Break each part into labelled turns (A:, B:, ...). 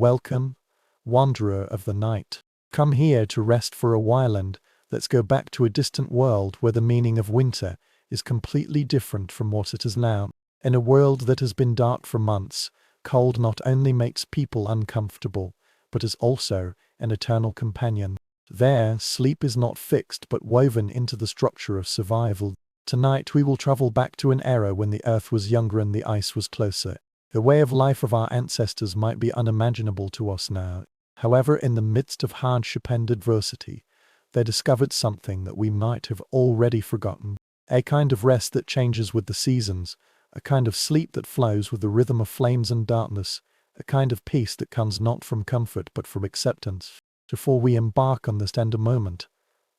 A: Welcome, wanderer of the night. Come here to rest for a while and let's go back to a distant world where the meaning of winter is completely different from what it is now. In a world that has been dark for months, cold not only makes people uncomfortable, but is also an eternal companion. There, sleep is not fixed but woven into the structure of survival. Tonight we will travel back to an era when the earth was younger and the ice was closer. The way of life of our ancestors might be unimaginable to us now. However, in the midst of hardship and adversity, they discovered something that we might have already forgotten. A kind of rest that changes with the seasons, a kind of sleep that flows with the rhythm of flames and darkness, a kind of peace that comes not from comfort but from acceptance. Before we embark on this tender moment,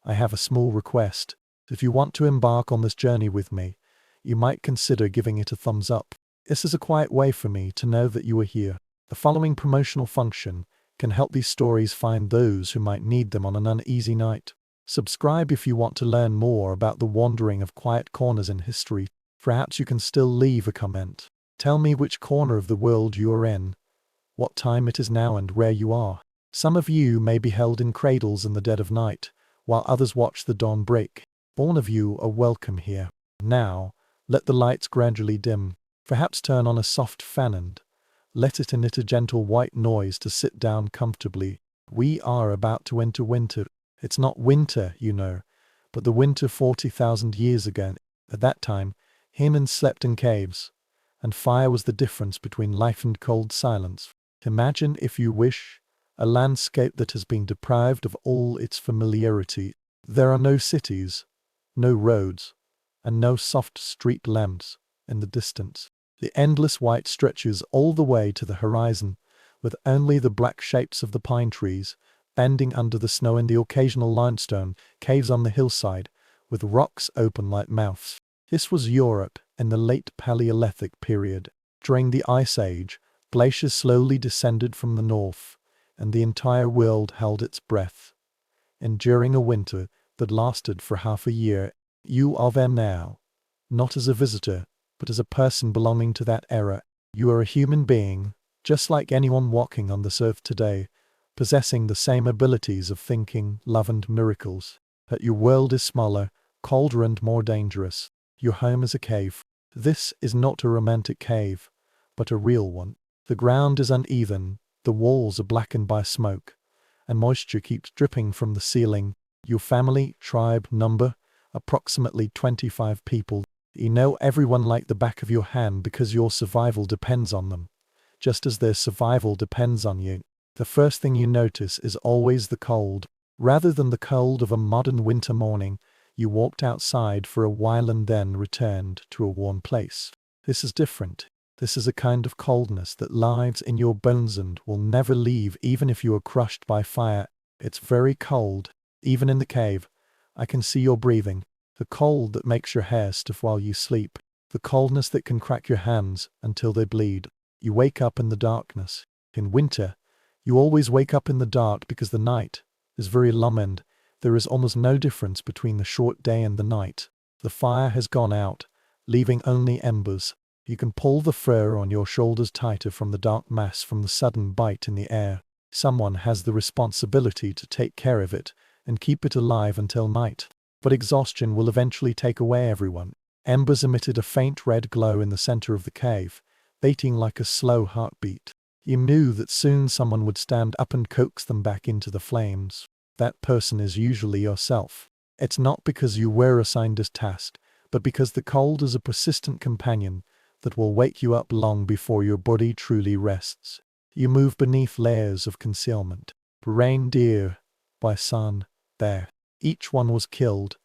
A: I have a small request. If you want to embark on this journey with me, you might consider giving it a thumbs up. This is a quiet way for me to know that you are here. The following promotional function can help these stories find those who might need them on an uneasy night. Subscribe if you want to learn more about the wandering of quiet corners in history. Perhaps you can still leave a comment. Tell me which corner of the world you are in, what time it is now and where you are. Some of you may be held in cradles in the dead of night, while others watch the dawn break. All of you are welcome here. Now, let the lights gradually dim. Perhaps turn on a soft fan and let it emit a gentle white noise to sit down comfortably. We are about to enter winter. It's not winter, you know, but the winter 40,000 years ago. At that time, humans slept in caves, and fire was the difference between life and cold silence. Imagine, if you wish, a landscape that has been deprived of all its familiarity. There are no cities, no roads, and no soft street lamps in the distance. The endless white stretches all the way to the horizon, with only the black shapes of the pine trees bending under the snow and the occasional limestone caves on the hillside, with rocks open like mouths. This was Europe in the late Paleolithic period. During the Ice Age, glaciers slowly descended from the north, and the entire world held its breath, enduring a winter that lasted for half a year. You are there now, not as a visitor, but as a person belonging to that era. You are a human being, just like anyone walking on this earth today, possessing the same abilities of thinking, love and miracles. But your world is smaller, colder and more dangerous. Your home is a cave. This is not a romantic cave, but a real one. The ground is uneven, the walls are blackened by smoke, and moisture keeps dripping from the ceiling. Your family, tribe, number, approximately 25 people. You know everyone like the back of your hand because your survival depends on them, just as their survival depends on you. The first thing you notice is always the cold. Rather than the cold of a modern winter morning, you walked outside for a while and then returned to a warm place. This is different. This is a kind of coldness that lives in your bones and will never leave even if you are crushed by fire. It's very cold, even in the cave. I can see your breathing. The cold that makes your hair stiff while you sleep. The coldness that can crack your hands until they bleed. You wake up in the darkness. In winter, you always wake up in the dark because the night is very long and there is almost no difference between the short day and the night. The fire has gone out, leaving only embers. You can pull the fur on your shoulders tighter from the dark mass from the sudden bite in the air. Someone has the responsibility to take care of it and keep it alive until night. But exhaustion will eventually take away everyone. Embers emitted a faint red glow in the center of the cave, beating like a slow heartbeat. You knew that soon someone would stand up and coax them back into the flames. That person is usually yourself. It's not because you were assigned this task, but because the cold is a persistent companion that will wake you up long before your body truly rests. You move beneath layers of concealment. Reindeer, bison, bear. Each one was killed,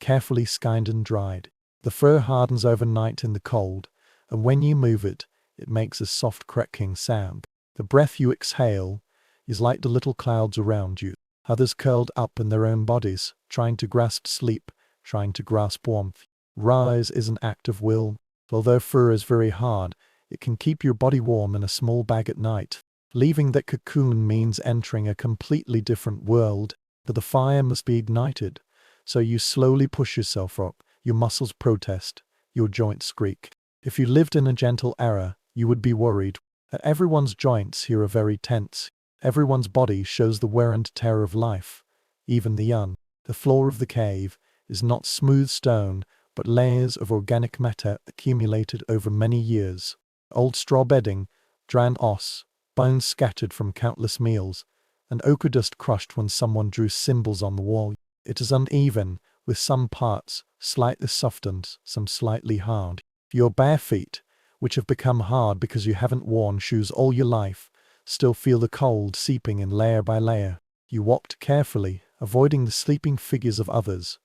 A: carefully skinned and dried. The fur hardens overnight in the cold, and when you move it, it makes a soft cracking sound. The breath you exhale is like the little clouds around you. Others curled up in their own bodies, trying to grasp sleep, trying to grasp warmth. Rise is an act of will. Although fur is very hard, it can keep your body warm in a small bag at night. Leaving that cocoon means entering a completely different world. But the fire must be ignited, so you slowly push yourself up. Your muscles protest, your joints squeak. If you lived in a gentle era, you would be worried. Everyone's joints here are very tense. Everyone's body shows the wear and tear of life, even the young. The floor of the cave is not smooth stone, but layers of organic matter accumulated over many years. Old straw bedding, drowned os, bones scattered from countless meals, and ochre dust crushed when someone drew symbols on the wall. It is uneven, with some parts slightly softened, some slightly hard. Your bare feet, which have become hard because you haven't worn shoes all your life, still feel the cold seeping in layer by layer. You walked carefully, avoiding the sleeping figures of others,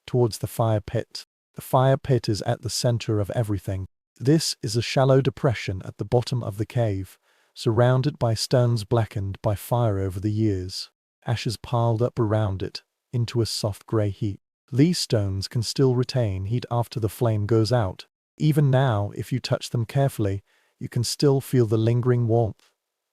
A: towards the fire pit. The fire pit is at the center of everything. This is a shallow depression at the bottom of the cave, surrounded by stones blackened by fire over the years. Ashes piled up around it, into a soft grey heap. These stones can still retain heat after the flame goes out. Even now, if you touch them carefully, you can still feel the lingering warmth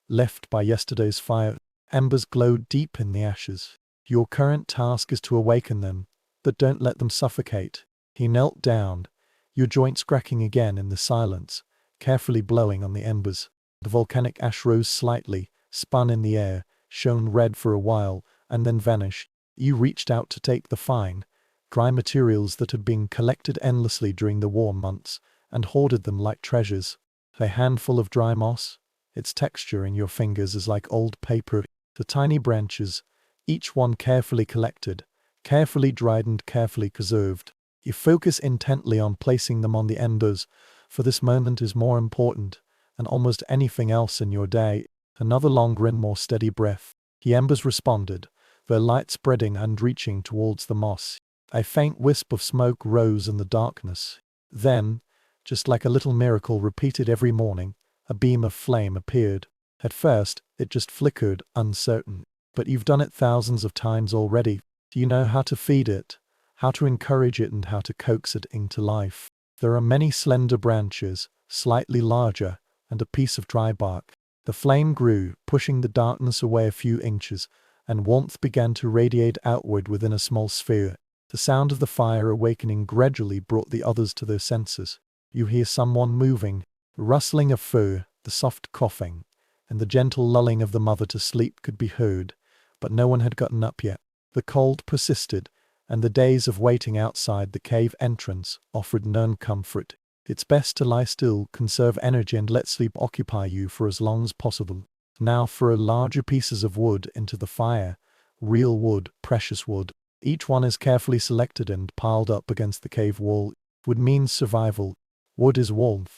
A: left by yesterday's fire. Embers glow deep in the ashes. Your current task is to awaken them, but don't let them suffocate. He knelt down, your joints cracking again in the silence, carefully blowing on the embers. The volcanic ash rose slightly, spun in the air, shone red for a while, and then vanished. You reached out to take the fine, dry materials that had been collected endlessly during the warm months, and hoarded them like treasures. A handful of dry moss, its texture in your fingers is like old paper. The tiny branches, each one carefully collected, carefully dried and carefully preserved. You focus intently on placing them on the embers, for this moment is more important than almost anything else in your day. Another long grin, more steady breath. The embers responded, their light spreading and reaching towards the moss. A faint wisp of smoke rose in the darkness. Then, just like a little miracle repeated every morning, a beam of flame appeared. At first, it just flickered, uncertain. But you've done it thousands of times already. Do you know how to feed it, how to encourage it, and how to coax it into life? There are many slender branches, slightly larger, and a piece of dry bark. The flame grew, pushing the darkness away a few inches, and warmth began to radiate outward within a small sphere. The sound of the fire awakening gradually brought the others to their senses. You hear someone moving, the rustling of fur, the soft coughing, and the gentle lulling of the mother to sleep could be heard, but no one had gotten up yet. The cold persisted, and the days of waiting outside the cave entrance offered none comfort. It's best to lie still, conserve energy, and let sleep occupy you for as long as possible. Now for larger pieces of wood into the fire. Real wood, precious wood. Each one is carefully selected and piled up against the cave wall. Wood means survival. Wood is warmth,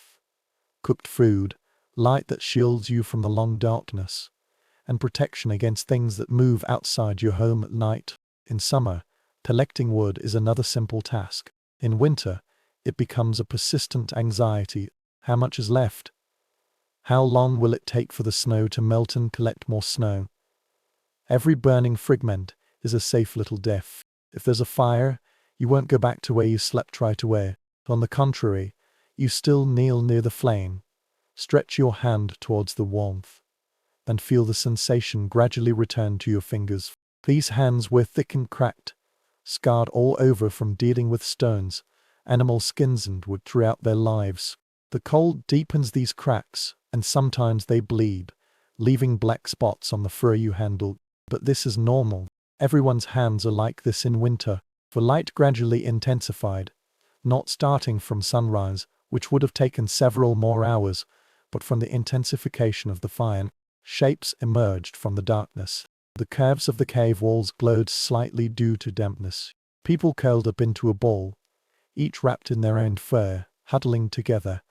A: cooked food, light that shields you from the long darkness, and protection against things that move outside your home at night. In summer, collecting wood is another simple task. In winter, it becomes a persistent anxiety. How much is left? How long will it take for the snow to melt and collect more snow? Every burning fragment is a safe little death. If there's a fire, you won't go back to where you slept right away. On the contrary, you still kneel near the flame, stretch your hand towards the warmth, and feel the sensation gradually return to your fingers. These hands were thick and cracked, scarred all over from dealing with stones, animal skins and wood throughout their lives. The cold deepens these cracks, and sometimes they bleed, leaving black spots on the fur you handle. But this is normal. Everyone's hands are like this in winter. The light gradually intensified, not starting from sunrise, which would have taken several more hours, but from the intensification of the fire. Shapes emerged from the darkness. The curves of the cave walls glowed slightly due to dampness. People curled up into a ball, each wrapped in their own fur, huddling together,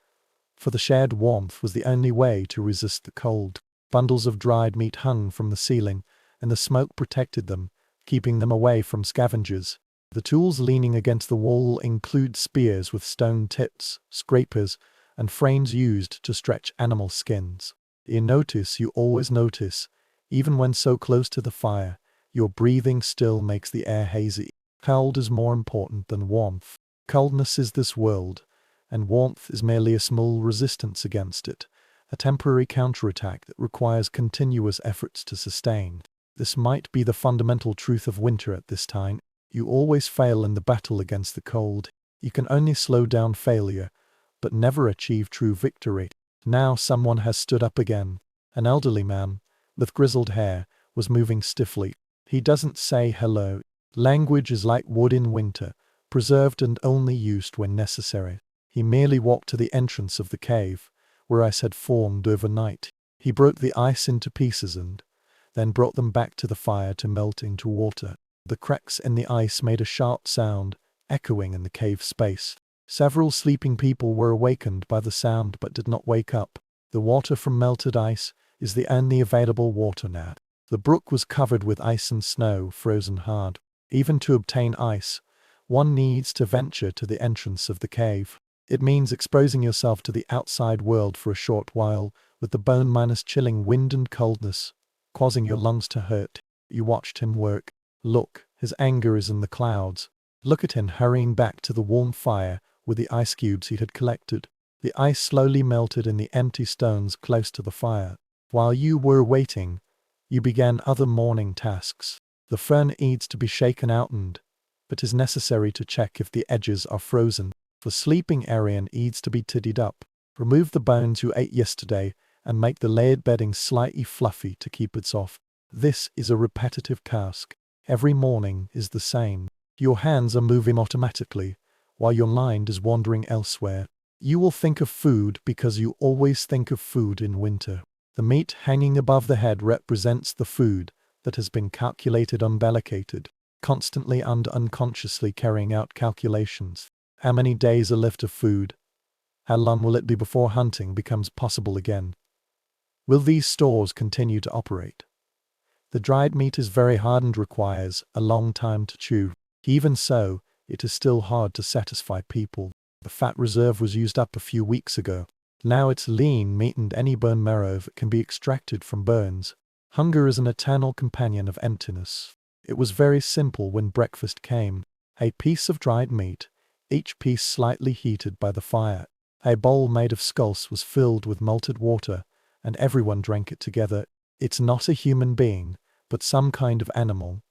A: for the shared warmth was the only way to resist the cold. Bundles of dried meat hung from the ceiling, and the smoke protected them, keeping them away from scavengers. The tools leaning against the wall include spears with stone tips, scrapers, and frames used to stretch animal skins. You always notice, even when so close to the fire, your breathing still makes the air hazy. Cold is more important than warmth. Coldness is this world, and warmth is merely a small resistance against it, a temporary counterattack that requires continuous efforts to sustain. This might be the fundamental truth of winter at this time. You always fail in the battle against the cold. You can only slow down failure, but never achieve true victory. Now someone has stood up again. An elderly man, with grizzled hair, was moving stiffly. He doesn't say hello. Language is like wood in winter, preserved and only used when necessary. He merely walked to the entrance of the cave, where ice had formed overnight. He broke the ice into pieces and then brought them back to the fire to melt into water. The cracks in the ice made a sharp sound, echoing in the cave space. Several sleeping people were awakened by the sound but did not wake up. The water from melted ice is the only available water now. The brook was covered with ice and snow, frozen hard. Even to obtain ice, one needs to venture to the entrance of the cave. It means exposing yourself to the outside world for a short while, with the bone-minus chilling wind and coldness, causing your lungs to hurt. You watched him work. Look, his anger is in the clouds. Look at him hurrying back to the warm fire with the ice cubes he had collected. The ice slowly melted in the empty stones close to the fire. While you were waiting, you began other morning tasks. The fern needs to be shaken out and it is necessary to check if the edges are frozen. The sleeping area needs to be tidied up. Remove the bones you ate yesterday and make the layered bedding slightly fluffy to keep it soft. This is a repetitive task. Every morning is the same. Your hands are moving automatically, while your mind is wandering elsewhere. You will think of food because you always think of food in winter. The meat hanging above the head represents the food that has been calculated umbilicated, constantly and unconsciously carrying out calculations. How many days are left of food? How long will it be before hunting becomes possible again? Will these stores continue to operate? The dried meat is very hard and requires a long time to chew. Even so, it is still hard to satisfy people. The fat reserve was used up a few weeks ago. Now it's lean meat and any bone marrow that can be extracted from bones. Hunger is an eternal companion of emptiness. It was very simple when breakfast came. A piece of dried meat, each piece slightly heated by the fire. A bowl made of skulls was filled with malted water, and everyone drank it together. It's not a human being, but some kind of animal.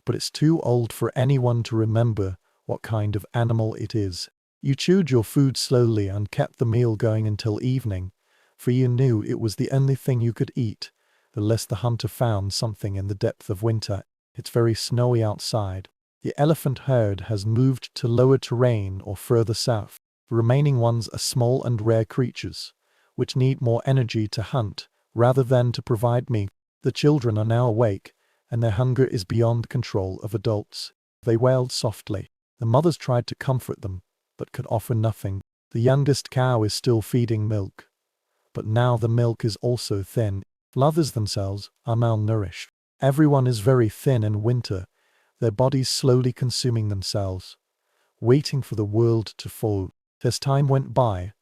A: But it's too old for anyone to remember what kind of animal it is. You chewed your food slowly and kept the meal going until evening, for you knew it was the only thing you could eat, unless the hunter found something in the depth of winter. It's very snowy outside. The elephant herd has moved to lower terrain or further south. The remaining ones are small and rare creatures, which need more energy to hunt rather than to provide meat. The children are now awake, and their hunger is beyond control of adults. They wailed softly. The mothers tried to comfort them, but could offer nothing. The youngest cow is still feeding milk, but now the milk is also thin. Mothers themselves are malnourished. Everyone is very thin in winter, their bodies slowly consuming themselves, waiting for the world to fall. As time went by,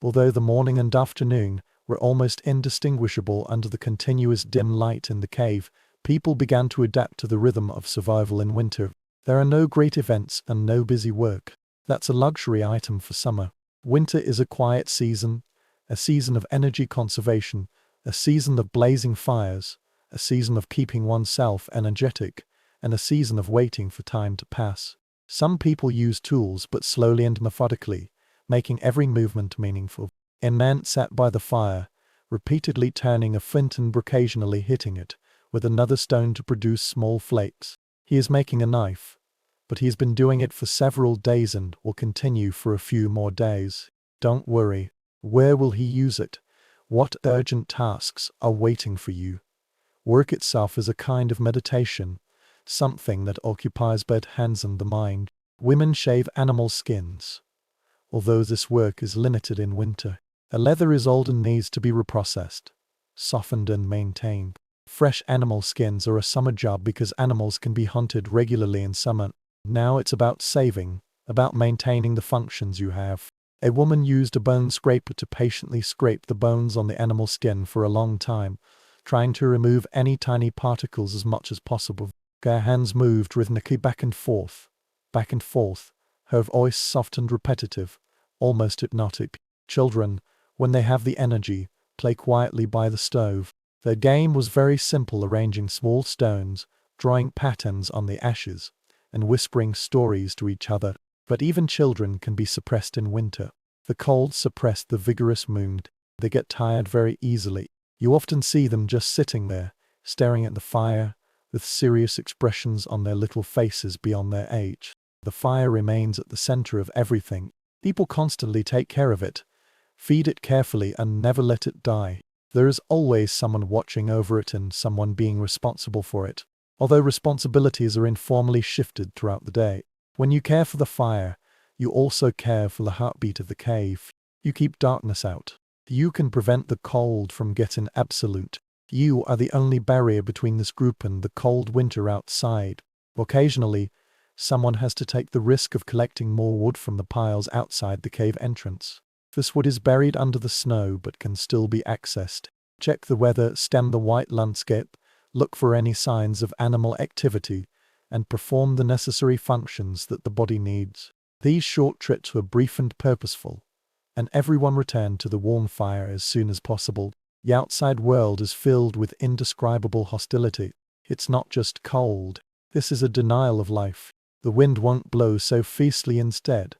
A: although the morning and afternoon were almost indistinguishable under the continuous dim light in the cave, people began to adapt to the rhythm of survival in winter. There are no great events and no busy work. That's a luxury item for summer. Winter is a quiet season, a season of energy conservation, a season of blazing fires, a season of keeping oneself energetic, and a season of waiting for time to pass. Some people use tools but slowly and methodically, making every movement meaningful. A man sat by the fire, repeatedly turning a flint and occasionally hitting it with another stone to produce small flakes. He is making a knife, but he has been doing it for several days and will continue for a few more days. Don't worry. Where will he use it? What urgent tasks are waiting for you? Work itself is a kind of meditation, something that occupies both hands and the mind. Women shave animal skins, although this work is limited in winter. The leather is old and needs to be reprocessed, softened and maintained. Fresh animal skins are a summer job because animals can be hunted regularly in summer. Now it's about saving, about maintaining the functions you have. A woman used a bone scraper to patiently scrape the bones on the animal skin for a long time, trying to remove any tiny particles as much as possible. Her hands moved rhythmically back and forth, her voice soft and repetitive, almost hypnotic. Children, when they have the energy, play quietly by the stove. Their game was very simple, arranging small stones, drawing patterns on the ashes, and whispering stories to each other. But even children can be suppressed in winter. The cold suppressed the vigorous mood. They get tired very easily. You often see them just sitting there, staring at the fire, with serious expressions on their little faces beyond their age. The fire remains at the center of everything. People constantly take care of it, feed it carefully, and never let it die. There is always someone watching over it and someone being responsible for it, although responsibilities are informally shifted throughout the day. When you care for the fire, you also care for the heartbeat of the cave. You keep darkness out. You can prevent the cold from getting absolute. You are the only barrier between this group and the cold winter outside. Occasionally, someone has to take the risk of collecting more wood from the piles outside the cave entrance. This wood is buried under the snow but can still be accessed. Check the weather, stem the white landscape, look for any signs of animal activity, and perform the necessary functions that the body needs. These short trips were brief and purposeful, and everyone returned to the warm fire as soon as possible. The outside world is filled with indescribable hostility. It's not just cold. This is a denial of life. The wind won't blow so fiercely. Instead,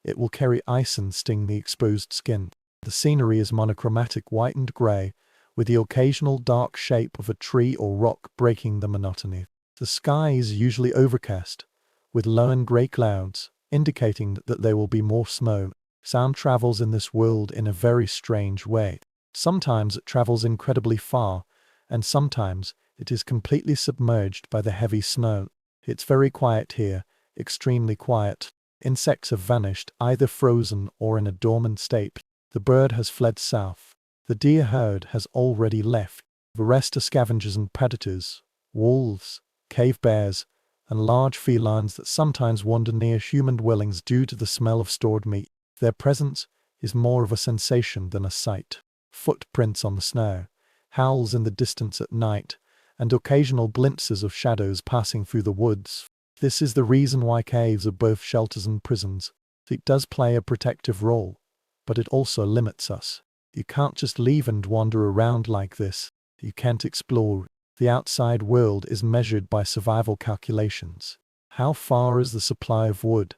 A: it will carry ice and sting the exposed skin. The scenery is monochromatic white and grey, with the occasional dark shape of a tree or rock breaking the monotony. The sky is usually overcast, with low and grey clouds, indicating that there will be more snow. Sound travels in this world in a very strange way. Sometimes it travels incredibly far, and sometimes it is completely submerged by the heavy snow. It's very quiet here, extremely quiet. Insects have vanished, either frozen or in a dormant state. The bird has fled south. The deer herd has already left. The rest are scavengers and predators, wolves, cave bears, and large felines that sometimes wander near human dwellings due to the smell of stored meat. Their presence is more of a sensation than a sight. Footprints on the snow, howls in the distance at night, and occasional glimpses of shadows passing through the woods. This is the reason why caves are both shelters and prisons. It does play a protective role, but it also limits us. You can't just leave and wander around like this. You can't explore. The outside world is measured by survival calculations. How far is the supply of wood?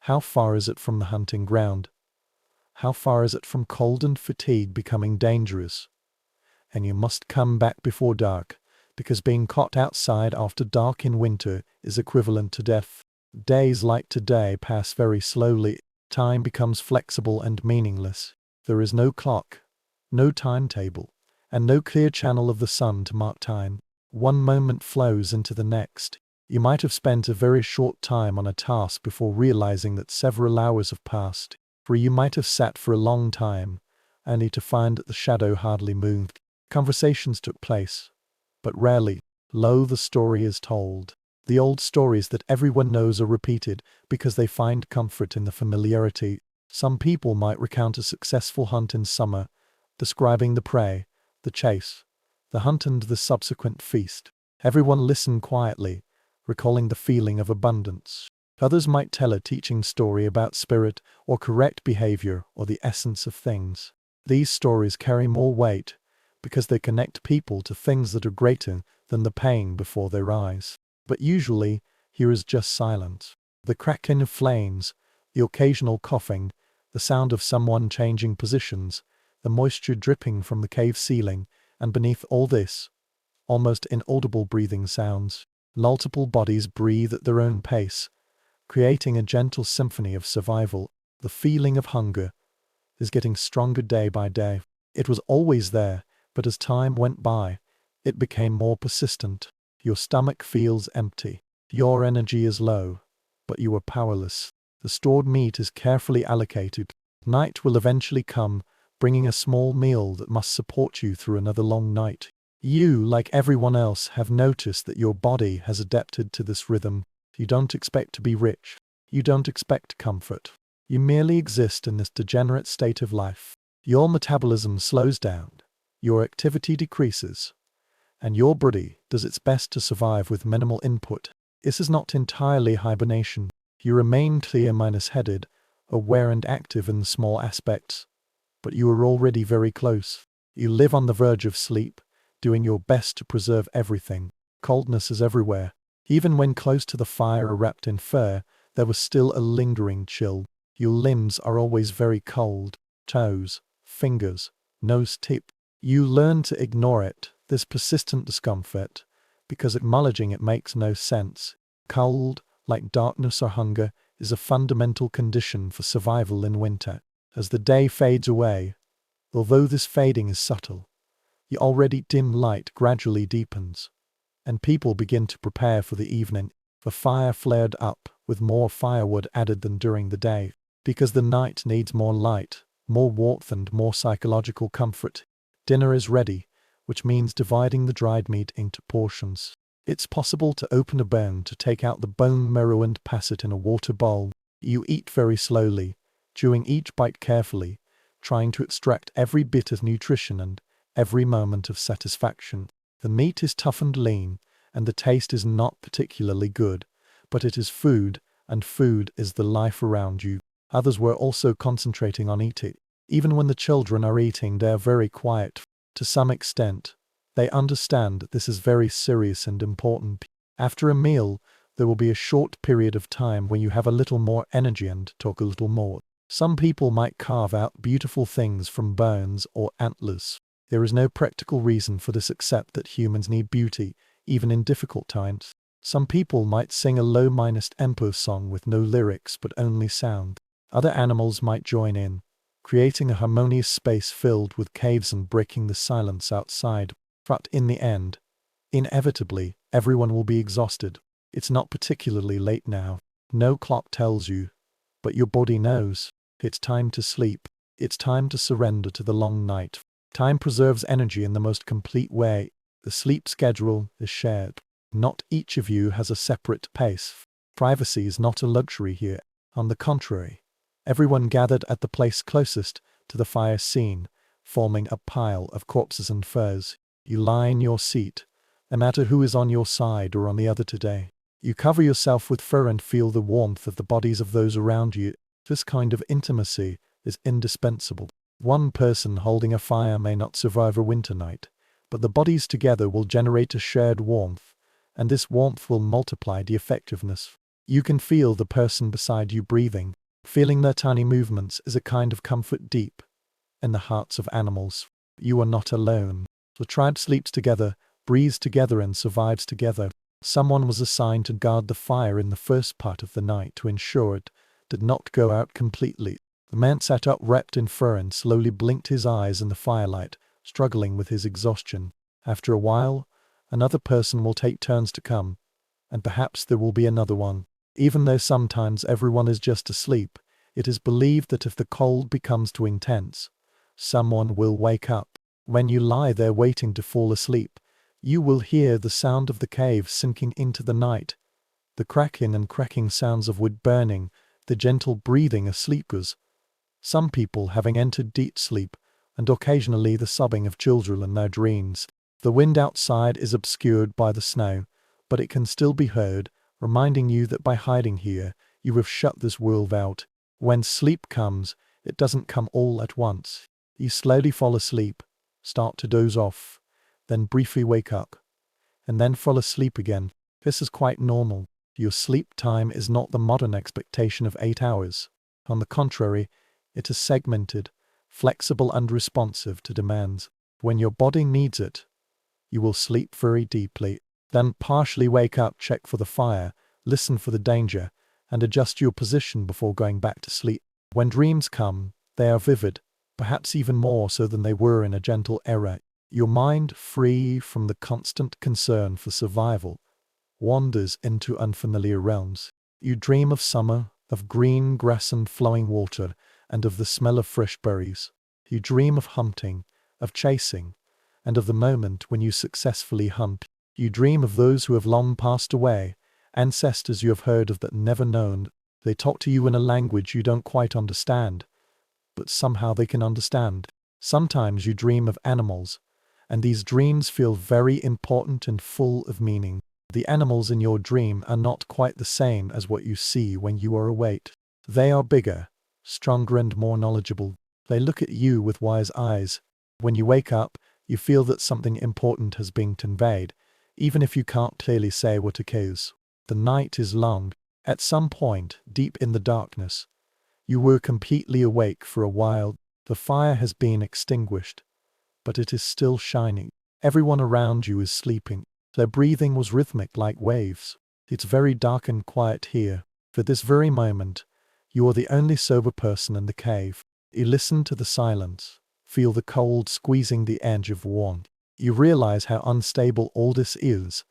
A: How far is it from the hunting ground? How far is it from cold and fatigue becoming dangerous? And you must come back before dark, because being caught outside after dark in winter is equivalent to death. Days like today pass very slowly. Time becomes flexible and meaningless. There is no clock, no timetable, and no clear channel of the sun to mark time. One moment flows into the next. You might have spent a very short time on a task before realizing that several hours have passed. For you might have sat for a long time, only to find that the shadow hardly moved. Conversations took place, but rarely. Lo, the story is told. The old stories that everyone knows are repeated because they find comfort in the familiarity. Some people might recount a successful hunt in summer, describing the prey, the chase, the hunt and the subsequent feast. Everyone listened quietly, recalling the feeling of abundance. Others might tell a teaching story about spirit or correct behavior or the essence of things. These stories carry more weight because they connect people to things that are greater than the pain before their eyes. But usually, here is just silence. The crackling of flames, the occasional coughing, the sound of someone changing positions, the moisture dripping from the cave ceiling, and beneath all this, almost inaudible breathing sounds. Multiple bodies breathe at their own pace, creating a gentle symphony of survival. The feeling of hunger is getting stronger day by day. It was always there, but as time went by, it became more persistent. Your stomach feels empty. Your energy is low, but you are powerless. The stored meat is carefully allocated. Night will eventually come, bringing a small meal that must support you through another long night. You, like everyone else, have noticed that your body has adapted to this rhythm. You don't expect to be rich. You don't expect comfort. You merely exist in this degenerate state of life. Your metabolism slows down. Your activity decreases. And your body does its best to survive with minimal input. This is not entirely hibernation. You remain clear-headed, aware and active in the small aspects. But you are already very close. You live on the verge of sleep, doing your best to preserve everything. Coldness is everywhere. Even when close to the fire wrapped in fur, there was still a lingering chill. Your limbs are always very cold. Toes, fingers, nose tip. You learn to ignore it, this persistent discomfort, because acknowledging it makes no sense. Cold, like darkness or hunger, is a fundamental condition for survival in winter. As the day fades away, although this fading is subtle, the already dim light gradually deepens, and people begin to prepare for the evening. The fire flared up, with more firewood added than during the day, because the night needs more light, more warmth and more psychological comfort. Dinner is ready, which means dividing the dried meat into portions. It's possible to open a bone, to take out the bone marrow and pass it in a water bowl. You eat very slowly, chewing each bite carefully, trying to extract every bit of nutrition and every moment of satisfaction. The meat is tough and lean, and the taste is not particularly good, but it is food, and food is the life around you. Others were also concentrating on eating. Even when the children are eating, they are very quiet. To some extent, they understand that this is very serious and important. After a meal, there will be a short period of time when you have a little more energy and talk a little more. Some people might carve out beautiful things from bones or antlers. There is no practical reason for this except that humans need beauty, even in difficult times. Some people might sing a low-tempo song with no lyrics but only sound. Other animals might join in, creating a harmonious space filled with caves and breaking the silence outside. But in the end, inevitably, everyone will be exhausted. It's not particularly late now. No clock tells you, but your body knows. It's time to sleep. It's time to surrender to the long night. Time preserves energy in the most complete way. The sleep schedule is shared. Not each of you has a separate pace. Privacy is not a luxury here. On the contrary, everyone gathered at the place closest to the fire scene, forming a pile of corpses and furs. You lie in your seat, no matter who is on your side or on the other today. You cover yourself with fur and feel the warmth of the bodies of those around you. This kind of intimacy is indispensable. One person holding a fire may not survive a winter night, but the bodies together will generate a shared warmth, and this warmth will multiply the effectiveness. You can feel the person beside you breathing. Feeling their tiny movements is a kind of comfort deep in the hearts of animals. You are not alone. The tribe sleeps together, breathes together and survives together. Someone was assigned to guard the fire in the first part of the night to ensure it did not go out completely. The man sat up wrapped in fur and slowly blinked his eyes in the firelight, struggling with his exhaustion. After a while, another person will take turns to come, and perhaps there will be another one. Even though sometimes everyone is just asleep, it is believed that if the cold becomes too intense, someone will wake up. When you lie there waiting to fall asleep, you will hear the sound of the cave sinking into the night, the cracking and cracking sounds of wood burning, the gentle breathing of sleepers, some people having entered deep sleep, and occasionally the sobbing of children in their dreams. The wind outside is obscured by the snow, but it can still be heard, reminding you that by hiding here, you have shut this world out. When sleep comes, it doesn't come all at once. You slowly fall asleep, start to doze off, then briefly wake up, and then fall asleep again. This is quite normal. Your sleep time is not the modern expectation of 8 hours. On the contrary, it is segmented, flexible and responsive to demands. When your body needs it, you will sleep very deeply, then partially wake up, check for the fire, listen for the danger, and adjust your position before going back to sleep. When dreams come, they are vivid, perhaps even more so than they were in a gentle era. Your mind, free from the constant concern for survival, wanders into unfamiliar realms. You dream of summer, of green grass and flowing water, and of the smell of fresh berries. You dream of hunting, of chasing, and of the moment when you successfully hunt. You dream of those who have long passed away, ancestors you have heard of but never known. They talk to you in a language you don't quite understand, but somehow they can understand. Sometimes you dream of animals, and these dreams feel very important and full of meaning. The animals in your dream are not quite the same as what you see when you are awake. They are bigger, stronger and more knowledgeable. They look at you with wise eyes. When you wake up, you feel that something important has been conveyed, even if you can't clearly say what it is. The night is long. At some point, deep in the darkness, you were completely awake for a while. The fire has been extinguished, but it is still shining. Everyone around you is sleeping. Their breathing was rhythmic like waves. It's very dark and quiet here. For this very moment, you are the only sober person in the cave. You listen to the silence, feel the cold squeezing the edge of warmth. You realize how unstable all this is,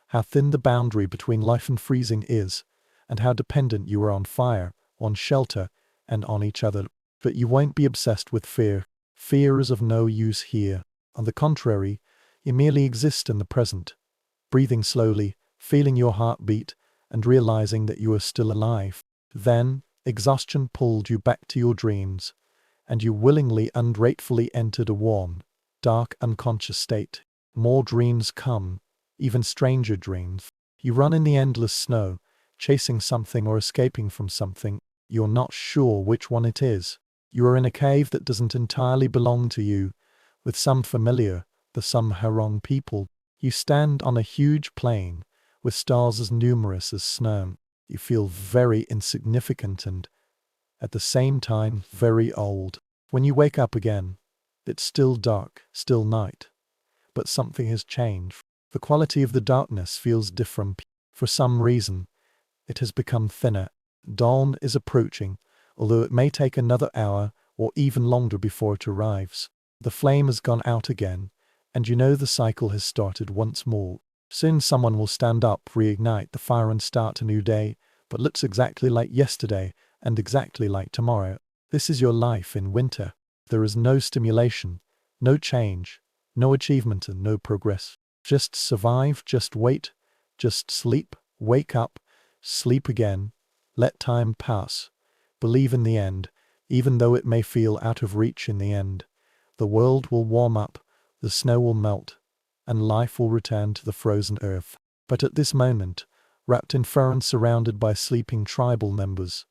A: how thin the boundary between life and freezing is, and how dependent you are on fire, on shelter, and on each other. But you won't be obsessed with fear. Fear is of no use here. On the contrary, you merely exist in the present, breathing slowly, feeling your heart beat, and realizing that you are still alive. Then, exhaustion pulled you back to your dreams, and you willingly and gratefully entered a warm, dark, unconscious state. More dreams come, even stranger dreams. You run in the endless snow, chasing something or escaping from something. You're not sure which one it is. You are in a cave that doesn't entirely belong to you, with some familiar, but some wrong people. You stand on a huge plain, with stars as numerous as snow. You feel very insignificant and, at the same time, very old. When you wake up again, it's still dark, still night. But something has changed. The quality of the darkness feels different. For some reason, it has become thinner. Dawn is approaching, although it may take another hour or even longer before it arrives. The flame has gone out again, and you know the cycle has started once more. Soon someone will stand up, reignite the fire and start a new day, but looks exactly like yesterday and exactly like tomorrow. This is your life in winter. There is no stimulation, no change, no achievement and no progress. Just survive, just wait, just sleep, wake up, sleep again, let time pass. Believe in the end, even though it may feel out of reach in the end. The world will warm up, the snow will melt, and life will return to the frozen earth. But at this moment, wrapped in fur and surrounded by sleeping tribal members,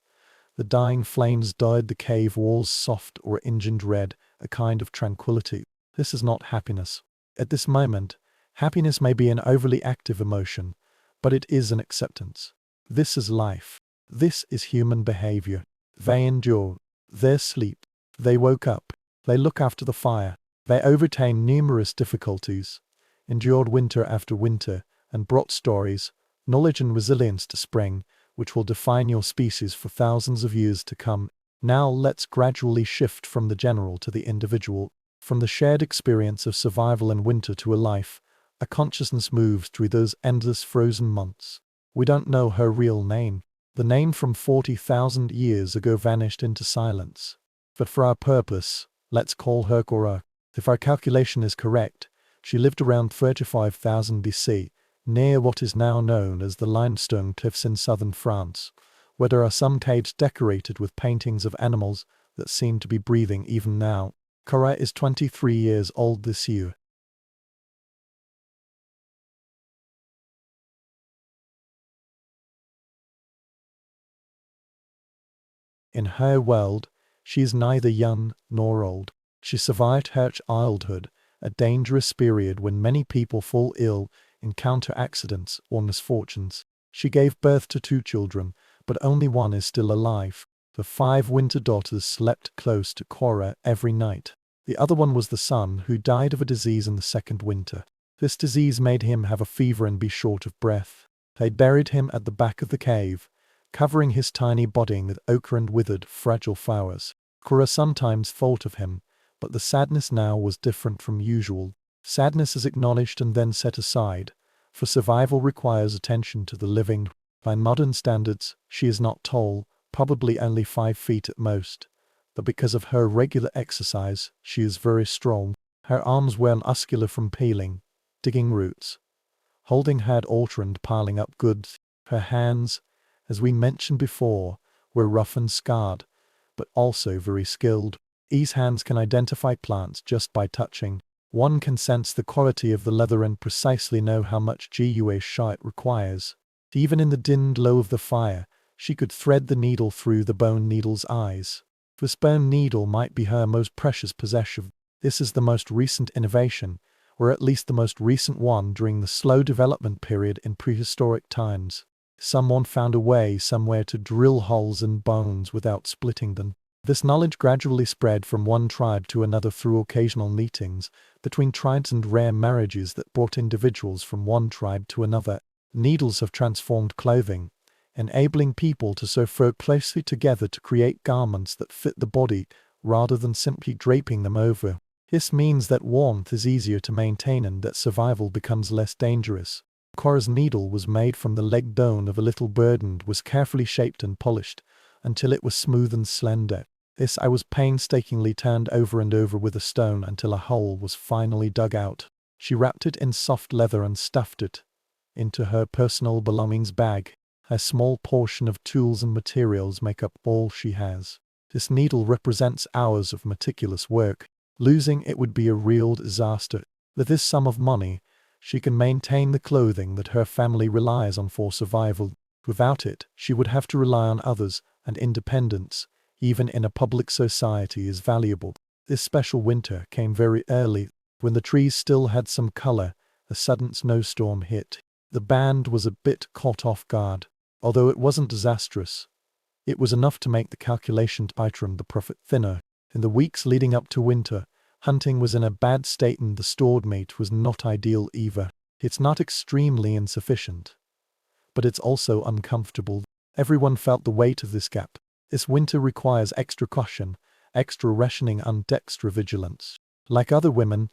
A: the dying flames dyed the cave walls soft or engined red, a kind of tranquility. This is not happiness. At this moment, happiness may be an overly active emotion, but it is an acceptance. This is life. This is human behavior. They endure. They sleep. They woke up. They look after the fire. They overcame numerous difficulties, endured winter after winter, and brought stories, knowledge and resilience to spring, which will define your species for thousands of years to come. Now let's gradually shift from the general to the individual. From the shared experience of survival in winter to a life, a consciousness moves through those endless frozen months. We don't know her real name. The name from 40,000 years ago vanished into silence. But for our purpose, let's call her Cora. If our calculation is correct, she lived around 35,000 BC, near what is now known as the limestone cliffs in southern France, where there are some caves decorated with paintings of animals that seem to be breathing even now. Cora is 23 years old this year. In her world, she is neither young nor old. She survived her childhood, a dangerous period when many people fall ill, encounter accidents or misfortunes. She gave birth to 2 children, but only one is still alive. The 5 winter daughters slept close to Cora every night. The other one was the son, who died of a disease in the second winter. This disease made him have a fever and be short of breath. They buried him at the back of the cave, covering his tiny body with ochre and withered, fragile flowers. Cora sometimes thought of him, but the sadness now was different from usual. Sadness is acknowledged and then set aside, for survival requires attention to the living. By modern standards, she is not tall, probably only 5 feet at most, but because of her regular exercise, she is very strong. Her arms were muscular from peeling, digging roots, holding hard altar and piling up goods. Her hands, as we mentioned before, were rough and scarred, but also very skilled. These hands can identify plants just by touching. One can sense the quality of the leather and precisely know how much gua it requires. Even in the dim glow of the fire, she could thread the needle through the bone needle's eyes. This bone needle might be her most precious possession. This is the most recent innovation, or at least the most recent one during the slow development period in prehistoric times. Someone found a way somewhere to drill holes in bones without splitting them. This knowledge gradually spread from one tribe to another through occasional meetings between tribes and rare marriages that brought individuals from one tribe to another. Needles have transformed clothing, enabling people to sew fur closely together to create garments that fit the body rather than simply draping them over. This means that warmth is easier to maintain and that survival becomes less dangerous. Cora's needle was made from the leg bone of a little bird and was carefully shaped and polished until it was smooth and slender. This I was painstakingly turned over and over with a stone until a hole was finally dug out. She wrapped it in soft leather and stuffed it into her personal belongings bag. A small portion of tools and materials make up all she has. This needle represents hours of meticulous work. Losing it would be a real disaster. With this sum of money, she can maintain the clothing that her family relies on for survival. Without it, she would have to rely on others, and independence, even in a public society, is valuable. This special winter came very early. When the trees still had some color, a sudden snowstorm hit. The band was a bit caught off guard. Although it wasn't disastrous, it was enough to make the calculation tighter and the profit thinner. In the weeks leading up to winter, hunting was in a bad state and the stored meat was not ideal either. It's not extremely insufficient, but it's also uncomfortable. Everyone felt the weight of this gap. This winter requires extra caution, extra rationing and extra vigilance. Like other women,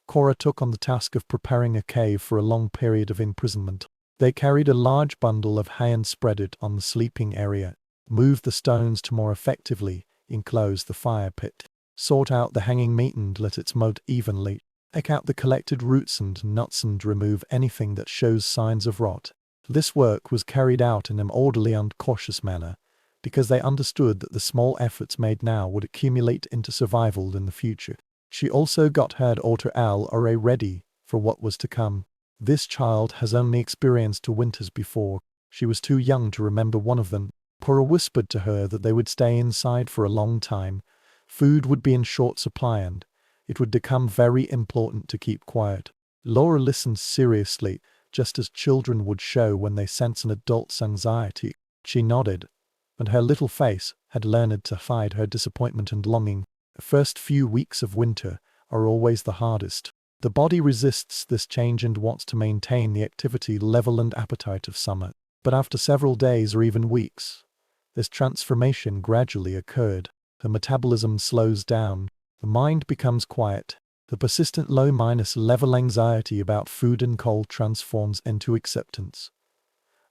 A: Cora took on the task of preparing a cave for a long period of imprisonment. They carried a large bundle of hay and spread it on the sleeping area, moved the stones to more effectively enclose the fire pit, sort out the hanging meat and let it smoke evenly, take out the collected roots and nuts and remove anything that shows signs of rot. This work was carried out in an orderly and cautious manner, because they understood that the small efforts made now would accumulate into survival in the future. She also got her daughter Al-Ray ready for what was to come. This child has only experienced 2 winters before. She was too young to remember one of them. Cora whispered to her that they would stay inside for a long time. Food would be in short supply and it would become very important to keep quiet. Laura listened seriously, just as children would show when they sense an adult's anxiety. She nodded, and her little face had learned to hide her disappointment and longing. The first few weeks of winter are always the hardest. The body resists this change and wants to maintain the activity level and appetite of summer. But after several days or even weeks, this transformation gradually occurred. The metabolism slows down. The mind becomes quiet. The persistent low-level anxiety about food and cold transforms into acceptance.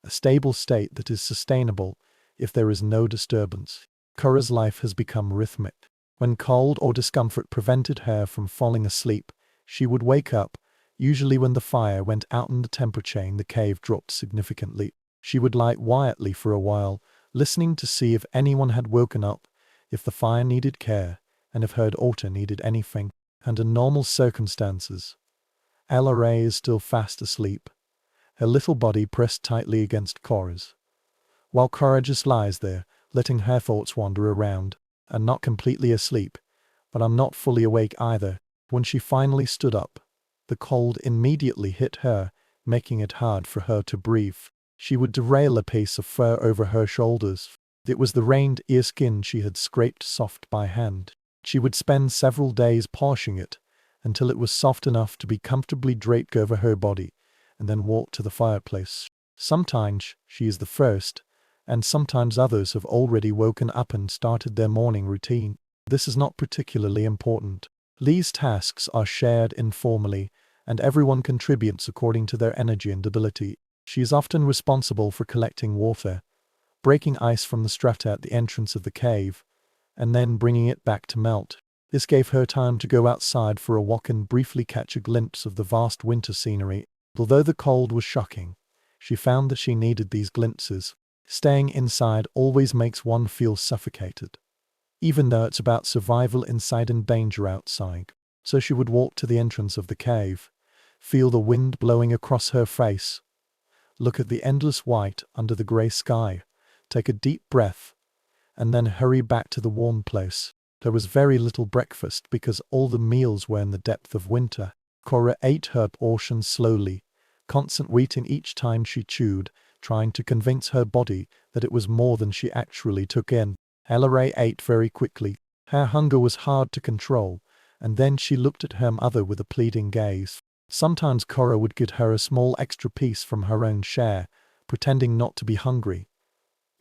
A: A stable state that is sustainable if there is no disturbance. Cora's life has become rhythmic. When cold or discomfort prevented her from falling asleep, she would wake up, usually when the fire went out and the temperature in the cave dropped significantly. She would lie quietly for a while, listening to see if anyone had woken up, if the fire needed care, and if her daughter needed anything. Under normal circumstances, Ray is still fast asleep, her little body pressed tightly against Cora's, while Cora just lies there, letting her thoughts wander around. I'm not completely asleep, but I'm not fully awake either. When she finally stood up, the cold immediately hit her, making it hard for her to breathe. She would derail a piece of fur over her shoulders. It was the reindeer skin she had scraped soft by hand. She would spend several days polishing it until it was soft enough to be comfortably draped over her body, and then walk to the fireplace. Sometimes she is the first, and sometimes others have already woken up and started their morning routine. This is not particularly important. These tasks are shared informally, and everyone contributes according to their energy and ability. She is often responsible for collecting water, breaking ice from the strata at the entrance of the cave, and then bringing it back to melt. This gave her time to go outside for a walk and briefly catch a glimpse of the vast winter scenery. Although the cold was shocking, she found that she needed these glimpses. Staying inside always makes one feel suffocated, even though it's about survival inside and danger outside. So she would walk to the entrance of the cave, feel the wind blowing across her face, look at the endless white under the grey sky, take a deep breath, and then hurry back to the warm place. There was very little breakfast because all the meals were in the depth of winter. Cora ate her portion slowly, concentrating each time she chewed, trying to convince her body that it was more than she actually took in. Ella ate very quickly. Her hunger was hard to control, and then she looked at her mother with a pleading gaze. Sometimes Cora would give her a small extra piece from her own share, pretending not to be hungry,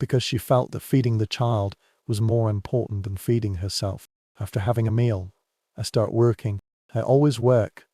A: because she felt that feeding the child was more important than feeding herself. After having a meal, I start working. I always work.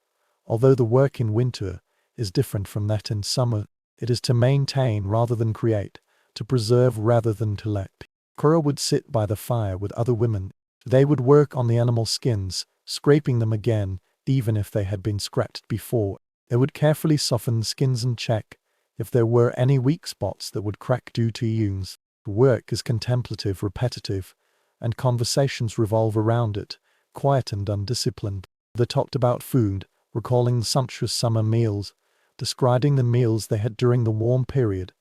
A: Although the work in winter is different from that in summer, it is to maintain rather than create, to preserve rather than to let. Cora would sit by the fire with other women. They would work on the animal skins, scraping them again, even if they had been scratched before. They would carefully soften the skins and check if there were any weak spots that would crack due to wounds. Work is contemplative, repetitive, and conversations revolve around it, quiet and undisciplined. They talked about food, recalling the sumptuous summer meals, describing the meals they had during the warm period,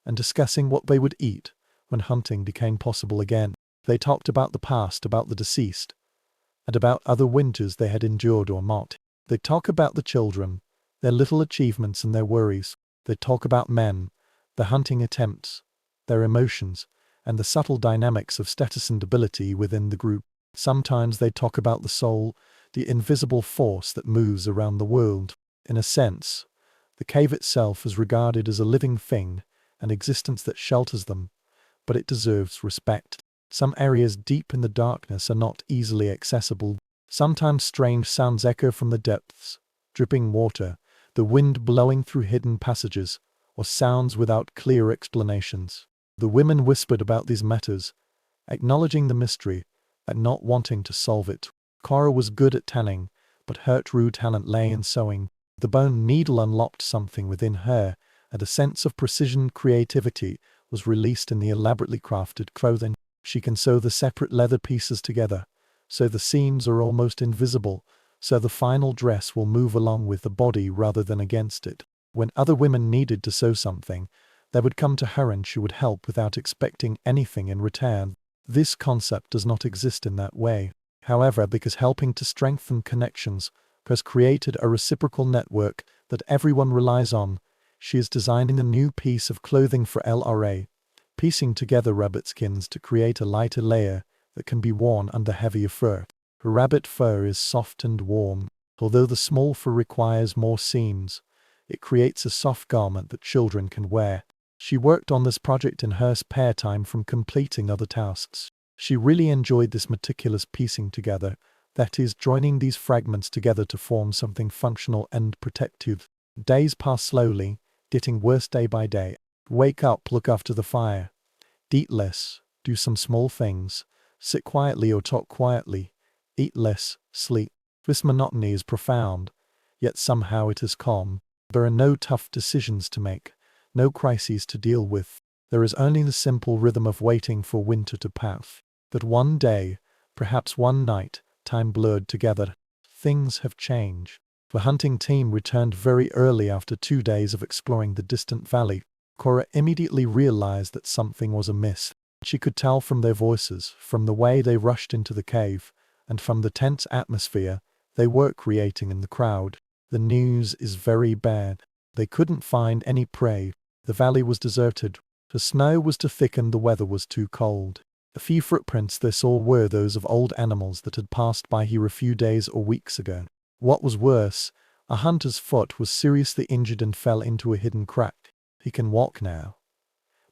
A: and discussing what they would eat when hunting became possible again. They talked about the past, about the deceased, and about other winters they had endured or not. They talk about the children, their little achievements and their worries. They talk about men, their hunting attempts, their emotions, and the subtle dynamics of status and ability within the group. Sometimes they talk about the soul, the invisible force that moves around the world. In a sense, the cave itself is regarded as a living thing, an existence that shelters them, but it deserves respect. Some areas deep in the darkness are not easily accessible. Sometimes strange sounds echo from the depths, dripping water, the wind blowing through hidden passages, or sounds without clear explanations. The women whispered about these matters, acknowledging the mystery, and not wanting to solve it. Cora was good at tanning, but her true talent lay in sewing. The bone needle unlocked something within her, and a sense of precision creativity was released in the elaborately crafted clothing. She can sew the separate leather pieces together, so the seams are almost invisible, so the final dress will move along with the body rather than against it. When other women needed to sew something, they would come to her and she would help without expecting anything in return. This concept does not exist in that way. However, because helping to strengthen connections has created a reciprocal network that everyone relies on, she is designing a new piece of clothing for LRA, piecing together rabbit skins to create a lighter layer that can be worn under heavier fur. Rabbit fur is soft and warm. Although the small fur requires more seams, it creates a soft garment that children can wear. She worked on this project in her spare time from completing other tasks. She really enjoyed this meticulous piecing together, that is, joining these fragments together to form something functional and protective. Days pass slowly, getting worse day by day. Wake up, look after the fire. Eat less, do some small things, sit quietly or talk quietly, eat less, sleep. This monotony is profound, yet somehow it is calm. There are no tough decisions to make, no crises to deal with. There is only the simple rhythm of waiting for winter to pass. But one day, perhaps one night, time blurred together. Things have changed. The hunting team returned very early after 2 days of exploring the distant valley. Cora immediately realized that something was amiss. She could tell from their voices, from the way they rushed into the cave, and from the tense atmosphere they were creating in the crowd. The news is very bad. They couldn't find any prey. The valley was deserted. The snow was too thick and the weather was too cold. The few footprints they saw were those of old animals that had passed by here a few days or weeks ago. What was worse, a hunter's foot was seriously injured and fell into a hidden crack. He can walk now,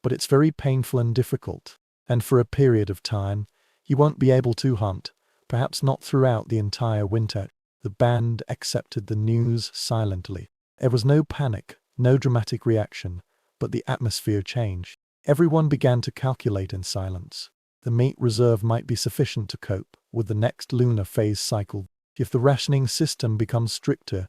A: but it's very painful and difficult, and for a period of time, he won't be able to hunt, perhaps not throughout the entire winter. The band accepted the news silently. There was no panic, no dramatic reaction, but the atmosphere changed. Everyone began to calculate in silence. The meat reserve might be sufficient to cope with the next lunar phase cycle. If the rationing system becomes stricter,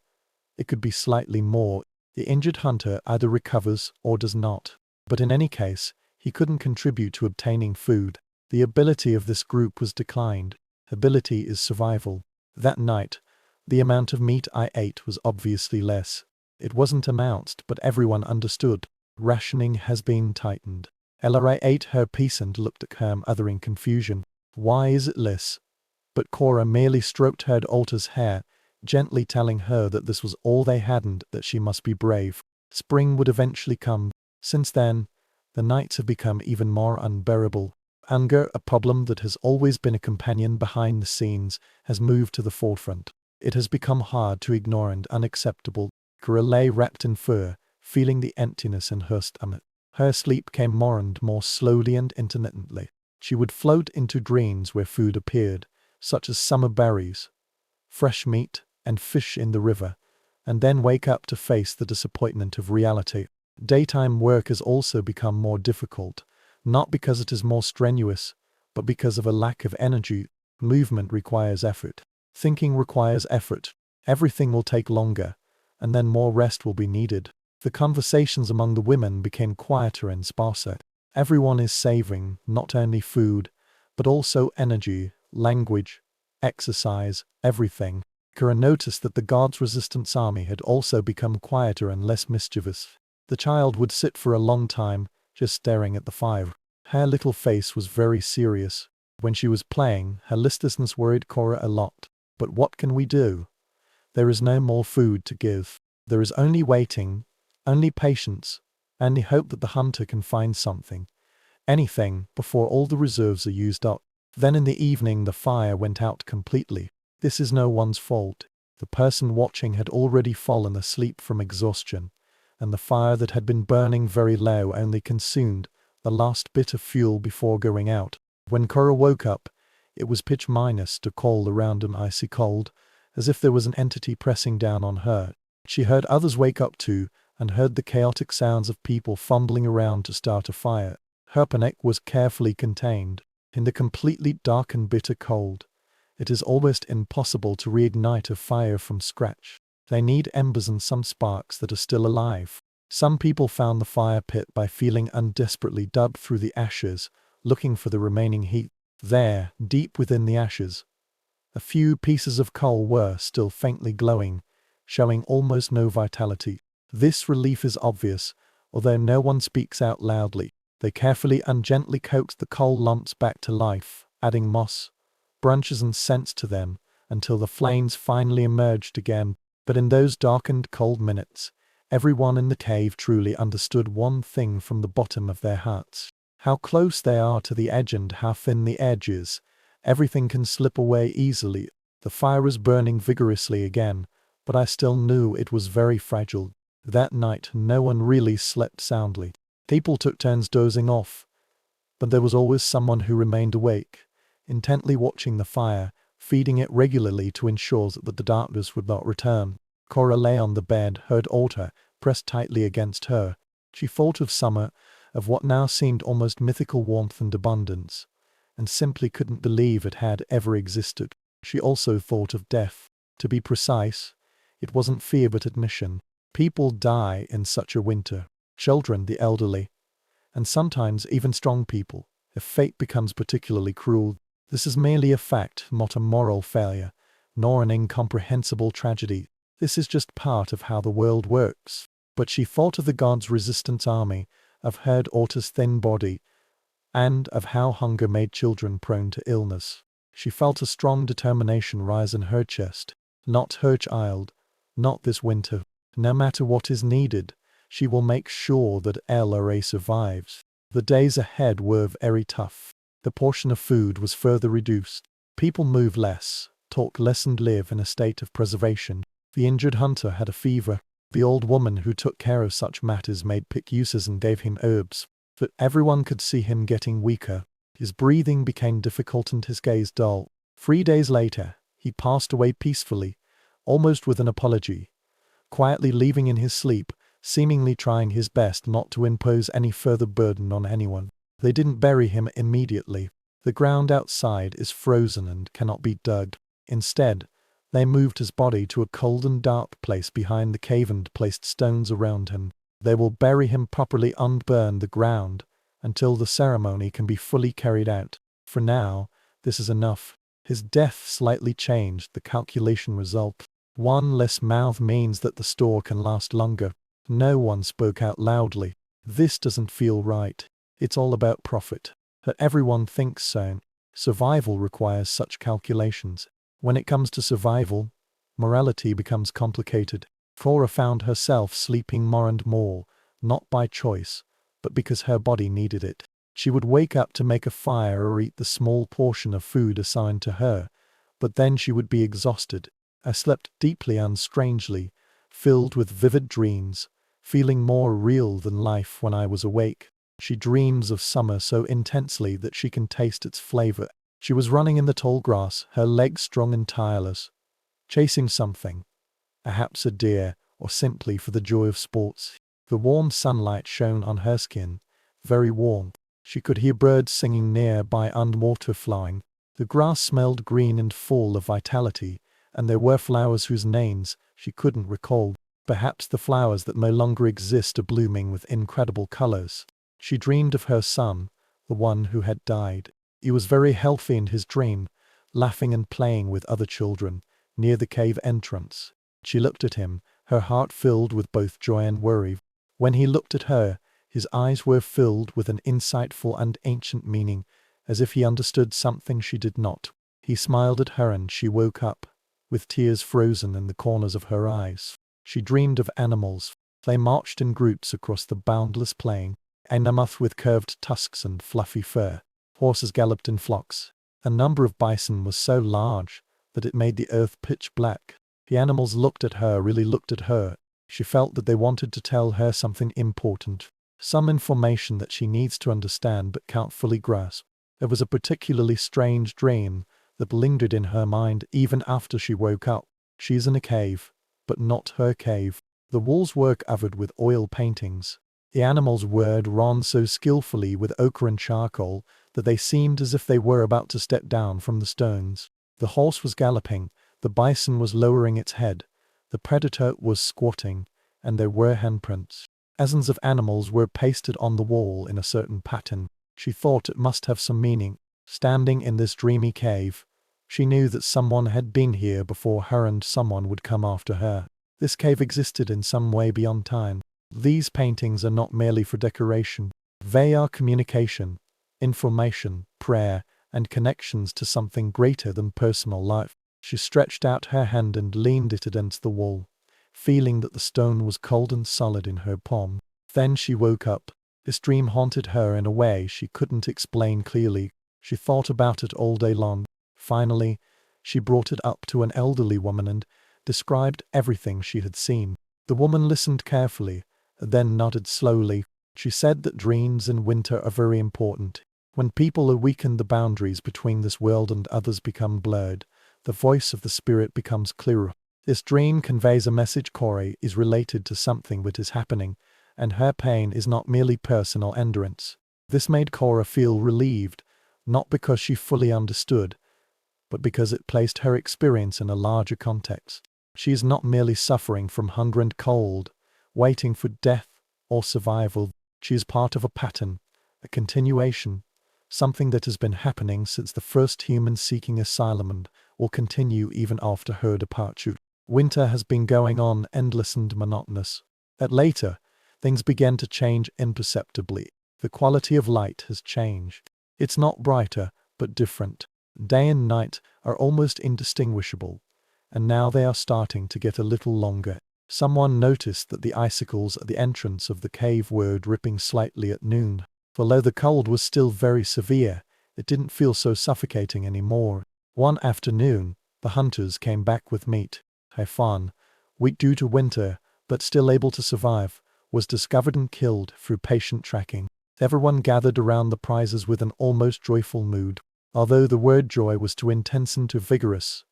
A: it could be slightly more. The injured hunter either recovers or does not. But in any case, he couldn't contribute to obtaining food. The ability of this group was declined. Ability is survival. That night, the amount of meat I ate was obviously less. It wasn't announced, but everyone understood. Rationing has been tightened. Ella ate her piece and looked at her mother in confusion. Why is it less? But Cora merely stroked her daughter's hair, gently telling her that this was all they had and that she must be brave. Spring would eventually come. Since then, the nights have become even more unbearable. Anger, a problem that has always been a companion behind the scenes, has moved to the forefront. It has become hard to ignore and unacceptable. Cora lay wrapped in fur, feeling the emptiness in her stomach. Her sleep came more and more slowly and intermittently. She would float into dreams where food appeared, such as summer berries, fresh meat, and fish in the river, and then wake up to face the disappointment of reality. Daytime work has also become more difficult, not because it is more strenuous, but because of a lack of energy. Movement requires effort. Thinking requires effort. Everything will take longer, and then more rest will be needed. The conversations among the women became quieter and sparser. Everyone is saving not only food, but also energy, language, exercise, everything. Cora noticed that the God's resistance army had also become quieter and less mischievous. The child would sit for a long time, just staring at the fire. Her little face was very serious. When she was playing, her listlessness worried Cora a lot. But what can we do? There is no more food to give. There is only waiting, only patience, only hope that the hunter can find something, anything, before all the reserves are used up. Then in the evening the fire went out completely. This is no one's fault. The person watching had already fallen asleep from exhaustion, and the fire that had been burning very low only consumed the last bit of fuel before going out. When Cora woke up, it was pitch minus to cold around and icy cold, as if there was an entity pressing down on her. She heard others wake up too, and heard the chaotic sounds of people fumbling around to start a fire. Her panic was carefully contained. In the completely dark and bitter cold, it is almost impossible to reignite a fire from scratch. They need embers and some sparks that are still alive. Some people found the fire pit by feeling undesperately dug through the ashes, looking for the remaining heat. There, deep within the ashes, a few pieces of coal were still faintly glowing, showing almost no vitality. This relief is obvious, although no one speaks out loudly. They carefully and gently coaxed the coal lumps back to life, adding moss, branches and scents to them, until the flames finally emerged again. But in those darkened cold minutes, everyone in the cave truly understood one thing from the bottom of their hearts: how close they are to the edge and how thin the edge is. Everything can slip away easily. The fire was burning vigorously again, but I still knew it was very fragile. That night no one really slept soundly. People took turns dozing off, but there was always someone who remained awake, intently watching the fire, feeding it regularly to ensure that the darkness would not return. Cora lay on the bed, her daughter pressed tightly against her. She thought of summer, of what now seemed almost mythical warmth and abundance, and simply couldn't believe it had ever existed. She also thought of death. To be precise, it wasn't fear but admission. People die in such a winter. Children, the elderly, and sometimes even strong people, if fate becomes particularly cruel. This is merely a fact, not a moral failure, nor an incomprehensible tragedy. This is just part of how the world works. But she thought of the God's resistance army, of her daughter's thin body, and of how hunger made children prone to illness. She felt a strong determination rise in her chest. Not her child, not this winter. No matter what is needed, she will make sure that LRA survives. The days ahead were very tough. The portion of food was further reduced. People move less, talk less and live in a state of preservation. The injured hunter had a fever. The old woman who took care of such matters made pick uses and gave him herbs. But everyone could see him getting weaker. His breathing became difficult and his gaze dull. 3 days later, he passed away peacefully, almost with an apology, quietly leaving in his sleep, seemingly trying his best not to impose any further burden on anyone. They didn't bury him immediately. The ground outside is frozen and cannot be dug. Instead, they moved his body to a cold and dark place behind the cave and placed stones around him. They will bury him properly and burn the ground until the ceremony can be fully carried out. For now, this is enough. His death slightly changed the calculation result. One less mouth means that the store can last longer. No one spoke out loudly. This doesn't feel right. It's all about profit. But everyone thinks so. Survival requires such calculations. When it comes to survival, morality becomes complicated. Cora found herself sleeping more and more, not by choice, but because her body needed it. She would wake up to make a fire or eat the small portion of food assigned to her, but then she would be exhausted. I slept deeply and strangely, filled with vivid dreams, feeling more real than life when I was awake. She dreams of summer so intensely that she can taste its flavor. She was running in the tall grass, her legs strong and tireless, chasing something, perhaps a deer, or simply for the joy of sports. The warm sunlight shone on her skin, very warm. She could hear birds singing nearby and water flowing. The grass smelled green and full of vitality, and there were flowers whose names she couldn't recall. Perhaps the flowers that no longer exist are blooming with incredible colors. She dreamed of her son, the one who had died. He was very healthy in his dream, laughing and playing with other children, near the cave entrance. She looked at him, her heart filled with both joy and worry. When he looked at her, his eyes were filled with an insightful and ancient meaning, as if he understood something she did not. He smiled at her and she woke up, with tears frozen in the corners of her eyes. She dreamed of animals. They marched in groups across the boundless plain, a mammoth with curved tusks and fluffy fur. Horses galloped in flocks. A number of bison was so large that it made the earth pitch black. The animals looked at her, really looked at her. She felt that they wanted to tell her something important, some information that she needs to understand but can't fully grasp. It was a particularly strange dream that lingered in her mind even after she woke up. She's in a cave, but not her cave. The walls were covered with oil paintings. The animals were drawn so skillfully with ochre and charcoal that they seemed as if they were about to step down from the stones. The horse was galloping, the bison was lowering its head, the predator was squatting, and there were handprints. Dozens of animals were pasted on the wall in a certain pattern. She thought it must have some meaning. Standing in this dreamy cave, she knew that someone had been here before her and someone would come after her. This cave existed in some way beyond time. These paintings are not merely for decoration. They are communication, information, prayer, and connections to something greater than personal life. She stretched out her hand and leaned it against the wall, feeling that the stone was cold and solid in her palm. Then she woke up. This dream haunted her in a way she couldn't explain clearly. She thought about it all day long. Finally, she brought it up to an elderly woman and described everything she had seen. The woman listened carefully, then nodded slowly. She said that dreams in winter are very important. When people are weakened, the boundaries between this world and others become blurred. The voice of the spirit becomes clearer. This dream conveys a message. Corey is related to something that is happening, and her pain is not merely personal endurance. This made Cora feel relieved, not because she fully understood, but because it placed her experience in a larger context. She is not merely suffering from hunger and cold, waiting for death or survival. She is part of a pattern, a continuation, something that has been happening since the first humans seeking asylum and will continue even after her departure. Winter has been going on, endless and monotonous. But later, things began to change imperceptibly. The quality of light has changed. It's not brighter, but different. Day and night are almost indistinguishable, and now they are starting to get a little longer. Someone noticed that the icicles at the entrance of the cave were dripping slightly at noon. Although the cold was still very severe, it didn't feel so suffocating anymore. One afternoon, the hunters came back with meat. A fawn, weak due to winter, but still able to survive, was discovered and killed through patient tracking. Everyone gathered around the prizes with an almost joyful mood. Although the word joy was too intense and too vigorous,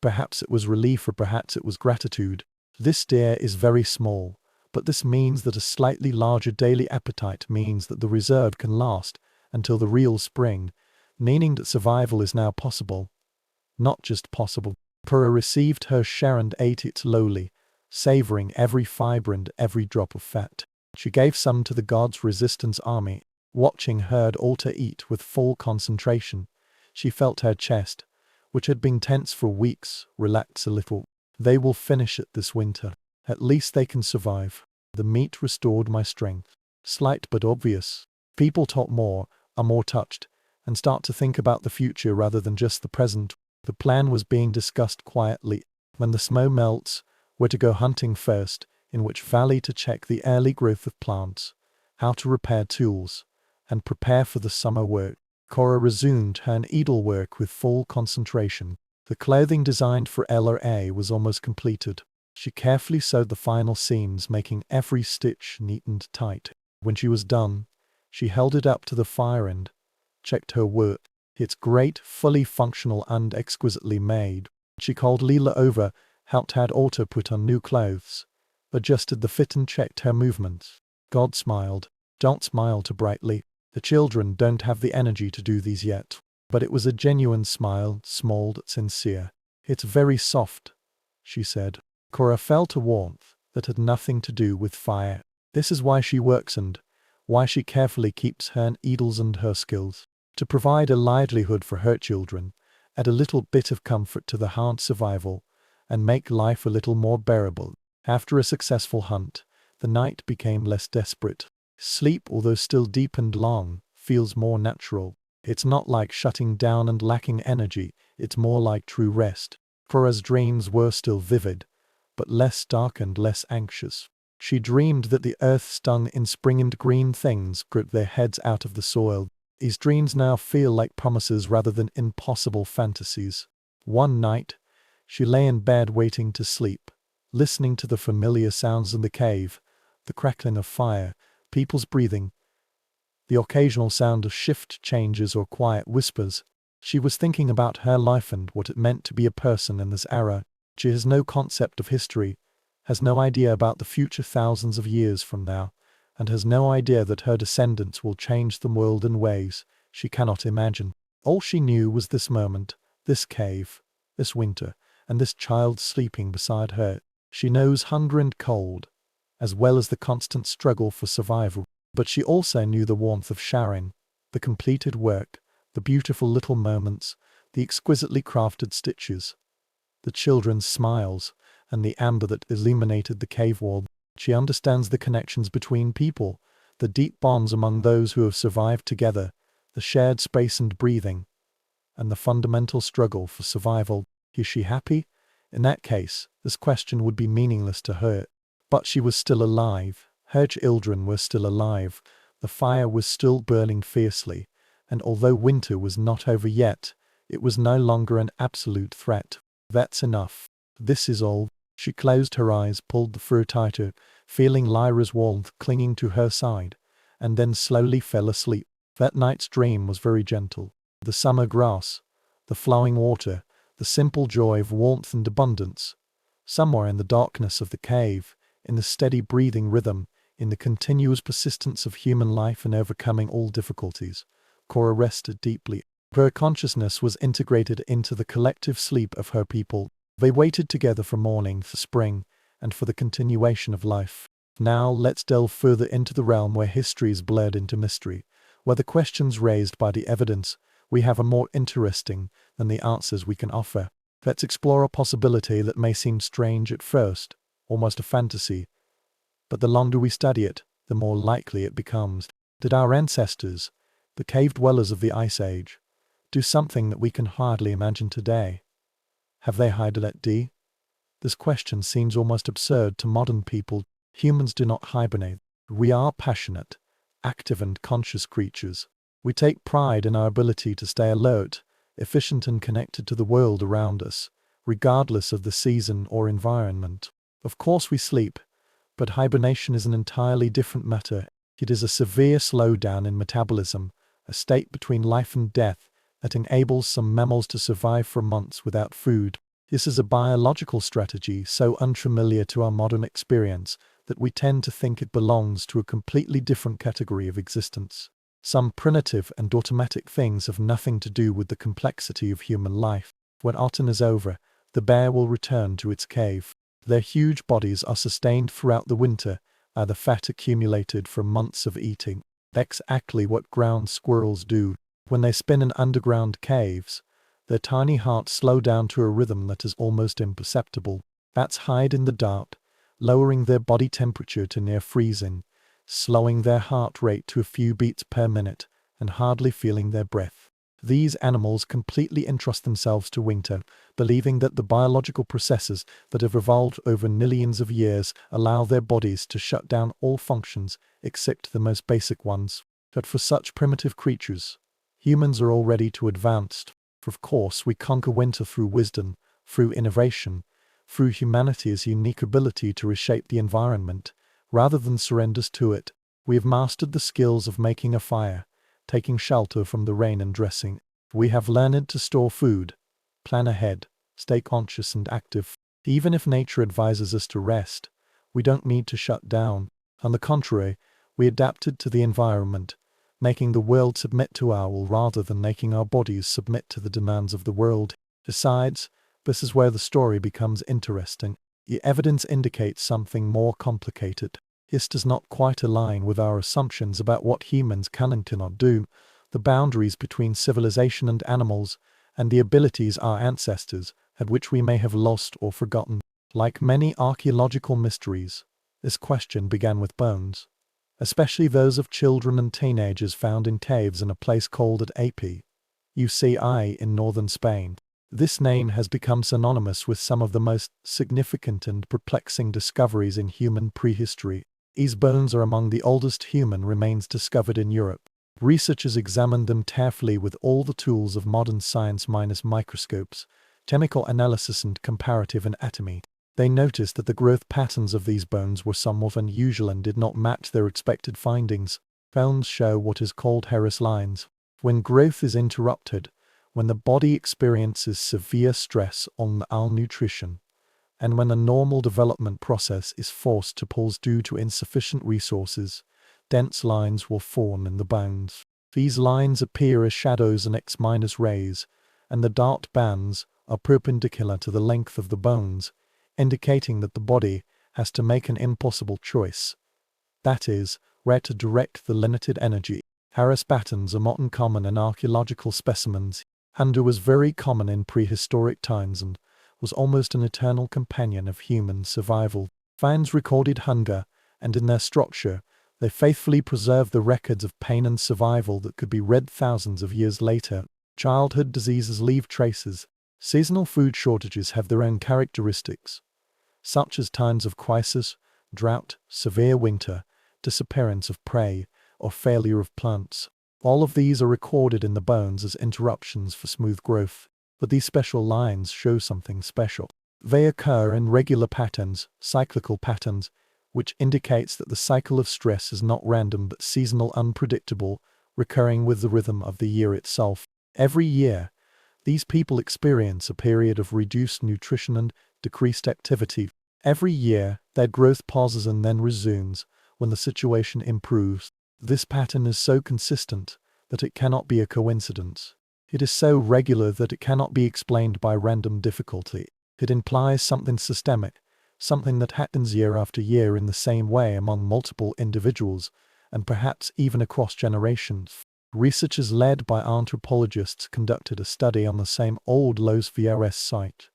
A: perhaps it was relief or perhaps it was gratitude. This deer is very small, but this means that a slightly larger daily appetite means that the reserve can last until the real spring, meaning that survival is now possible. Not just possible. Pura received her share and ate it slowly, savoring every fiber and every drop of fat. She gave some to the god's resistance army. Watching her altar eat with full concentration, she felt her chest, which had been tense for weeks, relax a little. They will finish it this winter. At least they can survive. The meat restored my strength. Slight but obvious. People talk more, are more touched, and start to think about the future rather than just the present. The plan was being discussed quietly. When the snow melts, we're to go hunting first, in which valley to check the early growth of plants, how to repair tools, and prepare for the summer work. Cora resumed her needlework with full concentration. The clothing designed for LRA was almost completed. She carefully sewed the final seams, making every stitch neat and tight. When she was done, she held it up to the fire and checked her work. It's great, fully functional and exquisitely made. She called Leela over, helped her daughter put on new clothes, adjusted the fit and checked her movements. God smiled. Don't smile too brightly. The children don't have the energy to do these yet. But it was a genuine smile, small but sincere. It's very soft, she said. Cora felt a warmth that had nothing to do with fire. This is why she works and why she carefully keeps her needles and her skills. To provide a livelihood for her children, add a little bit of comfort to the hard survival, and make life a little more bearable. After a successful hunt, the night became less desperate. Sleep, although still deep and long, feels more natural. It's not like shutting down and lacking energy, it's more like true rest. Cora's dreams were still vivid, but less dark and less anxious. She dreamed that the earth stung in spring and green things grew their heads out of the soil. These dreams now feel like promises rather than impossible fantasies. One night, she lay in bed waiting to sleep, listening to the familiar sounds in the cave, the crackling of fire, people's breathing, the occasional sound of shift changes or quiet whispers. She was thinking about her life and what it meant to be a person in this era. She has no concept of history, has no idea about the future thousands of years from now, and has no idea that her descendants will change the world in ways she cannot imagine. All she knew was this moment, this cave, this winter, and this child sleeping beside her. She knows hunger and cold, as well as the constant struggle for survival. But she also knew the warmth of showering, the completed work, the beautiful little moments, the exquisitely crafted stitches, the children's smiles, and the amber that illuminated the cave wall. She understands the connections between people, the deep bonds among those who have survived together, the shared space and breathing, and the fundamental struggle for survival. Is she happy? In that case, this question would be meaningless to her. But she was still alive. Her children were still alive. The fire was still burning fiercely, and although winter was not over yet, it was no longer an absolute threat. That's enough. This is all. She closed her eyes, pulled the fur tighter, feeling Lyra's warmth clinging to her side, and then slowly fell asleep. That night's dream was very gentle. The summer grass, the flowing water, the simple joy of warmth and abundance. Somewhere in the darkness of the cave, in the steady breathing rhythm, in the continuous persistence of human life in overcoming all difficulties, Cora rested deeply. Her consciousness was integrated into the collective sleep of her people. They waited together for morning, for spring, and for the continuation of life. Now let's delve further into the realm where history is blurred into mystery, where the questions raised by the evidence we have are more interesting than the answers we can offer. Let's explore a possibility that may seem strange at first, almost a fantasy, but the longer we study it, the more likely it becomes. Did our ancestors, the cave dwellers of the Ice Age, do something that we can hardly imagine today? Have they hibernate? This question seems almost absurd to modern people. Humans do not hibernate. We are passionate, active and conscious creatures. We take pride in our ability to stay alert, efficient and connected to the world around us, regardless of the season or environment. Of course we sleep, but hibernation is an entirely different matter. It is a severe slowdown in metabolism, a state between life and death that enables some mammals to survive for months without food. This is a biological strategy so unfamiliar to our modern experience that we tend to think it belongs to a completely different category of existence. Some primitive and automatic things have nothing to do with the complexity of human life. When autumn is over, the bear will return to its cave. Their huge bodies are sustained throughout the winter by the fat accumulated from months of eating. That's exactly what ground squirrels do. When they spin in underground caves, their tiny hearts slow down to a rhythm that is almost imperceptible. Bats hide in the dark, lowering their body temperature to near freezing, slowing their heart rate to a few beats per minute, and hardly feeling their breath. These animals completely entrust themselves to winter, believing that the biological processes that have evolved over millions of years allow their bodies to shut down all functions except the most basic ones. But for such primitive creatures, humans are already too advanced. Of course, we conquer winter through wisdom, through innovation, through humanity's unique ability to reshape the environment, rather than surrender to it. We have mastered the skills of making a fire, taking shelter from the rain and dressing. We have learned to store food, plan ahead, stay conscious and active. Even if nature advises us to rest, we don't need to shut down. On the contrary, we adapted to the environment, making the world submit to our will rather than making our bodies submit to the demands of the world. Besides, this is where the story becomes interesting. The evidence indicates something more complicated. This does not quite align with our assumptions about what humans can and cannot do, the boundaries between civilization and animals, and the abilities our ancestors had which we may have lost or forgotten. Like many archaeological mysteries, this question began with bones, especially those of children and teenagers found in caves in a place called at UCI in northern Spain. This name has become synonymous with some of the most significant and perplexing discoveries in human prehistory. These bones are among the oldest human remains discovered in Europe. Researchers examined them carefully with all the tools of modern science minus microscopes, chemical analysis and comparative anatomy. They noticed that the growth patterns of these bones were somewhat unusual and did not match their expected findings. Bones show what is called Harris lines. When growth is interrupted, when the body experiences severe stress on malnutrition, and when a normal development process is forced to pause due to insufficient resources, dense lines will form in the bones. These lines appear as shadows and X- rays, and the dark bands are perpendicular to the length of the bones, indicating that the body has to make an impossible choice. That is, where to direct the limited energy. Harris patterns are not uncommon in archaeological specimens. Hunger was very common in prehistoric times and was almost an eternal companion of human survival. Finds recorded hunger, and in their structure, they faithfully preserve the records of pain and survival that could be read thousands of years later. Childhood diseases leave traces. Seasonal food shortages have their own characteristics, such as times of crisis, drought, severe winter, disappearance of prey, or failure of plants. All of these are recorded in the bones as interruptions for smooth growth. But these special lines show something special. They occur in regular patterns, cyclical patterns, which indicates that the cycle of stress is not random but seasonal, unpredictable, recurring with the rhythm of the year itself. Every year, these people experience a period of reduced nutrition and decreased activity. Every year, their growth pauses and then resumes when the situation improves. This pattern is so consistent that it cannot be a coincidence. It is so regular that it cannot be explained by random difficulty. It implies something systemic, something that happens year after year in the same way among multiple individuals, and perhaps even across generations. Researchers led by anthropologists conducted a study on the same old Los Fieres site,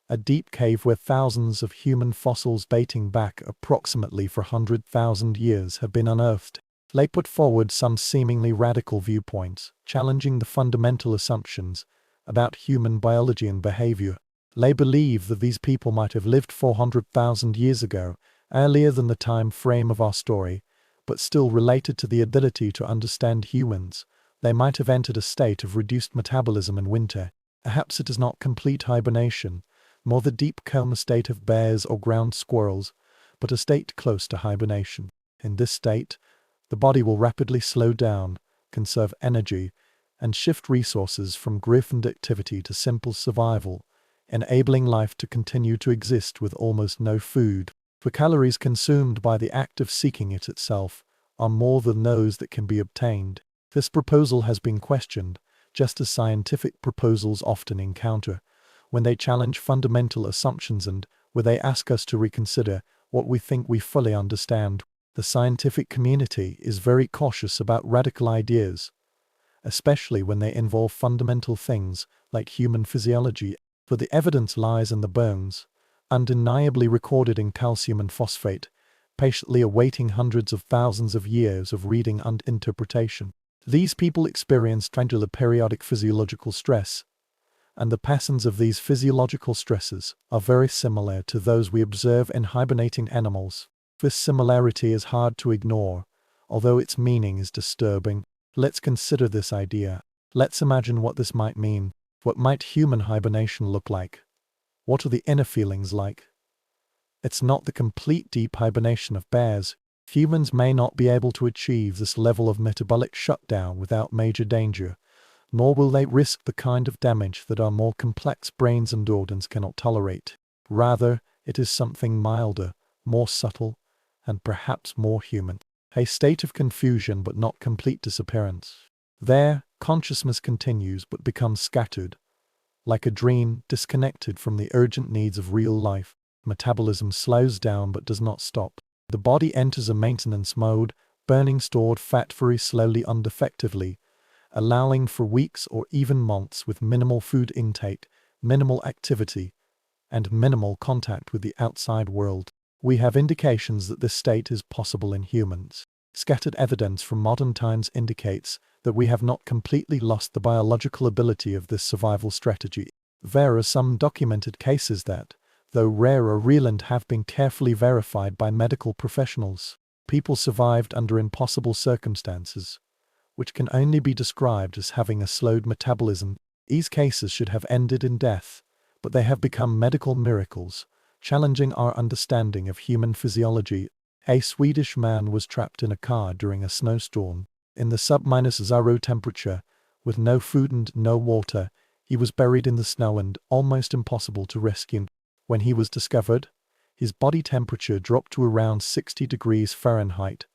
A: a deep cave where thousands of human fossils dating back approximately 400,000 years have been unearthed. They put forward some seemingly radical viewpoints, challenging the fundamental assumptions about human biology and behavior. They believe that these people might have lived 400,000 years ago, earlier than the time frame of our story, but still related to the ability to understand humans. They might have entered a state of reduced metabolism in winter. Perhaps it is not complete hibernation, more the deep coma state of bears or ground squirrels, but a state close to hibernation. In this state, the body will rapidly slow down, conserve energy, and shift resources from growth and activity to simple survival, enabling life to continue to exist with almost no food. The calories consumed by the act of seeking it itself are more than those that can be obtained. This proposal has been questioned, just as scientific proposals often encounter, when they challenge fundamental assumptions and where they ask us to reconsider what we think we fully understand. The scientific community is very cautious about radical ideas, especially when they involve fundamental things like human physiology. For the evidence lies in the bones, undeniably recorded in calcium and phosphate, patiently awaiting hundreds of thousands of years of reading and interpretation. These people experience regular periodic physiological stress, and the patterns of these physiological stresses are very similar to those we observe in hibernating animals. This similarity is hard to ignore, although its meaning is disturbing. Let's consider this idea. Let's imagine what this might mean. What might human hibernation look like? What are the inner feelings like? It's not the complete deep hibernation of bears. Humans may not be able to achieve this level of metabolic shutdown without major danger, nor will they risk the kind of damage that our more complex brains and organs cannot tolerate. Rather, it is something milder, more subtle, and perhaps more human. A state of confusion but not complete disappearance. There, consciousness continues but becomes scattered. Like a dream, disconnected from the urgent needs of real life, metabolism slows down but does not stop. The body enters a maintenance mode, burning stored fat very slowly and effectively, allowing for weeks or even months with minimal food intake, minimal activity, and minimal contact with the outside world. We have indications that this state is possible in humans. Scattered evidence from modern times indicates that we have not completely lost the biological ability of this survival strategy. There are some documented cases that, though rare, are real and have been carefully verified by medical professionals. People survived under impossible circumstances, which can only be described as having a slowed metabolism. These cases should have ended in death, but they have become medical miracles, challenging our understanding of human physiology. A Swedish man was trapped in a car during a snowstorm. In the sub-0 temperature, with no food and no water, he was buried in the snow and almost impossible to rescue. When he was discovered, his body temperature dropped to around 60 degrees Fahrenheit,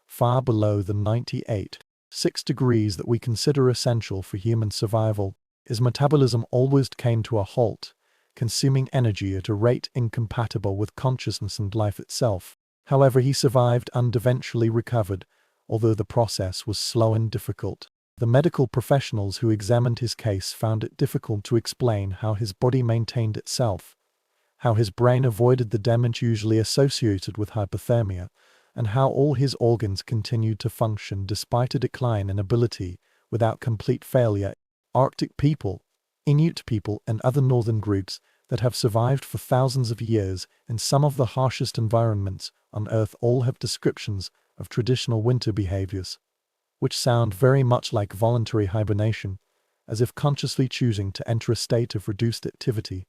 A: far below the 98.6 degrees that we consider essential for human survival. His metabolism almost came to a halt, consuming energy at a rate incompatible with consciousness and life itself. However, he survived and eventually recovered, although the process was slow and difficult. The medical professionals who examined his case found it difficult to explain how his body maintained itself, how his brain avoided the damage usually associated with hypothermia, and how all his organs continued to function despite a decline in ability without complete failure. Arctic people, Inuit people, and other northern groups that have survived for thousands of years in some of the harshest environments on Earth all have descriptions of traditional winter behaviors, which sound very much like voluntary hibernation, as if consciously choosing to enter a state of reduced activity,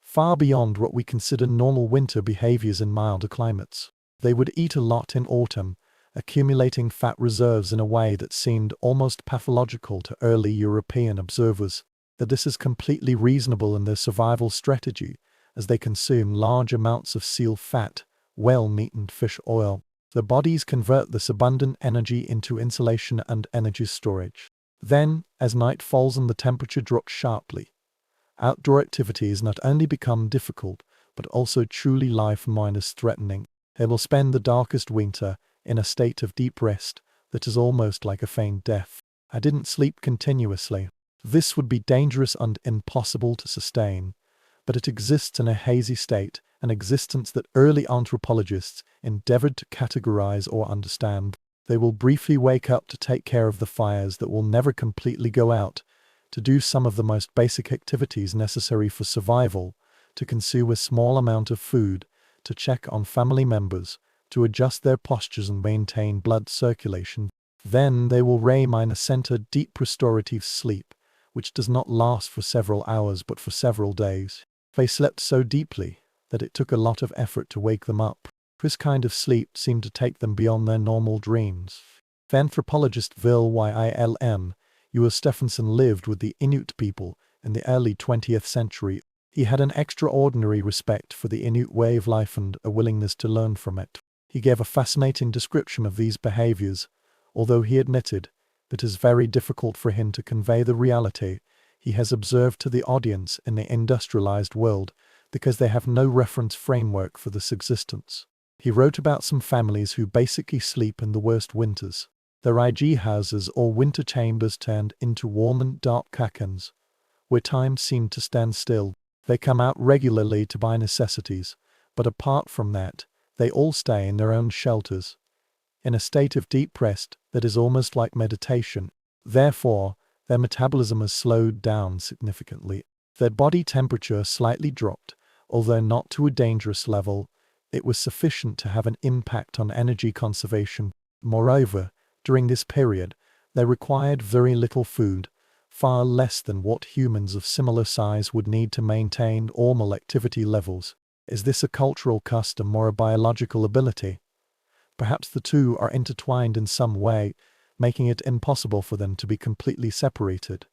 A: far beyond what we consider normal winter behaviors in milder climates. They would eat a lot in autumn, accumulating fat reserves in a way that seemed almost pathological to early European observers. That this is completely reasonable in their survival strategy, as they consume large amounts of seal fat, whale meat and fish oil. Their bodies convert this abundant energy into insulation and energy storage. Then, as night falls and the temperature drops sharply, outdoor activities not only become difficult, but also truly life-threatening. They will spend the darkest winter in a state of deep rest that is almost like a feigned death. I didn't sleep continuously. This would be dangerous and impossible to sustain, but it exists in a hazy state, an existence that early anthropologists endeavored to categorize or understand. They will briefly wake up to take care of the fires that will never completely go out, to do some of the most basic activities necessary for survival, to consume a small amount of food, to check on family members, to adjust their postures and maintain blood circulation. Then they will remain in a centered, deep restorative sleep, which does not last for several hours but for several days. They slept so deeply that it took a lot of effort to wake them up. This kind of sleep seemed to take them beyond their normal dreams. The anthropologist Wilhelm Stephenson lived with the Inuit people in the early 20th century. He had an extraordinary respect for the Inuit way of life and a willingness to learn from it. He gave a fascinating description of these behaviors, although he admitted that it is very difficult for him to convey the reality he has observed to the audience in the industrialized world, because they have no reference framework for this existence. He wrote about some families who basically sleep in the worst winters. Their IG houses or winter chambers turned into warm and dark caverns, where time seemed to stand still. They come out regularly to buy necessities, but apart from that, they all stay in their own shelters, in a state of deep rest that is almost like meditation. Therefore, their metabolism has slowed down significantly. Their body temperature slightly dropped, although not to a dangerous level. It was sufficient to have an impact on energy conservation. Moreover, during this period, They required very little food, far less than what humans of similar size would need to maintain normal activity levels. Is this a cultural custom or a biological ability? Perhaps the two are intertwined in some way, making it impossible for them to be completely separated.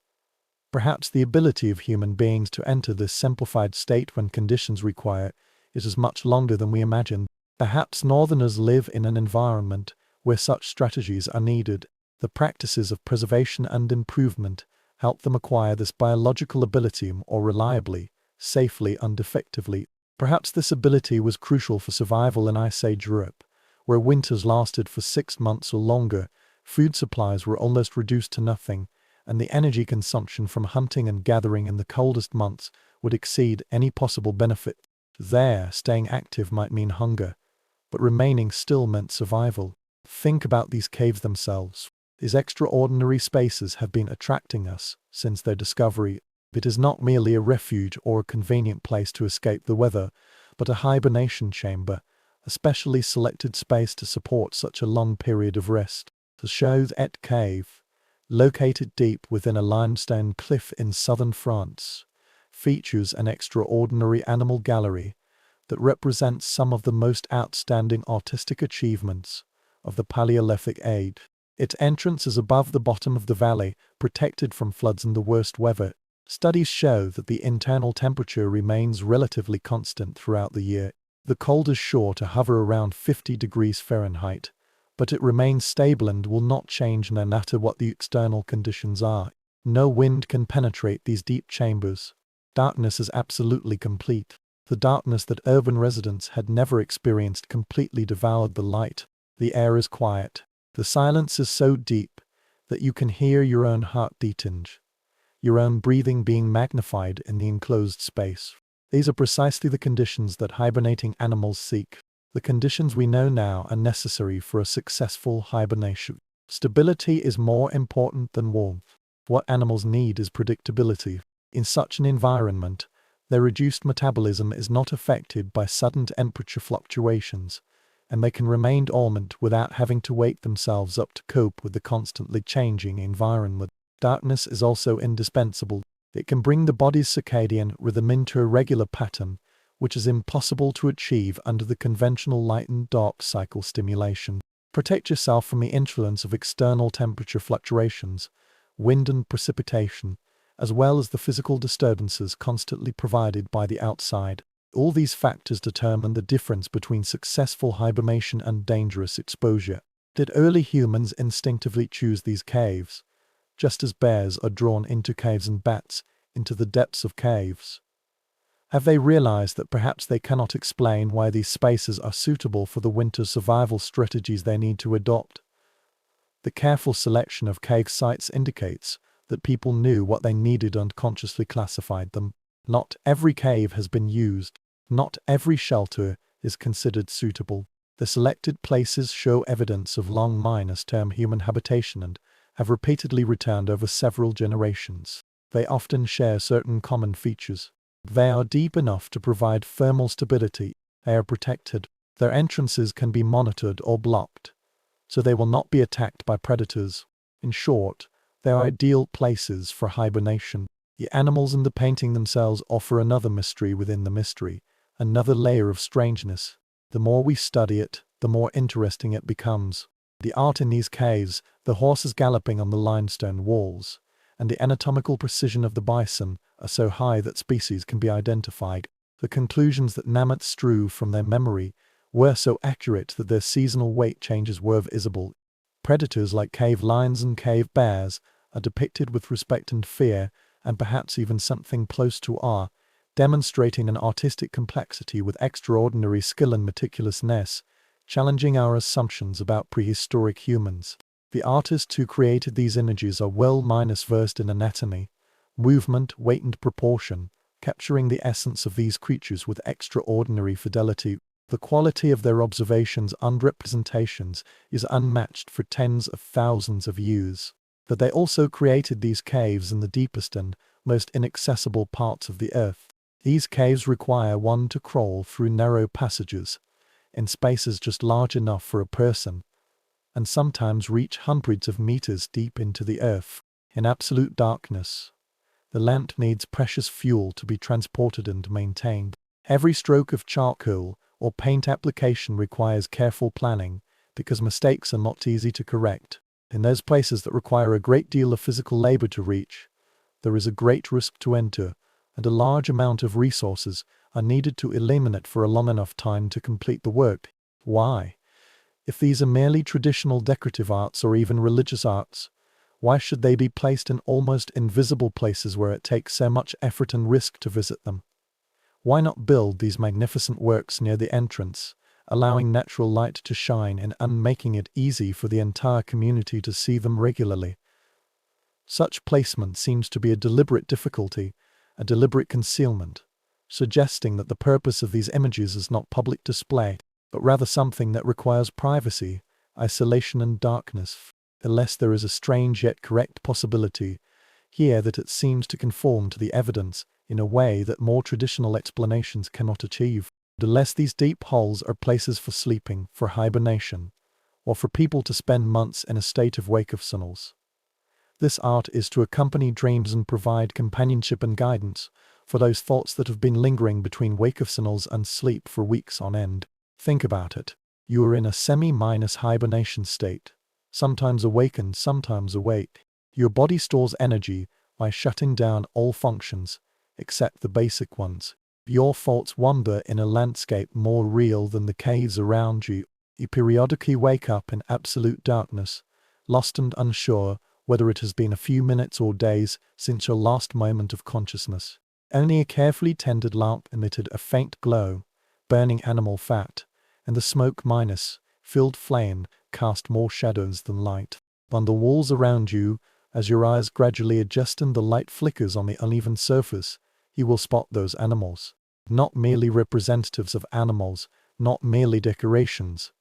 A: Perhaps the ability of human beings to enter this simplified state when conditions require it is much longer than we imagine. Perhaps northerners live in an environment where such strategies are needed. The practices of preservation and improvement help them acquire this biological ability more reliably, safely, and effectively. Perhaps this ability was crucial for survival in Ice Age Europe, where winters lasted for 6 months or longer, food supplies were almost reduced to nothing, and the energy consumption from hunting and gathering in the coldest months would exceed any possible benefit. There, staying active might mean hunger, but remaining still meant survival. Think about these caves themselves. These extraordinary spaces have been attracting us since their discovery. It is not merely a refuge or a convenient place to escape the weather, but a hibernation chamber, a specially selected space to support such a long period of rest. The Chauvet Cave, located deep within a limestone cliff in southern France, features an extraordinary animal gallery that represents some of the most outstanding artistic achievements of the Paleolithic age. Its entrance is above the bottom of the valley, protected from floods and the worst weather. Studies show that the internal temperature remains relatively constant throughout the year. The cold is sure to hover around 50 degrees Fahrenheit, but it remains stable and will not change no matter what the external conditions are. No wind can penetrate these deep chambers. Darkness is absolutely complete. The darkness that urban residents had never experienced completely devoured the light. The air is quiet. The silence is so deep that you can hear your own heart beating, your own breathing being magnified in the enclosed space. These are precisely the conditions that hibernating animals seek. The conditions we know now are necessary for a successful hibernation. Stability is more important than warmth. What animals need is predictability. In such an environment, their reduced metabolism is not affected by sudden temperature fluctuations, and they can remain dormant without having to wake themselves up to cope with the constantly changing environment. Darkness is also indispensable. It can bring the body's circadian rhythm into a regular pattern, which is impossible to achieve under the conventional light and dark cycle stimulation. Protect yourself from the influence of external temperature fluctuations, wind and precipitation, as well as the physical disturbances constantly provided by the outside. All these factors determine the difference between successful hibernation and dangerous exposure. Did early humans instinctively choose these caves, just as bears are drawn into caves and bats into the depths of caves? Have they realized that perhaps they cannot explain why these spaces are suitable for the winter survival strategies they need to adopt? The careful selection of cave sites indicates that people knew what they needed and consciously classified them. Not every cave has been used. Not every shelter is considered suitable. The selected places show evidence of long-term human habitation and have repeatedly returned over several generations. They often share certain common features. They are deep enough to provide thermal stability. They are protected. Their entrances can be monitored or blocked, so they will not be attacked by predators. In short, they are ideal places for hibernation. The animals in the painting themselves offer another mystery within the mystery, another layer of strangeness. The more we study it, the more interesting it becomes. The art in these caves, the horses galloping on the limestone walls, and the anatomical precision of the bison are so high that species can be identified. The conclusions that mammoths drew from their memory were so accurate that their seasonal weight changes were visible. Predators like cave lions and cave bears are depicted with respect and fear, and perhaps even something close to awe, demonstrating an artistic complexity with extraordinary skill and meticulousness, challenging our assumptions about prehistoric humans. The artists who created these images are well-versed in anatomy, movement, weight and proportion, capturing the essence of these creatures with extraordinary fidelity. The quality of their observations and representations is unmatched for tens of thousands of years. That they also created these caves in the deepest and most inaccessible parts of the earth. These caves require one to crawl through narrow passages, in spaces just large enough for a person, and sometimes reach hundreds of meters deep into the earth. In absolute darkness, the lamp needs precious fuel to be transported and maintained. Every stroke of charcoal or paint application requires careful planning, because mistakes are not easy to correct. In those places that require a great deal of physical labor to reach, there is a great risk to enter, and a large amount of resources are needed to eliminate for a long enough time to complete the work. Why? If these are merely traditional decorative arts or even religious arts, why should they be placed in almost invisible places where it takes so much effort and risk to visit them? Why not build these magnificent works near the entrance, allowing natural light to shine in and making it easy for the entire community to see them regularly? Such placement seems to be a deliberate difficulty, a deliberate concealment, suggesting that the purpose of these images is not public display, but rather something that requires privacy, isolation and darkness. Unless there is a strange yet correct possibility here that it seems to conform to the evidence in a way that more traditional explanations cannot achieve. Unless these deep holes are places for sleeping, for hibernation, or for people to spend months in a state of wakefulness. This art is to accompany dreams and provide companionship and guidance for those thoughts that have been lingering between wakefulness and sleep for weeks on end. Think about it. You are in a semi-minus hibernation state, sometimes awakened, sometimes awake. Your body stores energy by shutting down all functions, except the basic ones. Your thoughts wander in a landscape more real than the caves around you. You periodically wake up in absolute darkness, lost and unsure whether it has been a few minutes or days since your last moment of consciousness. Only a carefully tended lamp emitted a faint glow, burning animal fat, and the smoke minus filled flame cast more shadows than light. On the walls around you, as your eyes gradually adjust and the light flickers on the uneven surface, you will spot those animals. Not merely representatives of animals, not merely decorations,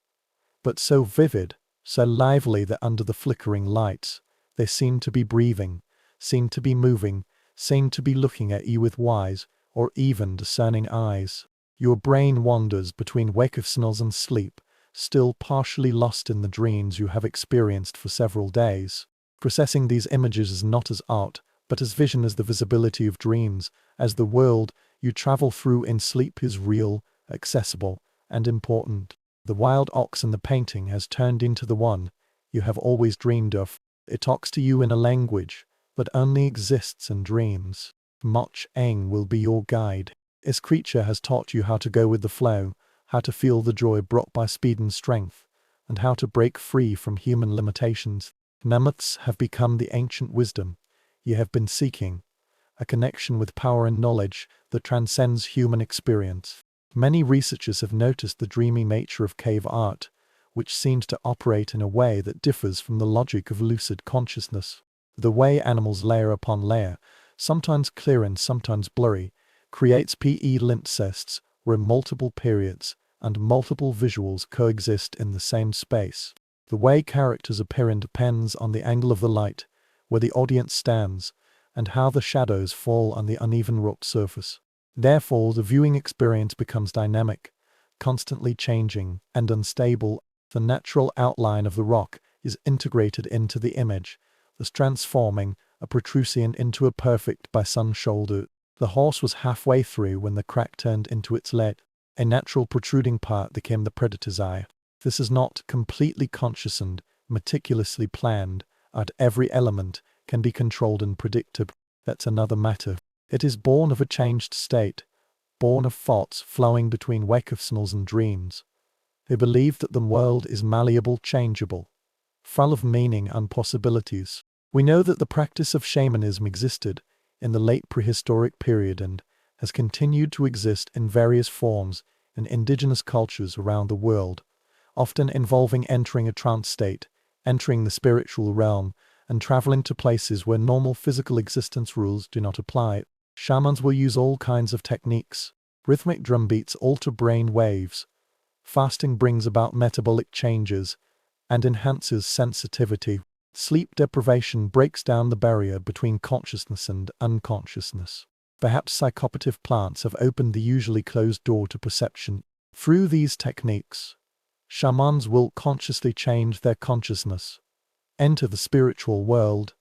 A: but so vivid, so lively that under the flickering lights, they seem to be breathing, seem to be moving, seem to be looking at you with wise, or even discerning eyes. Your brain wanders between wakefulness and sleep, still partially lost in the dreams you have experienced for several days. Processing these images is not as art, but as vision, as the visibility of dreams, as the world you travel through in sleep is real, accessible, and important. The wild ox in the painting has turned into the one you have always dreamed of. It talks to you in a language that only exists in dreams. Moch Eng will be your guide. This creature has taught you how to go with the flow, how to feel the joy brought by speed and strength, and how to break free from human limitations. Mammoths have become the ancient wisdom you have been seeking, a connection with power and knowledge that transcends human experience. Many researchers have noticed the dreamy nature of cave art, which seems to operate in a way that differs from the logic of lucid consciousness. The way animals layer upon layer, sometimes clear and sometimes blurry, creates palimpsests where multiple periods and multiple visuals coexist in the same space. The way characters appear depends on the angle of the light, where the audience stands, and how the shadows fall on the uneven rock surface. Therefore, the viewing experience becomes dynamic, constantly changing, and unstable. The natural outline of the rock is integrated into the image, thus transforming a protrusion into a perfect by-sun shoulder. The horse was halfway through when the crack turned into its leg. A natural protruding part became the predator's eye. This is not completely conscious and meticulously planned, and every element can be controlled and predicted. That's another matter. It is born of a changed state, born of thoughts flowing between wakefulness and dreams. They believe that the world is malleable, changeable, full of meaning and possibilities. We know that the practice of shamanism existed in the late prehistoric period and has continued to exist in various forms in indigenous cultures around the world, often involving entering a trance state, entering the spiritual realm, and traveling to places where normal physical existence rules do not apply. Shamans will use all kinds of techniques. Rhythmic drum beats alter brain waves. Fasting brings about metabolic changes and enhances sensitivity. Sleep deprivation breaks down the barrier between consciousness and unconsciousness. Perhaps psychopative plants have opened the usually closed door to perception. Through these techniques, Shamans will consciously change their consciousness, enter the spiritual world,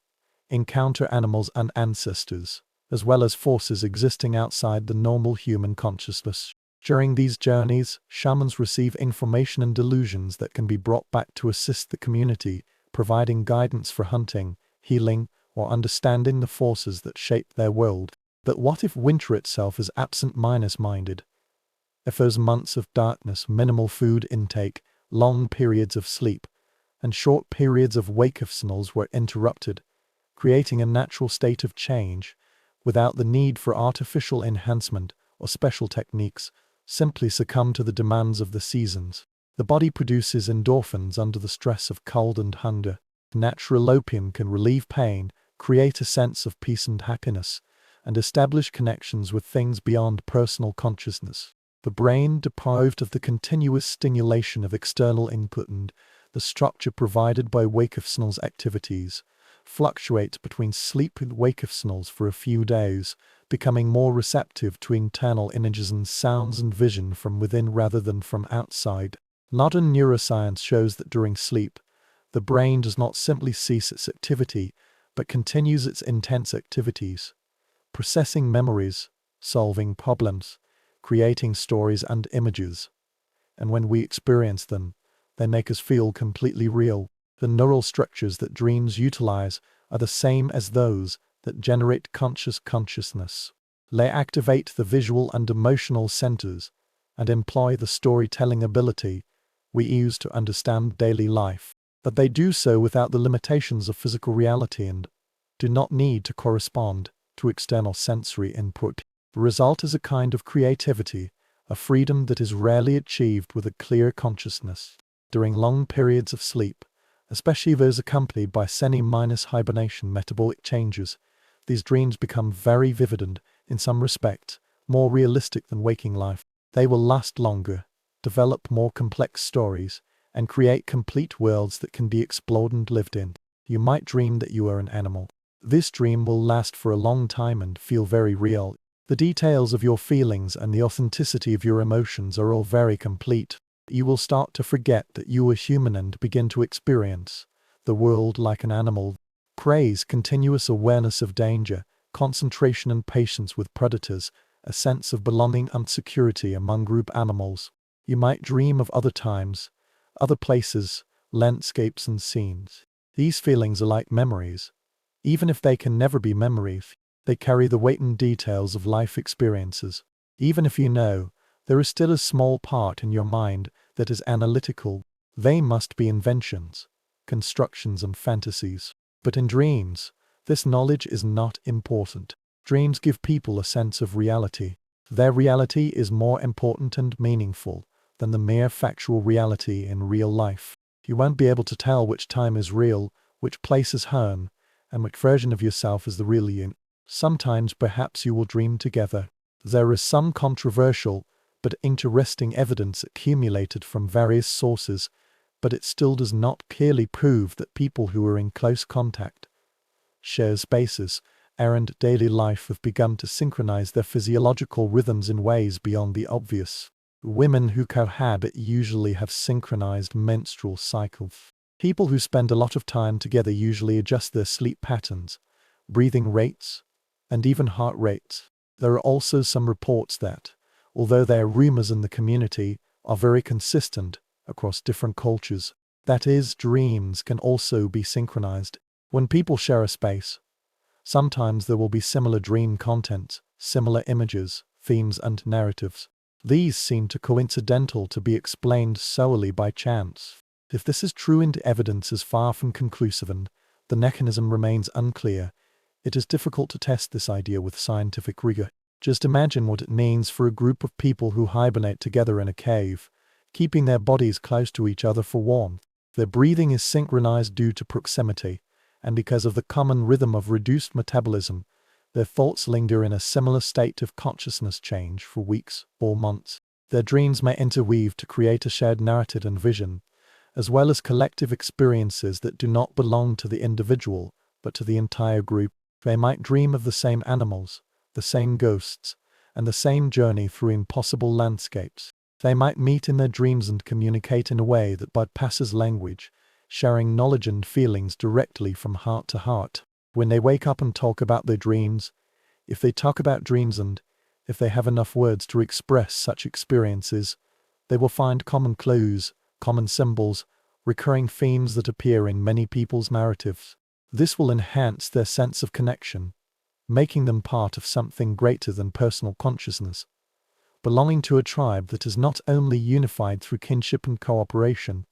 A: encounter animals and ancestors, as well as forces existing outside the normal human consciousness. During these journeys, shamans receive information and delusions that can be brought back to assist the community, providing guidance for hunting, healing, or understanding the forces that shape their world. But what if winter itself is absent-minded? If those months of darkness, minimal food intake, long periods of sleep, and short periods of wakefulness were interrupted, creating a natural state of change, without the need for artificial enhancement or special techniques, simply succumb to the demands of the seasons. The body produces endorphins under the stress of cold and hunger. Natural opium can relieve pain, create a sense of peace and happiness, and establish connections with things beyond personal consciousness. The brain, deprived of the continuous stimulation of external input and the structure provided by wakefulness activities, fluctuates between sleep and wakefulness for a few days, becoming more receptive to internal images and sounds and vision from within rather than from outside. Modern neuroscience shows that during sleep, the brain does not simply cease its activity, but continues its intense activities, processing memories, solving problems, creating stories and images. And when we experience them, they make us feel completely real. The neural structures that dreams utilize are the same as those that generate consciousness. They activate the visual and emotional centers and employ the storytelling ability we use to understand daily life. But they do so without the limitations of physical reality and do not need to correspond to external sensory input. The result is a kind of creativity, a freedom that is rarely achieved with a clear consciousness. During long periods of sleep, especially those accompanied by hibernation metabolic changes, these dreams become very vivid and, in some respects, more realistic than waking life. They will last longer, develop more complex stories, and create complete worlds that can be explored and lived in. You might dream that you are an animal. This dream will last for a long time and feel very real. The details of your feelings and the authenticity of your emotions are all very complete. You will start to forget that you are human and begin to experience the world like an animal. Praise continuous awareness of danger, concentration and patience with predators, a sense of belonging and security among group animals. You might dream of other times, other places, landscapes and scenes. These feelings are like memories. Even if they can never be memories, they carry the weight and details of life experiences. Even if you know, there is still a small part in your mind that is analytical. They must be inventions, constructions and fantasies. But in dreams, this knowledge is not important. Dreams give people a sense of reality. Their reality is more important and meaningful than the mere factual reality in real life. You won't be able to tell which time is real, which place is home, and which version of yourself is the real you. Sometimes perhaps you will dream together. There is some controversial but interesting evidence accumulated from various sources, but it still does not clearly prove that people who are in close contact, share spaces, and daily life have begun to synchronize their physiological rhythms in ways beyond the obvious. Women who cohabit usually have synchronized menstrual cycles. People who spend a lot of time together usually adjust their sleep patterns, breathing rates, and even heart rates. There are also some reports that, although they are rumors in the community, are very consistent across different cultures. That is, dreams can also be synchronized. When people share a space, sometimes there will be similar dream contents, similar images, themes and narratives. These seem too coincidental to be explained solely by chance. If this is true and evidence is far from conclusive and the mechanism remains unclear, it is difficult to test this idea with scientific rigor. Just imagine what it means for a group of people who hibernate together in a cave, keeping their bodies close to each other for warmth. Their breathing is synchronized due to proximity, and because of the common rhythm of reduced metabolism, their thoughts linger in a similar state of consciousness change for weeks or months. Their dreams may interweave to create a shared narrative and vision, as well as collective experiences that do not belong to the individual, but to the entire group. They might dream of the same animals, the same ghosts, and the same journey through impossible landscapes. They might meet in their dreams and communicate in a way that bypasses language, sharing knowledge and feelings directly from heart to heart. When they wake up and talk about their dreams, if they talk about dreams and if they have enough words to express such experiences, they will find common clues, common symbols, recurring themes that appear in many people's narratives. This will enhance their sense of connection, making them part of something greater than personal consciousness, belonging to a tribe that is not only unified through kinship and cooperation,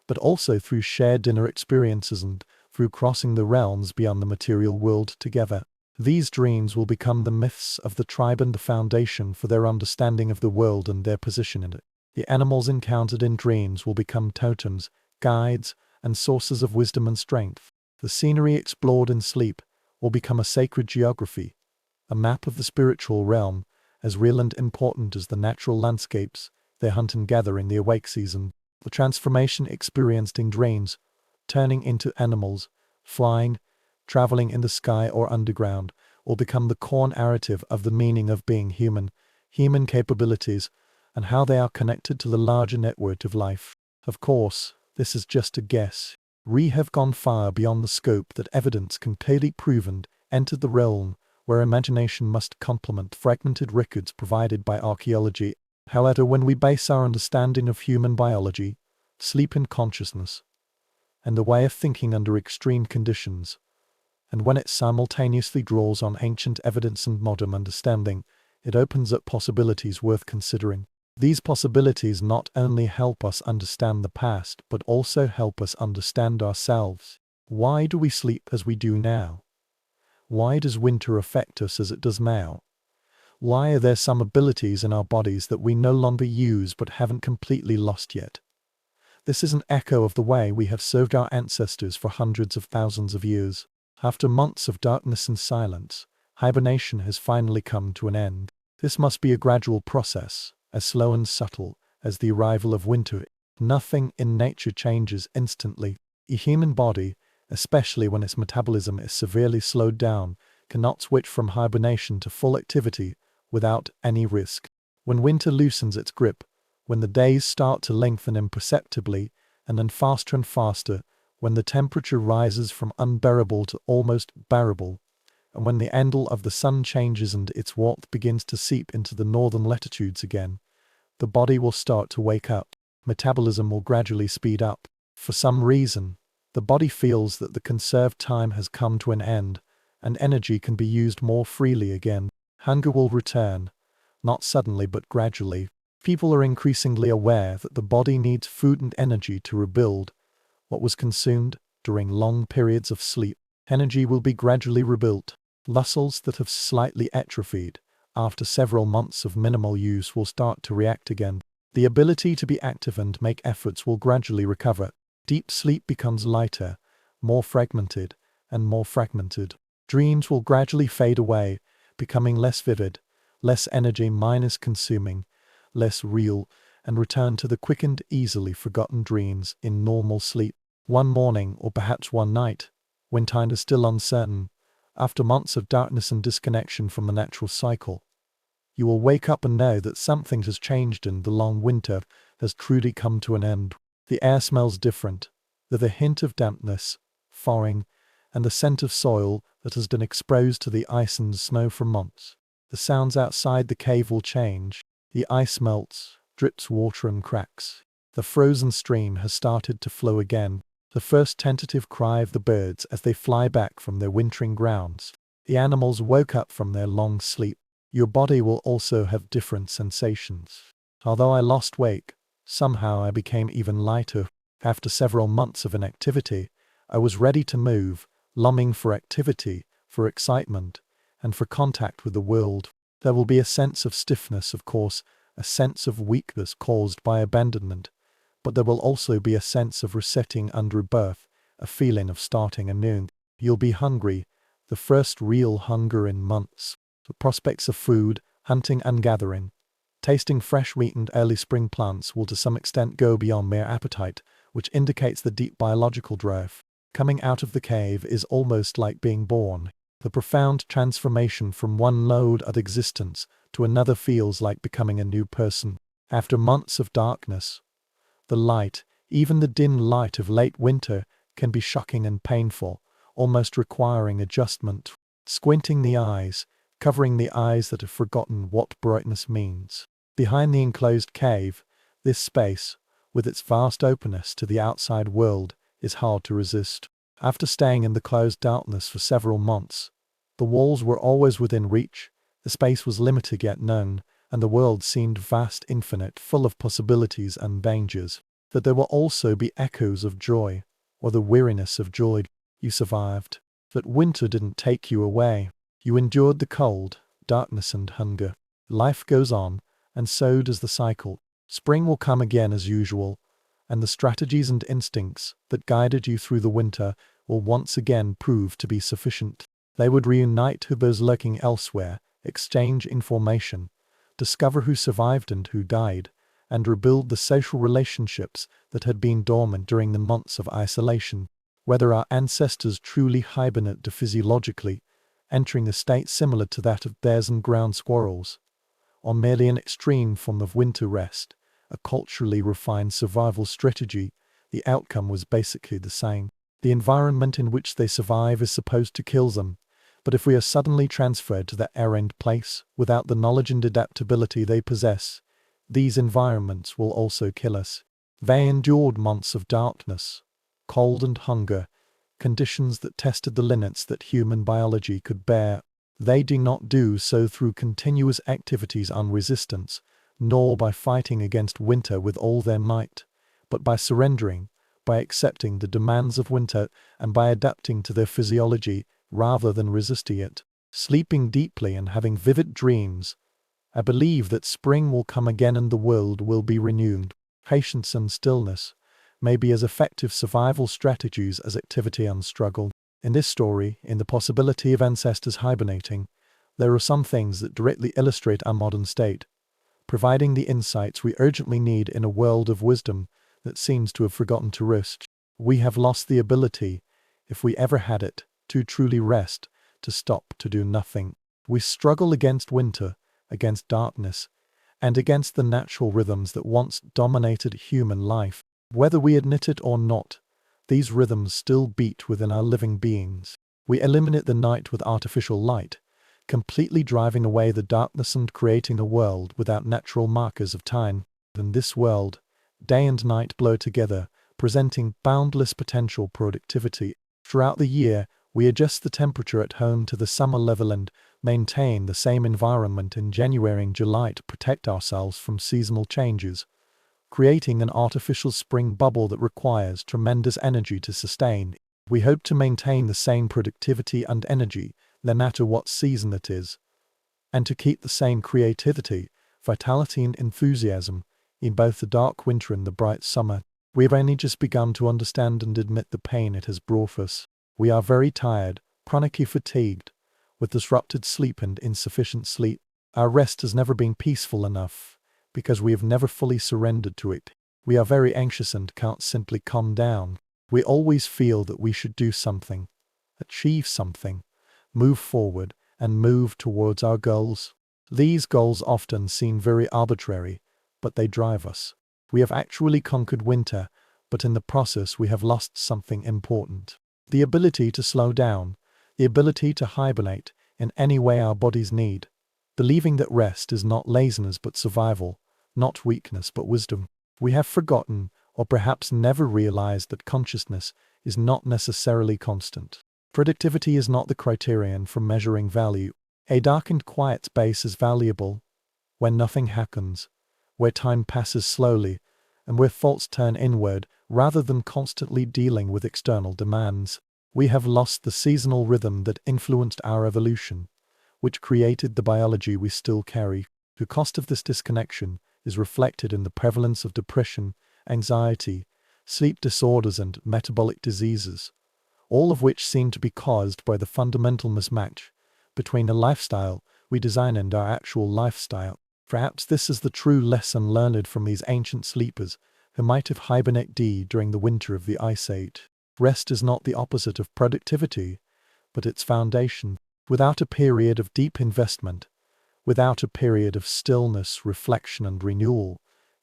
A: but also through shared inner experiences and through crossing the realms beyond the material world together. These dreams will become the myths of the tribe and the foundation for their understanding of the world and their position in it. The animals encountered in dreams will become totems, guides, and sources of wisdom and strength. The scenery explored in sleep will become a sacred geography, a map of the spiritual realm, as real and important as the natural landscapes they hunt and gather in the awake season. The transformation experienced in dreams, turning into animals, flying, traveling in the sky or underground, will become the core narrative of the meaning of being human, human capabilities, and how they are connected to the larger network of life. Of course, this is just a guess. We have gone far beyond the scope that evidence can clearly prove and entered the realm where imagination must complement fragmented records provided by archaeology. However, when we base our understanding of human biology, sleep and consciousness, and the way of thinking under extreme conditions, and when it simultaneously draws on ancient evidence and modern understanding, it opens up possibilities worth considering. These possibilities not only help us understand the past, but also help us understand ourselves. Why do we sleep as we do now? Why does winter affect us as it does now? Why are there some abilities in our bodies that we no longer use but haven't completely lost yet? This is an echo of the way we have served our ancestors for hundreds of thousands of years. After months of darkness and silence, hibernation has finally come to an end. This must be a gradual process, as slow and subtle as the arrival of winter. Nothing in nature changes instantly. A human body, especially when its metabolism is severely slowed down, cannot switch from hibernation to full activity without any risk. When winter loosens its grip, when the days start to lengthen imperceptibly, and then faster and faster, when the temperature rises from unbearable to almost bearable, and when the angle of the sun changes and its warmth begins to seep into the northern latitudes again, the body will start to wake up. Metabolism will gradually speed up. For some reason, the body feels that the conserved time has come to an end, and energy can be used more freely again. Hunger will return, not suddenly but gradually. People are increasingly aware that the body needs food and energy to rebuild what was consumed during long periods of sleep. Energy will be gradually rebuilt. Muscles that have slightly atrophied after several months of minimal use will start to react again. The ability to be active and make efforts will gradually recover. Deep sleep becomes lighter, more fragmented, and more fragmented. Dreams will gradually fade away, becoming less vivid, less energy consuming, less real, and return to the quickened, easily forgotten dreams in normal sleep. One morning, or perhaps one night, when time is still uncertain, after months of darkness and disconnection from the natural cycle, you will wake up and know that something has changed and the long winter has truly come to an end. The air smells different, with a hint of dampness, thawing, and the scent of soil that has been exposed to the ice and snow for months. The sounds outside the cave will change. The ice melts, drips water and cracks. The frozen stream has started to flow again. The first tentative cry of the birds as they fly back from their wintering grounds. The animals woke up from their long sleep. Your body will also have different sensations. Although I lost weight, somehow I became even lighter. After several months of inactivity, I was ready to move, longing for activity, for excitement, and for contact with the world. There will be a sense of stiffness, of course, a sense of weakness caused by abandonment, but there will also be a sense of resetting under birth, a feeling of starting anew. You'll be hungry, the first real hunger in months. The prospects of food, hunting and gathering, tasting fresh wheat and early spring plants will to some extent go beyond mere appetite, which indicates the deep biological drive. Coming out of the cave is almost like being born. The profound transformation from one mode of existence to another feels like becoming a new person. After months of darkness, the light, even the dim light of late winter, can be shocking and painful, almost requiring adjustment. Squinting the eyes, covering the eyes that have forgotten what brightness means. Behind the enclosed cave, this space, with its vast openness to the outside world, is hard to resist. After staying in the closed darkness for several months, the walls were always within reach, the space was limited yet known, and the world seemed vast, infinite, full of possibilities and dangers. That there will also be echoes of joy, or the weariness of joy. You survived. That winter didn't take you away. You endured the cold, darkness and hunger. Life goes on, and so does the cycle. Spring will come again as usual, and the strategies and instincts that guided you through the winter will once again prove to be sufficient. They would reunite those lurking elsewhere, exchange information, discover who survived and who died, and rebuild the social relationships that had been dormant during the months of isolation. Whether our ancestors truly hibernated physiologically, entering a state similar to that of bears and ground squirrels, or merely an extreme form of winter rest, a culturally refined survival strategy, the outcome was basically the same. The environment in which they survive is supposed to kill them, but if we are suddenly transferred to that errand place without the knowledge and adaptability they possess, these environments will also kill us. They endured months of darkness, cold and hunger, conditions that tested the limits that human biology could bear. They do not do so through continuous activities on resistance, nor by fighting against winter with all their might, but by surrendering, by accepting the demands of winter, and by adapting to their physiology rather than resisting it. Sleeping deeply and having vivid dreams, I believe that spring will come again and the world will be renewed. Patience and stillness may be as effective survival strategies as activity and struggle. In this story, in the possibility of ancestors hibernating, there are some things that directly illustrate our modern state, providing the insights we urgently need in a world of wisdom that seems to have forgotten to rest. We have lost the ability, if we ever had it, to truly rest, to stop, to do nothing. We struggle against winter, against darkness, and against the natural rhythms that once dominated human life. Whether we admit it or not, these rhythms still beat within our living beings. We eliminate the night with artificial light, completely driving away the darkness and creating a world without natural markers of time. In this world, day and night blur together, presenting boundless potential productivity. Throughout the year, we adjust the temperature at home to the summer level and maintain the same environment in January and July to protect ourselves from seasonal changes, creating an artificial spring bubble that requires tremendous energy to sustain. We hope to maintain the same productivity and energy, no matter what season it is, and to keep the same creativity, vitality and enthusiasm in both the dark winter and the bright summer. We have only just begun to understand and admit the pain it has brought us. We are very tired, chronically fatigued, with disrupted sleep and insufficient sleep. Our rest has never been peaceful enough, because we have never fully surrendered to it. We are very anxious and can't simply calm down. We always feel that we should do something, achieve something, move forward, and move towards our goals. These goals often seem very arbitrary, but they drive us. We have actually conquered winter, but in the process we have lost something important. The ability to slow down, the ability to hibernate in any way our bodies need, believing that rest is not laziness but survival, not weakness but wisdom. We have forgotten, or perhaps never realized, that consciousness is not necessarily constant. Productivity is not the criterion for measuring value. A dark and quiet space is valuable when nothing happens, where time passes slowly, and where thoughts turn inward rather than constantly dealing with external demands. We have lost the seasonal rhythm that influenced our evolution, which created the biology we still carry. The cost of this disconnection is reflected in the prevalence of depression, anxiety, sleep disorders, and metabolic diseases, all of which seem to be caused by the fundamental mismatch between the lifestyle we design and our actual lifestyle. Perhaps this is the true lesson learned from these ancient sleepers who might have hibernated during the winter of the Ice Age. Rest is not the opposite of productivity, but its foundation. Without a period of deep investment, without a period of stillness, reflection, and renewal,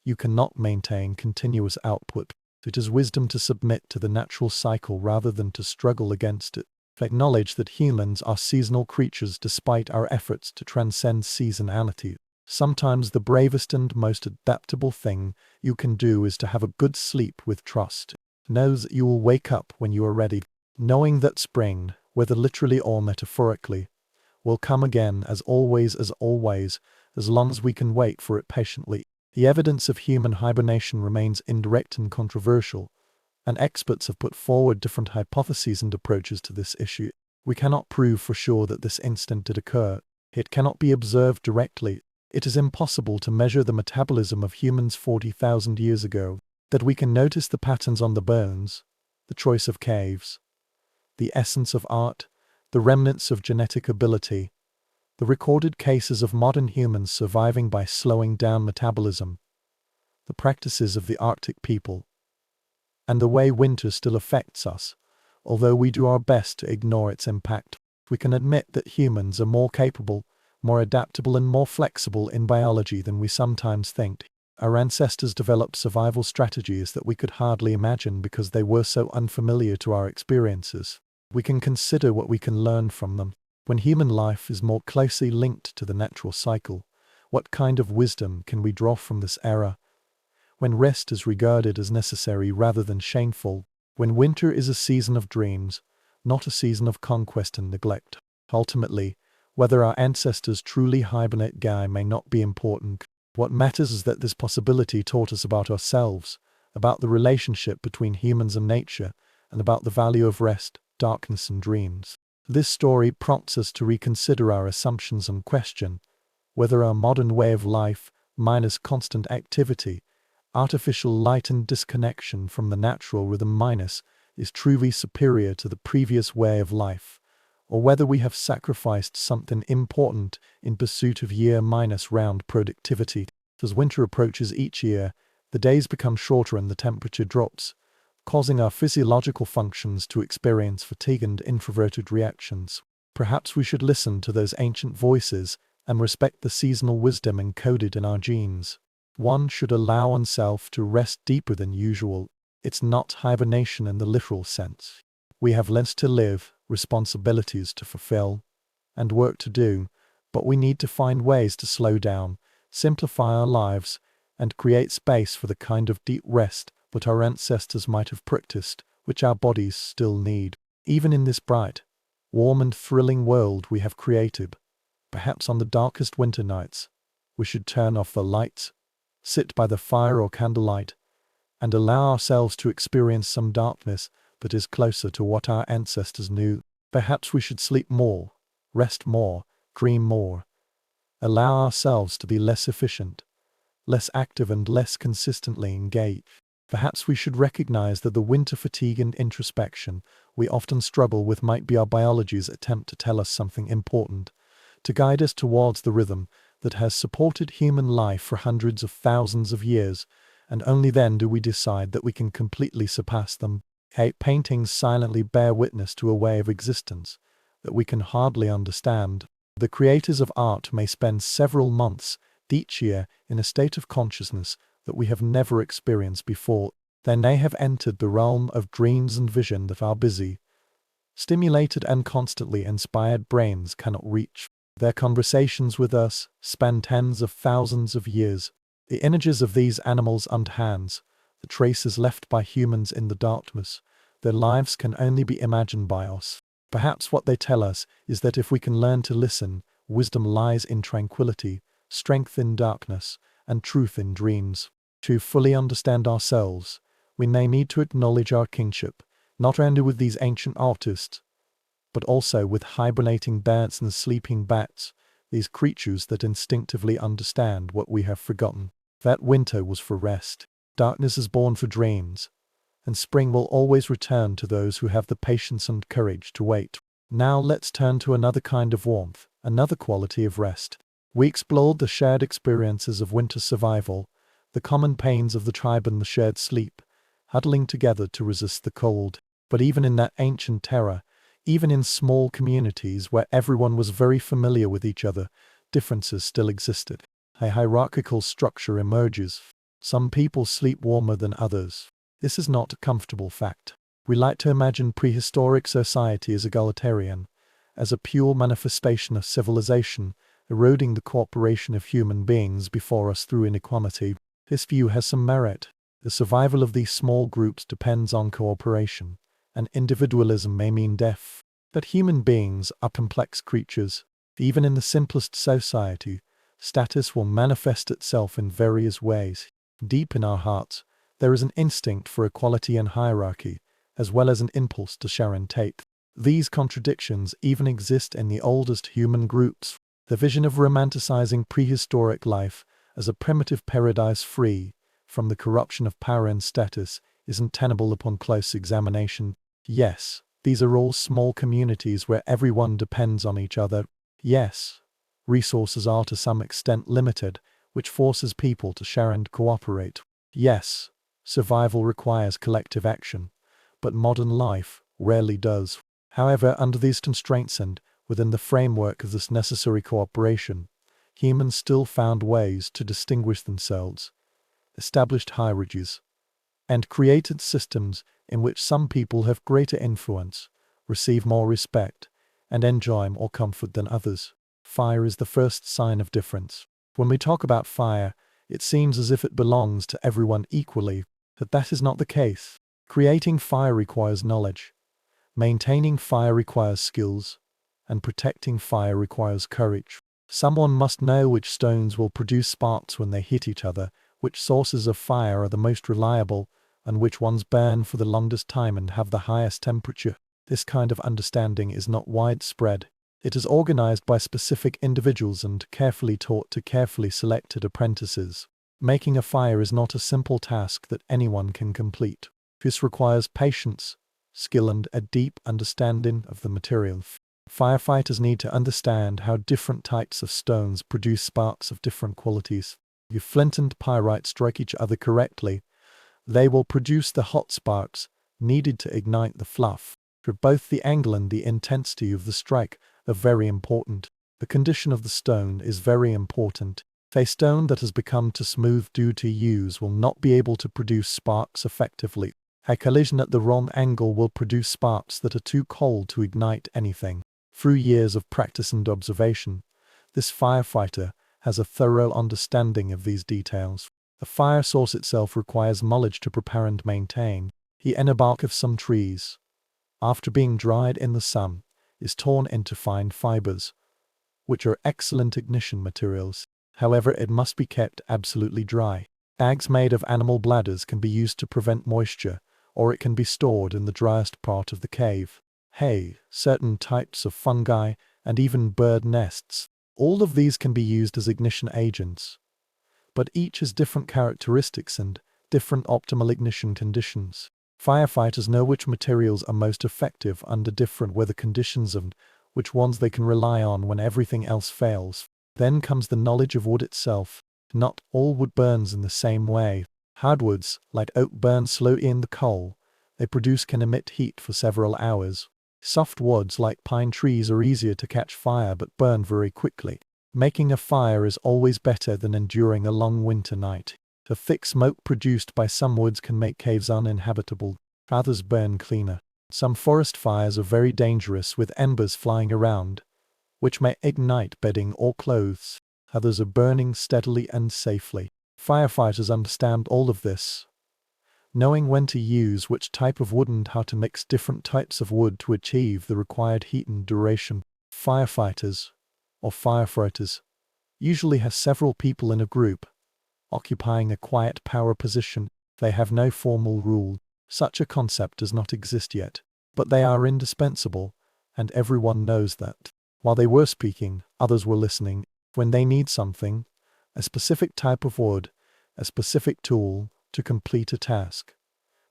A: You cannot maintain continuous output. It is wisdom to submit to the natural cycle rather than to struggle against it. Acknowledge that humans are seasonal creatures despite our efforts to transcend seasonality. Sometimes the bravest and most adaptable thing you can do is to have a good sleep with trust. Know that you will wake up when you are ready, knowing that spring, whether literally or metaphorically, will come again as always, as long as we can wait for it patiently. The evidence of human hibernation remains indirect and controversial, and experts have put forward different hypotheses and approaches to this issue. We cannot prove for sure that this instant did occur. It cannot be observed directly. It is impossible to measure the metabolism of humans 40,000 years ago. That we can notice the patterns on the bones, the choice of caves, the essence of art, the remnants of genetic ability, the recorded cases of modern humans surviving by slowing down metabolism, the practices of the Arctic people, and the way winter still affects us, although we do our best to ignore its impact. We can admit that humans are more capable, more adaptable and more flexible in biology than we sometimes think. Our ancestors developed survival strategies that we could hardly imagine because they were so unfamiliar to our experiences. We can consider what we can learn from them. When human life is more closely linked to the natural cycle, what kind of wisdom can we draw from this era? When rest is regarded as necessary rather than shameful, when winter is a season of dreams, not a season of conquest and neglect. Ultimately, whether our ancestors truly hibernate may not be important. What matters is that this possibility taught us about ourselves, about the relationship between humans and nature, and about the value of rest, darkness and dreams. This story prompts us to reconsider our assumptions and question whether our modern way of life, minus constant activity, artificial light and disconnection from the natural rhythm is truly superior to the previous way of life, or whether we have sacrificed something important in pursuit of year-round productivity. As winter approaches each year, the days become shorter and the temperature drops, causing our physiological functions to experience fatigue and introverted reactions. Perhaps we should listen to those ancient voices and respect the seasonal wisdom encoded in our genes. One should allow oneself to rest deeper than usual. It's not hibernation in the literal sense. We have lives to live, responsibilities to fulfill, and work to do, but we need to find ways to slow down, simplify our lives, and create space for the kind of deep rest that our ancestors might have practiced, which our bodies still need. Even in this bright, warm and thrilling world we have created, perhaps on the darkest winter nights, we should turn off the lights, sit by the fire or candlelight, and allow ourselves to experience some darkness that is closer to what our ancestors knew. Perhaps we should sleep more, rest more, dream more, allow ourselves to be less efficient, less active and less consistently engaged. Perhaps we should recognize that the winter fatigue and introspection we often struggle with might be our biology's attempt to tell us something important, to guide us towards the rhythm that has supported human life for hundreds of thousands of years, and only then do we decide that we can completely surpass them. Paintings silently bear witness to a way of existence that we can hardly understand. The creators of art may spend several months each year in a state of consciousness that we have never experienced before. They may have entered the realm of dreams and vision that our busy, stimulated and constantly inspired brains cannot reach. Their conversations with us span tens of thousands of years. The images of these animals and hands, the traces left by humans in the darkness, their lives can only be imagined by us. Perhaps what they tell us is that if we can learn to listen, wisdom lies in tranquility, strength in darkness, and truth in dreams. To fully understand ourselves, we may need to acknowledge our kinship, not only with these ancient artists, but also with hibernating bats and sleeping bats, these creatures that instinctively understand what we have forgotten. That winter was for rest, darkness is born for dreams, and spring will always return to those who have the patience and courage to wait. Now let's turn to another kind of warmth, another quality of rest. We explored the shared experiences of winter survival, the common pains of the tribe and the shared sleep, huddling together to resist the cold. But even in that ancient terror, even in small communities where everyone was very familiar with each other, differences still existed. A hierarchical structure emerges. Some people sleep warmer than others. This is not a comfortable fact. We like to imagine prehistoric society as egalitarian, as a pure manifestation of civilization, eroding the cooperation of human beings before us through inequality. This view has some merit. The survival of these small groups depends on cooperation, and individualism may mean death. But human beings are complex creatures. Even in the simplest society, status will manifest itself in various ways. Deep in our hearts, there is an instinct for equality and hierarchy, as well as an impulse to share and take. These contradictions even exist in the oldest human groups. The vision of romanticizing prehistoric life as a primitive paradise free from the corruption of power and status isn't tenable upon close examination. Yes, these are all small communities where everyone depends on each other. Yes, resources are to some extent limited, which forces people to share and cooperate. Yes, survival requires collective action, but modern life rarely does. However, under these constraints and within the framework of this necessary cooperation, humans still found ways to distinguish themselves, established hierarchies, and created systems in which some people have greater influence, receive more respect, and enjoy more comfort than others. Fire is the first sign of difference. When we talk about fire, it seems as if it belongs to everyone equally, but that is not the case. Creating fire requires knowledge, maintaining fire requires skills, and protecting fire requires courage. Someone must know which stones will produce sparks when they hit each other, which sources of fire are the most reliable, and which ones burn for the longest time and have the highest temperature. This kind of understanding is not widespread. It is organized by specific individuals and carefully taught to carefully selected apprentices. Making a fire is not a simple task that anyone can complete. This requires patience, skill, and a deep understanding of the material. Firefighters need to understand how different types of stones produce sparks of different qualities. If flint and pyrite strike each other correctly, they will produce the hot sparks needed to ignite the fluff. For both the angle and the intensity of the strike are very important. The condition of the stone is very important. A stone that has become too smooth due to use will not be able to produce sparks effectively. A collision at the wrong angle will produce sparks that are too cold to ignite anything. Through years of practice and observation, this firefighter has a thorough understanding of these details. The fire source itself requires knowledge to prepare and maintain. The inner bark of some trees, after being dried in the sun, is torn into fine fibers, which are excellent ignition materials. However, it must be kept absolutely dry. Bags made of animal bladders can be used to prevent moisture, or it can be stored in the driest part of the cave. Hay, certain types of fungi, and even bird nests. All of these can be used as ignition agents, but each has different characteristics and different optimal ignition conditions. Firefighters know which materials are most effective under different weather conditions and which ones they can rely on when everything else fails. Then comes the knowledge of wood itself. Not all wood burns in the same way. Hardwoods, like oak, burn slowly in the coal they produce can emit heat for several hours. Soft woods like pine trees are easier to catch fire but burn very quickly. Making a fire is always better than enduring a long winter night. The thick smoke produced by some woods can make caves uninhabitable. Others burn cleaner. Some forest fires are very dangerous with embers flying around, which may ignite bedding or clothes. Others are burning steadily and safely. Firefighters understand all of this, knowing when to use which type of wood and how to mix different types of wood to achieve the required heat and duration. Firefighters, or firefighters, usually have several people in a group, occupying a quiet power position. They have no formal rule. Such a concept does not exist yet, but they are indispensable, and everyone knows that. While they were speaking, others were listening. When they need something, a specific type of wood, a specific tool, to complete a task,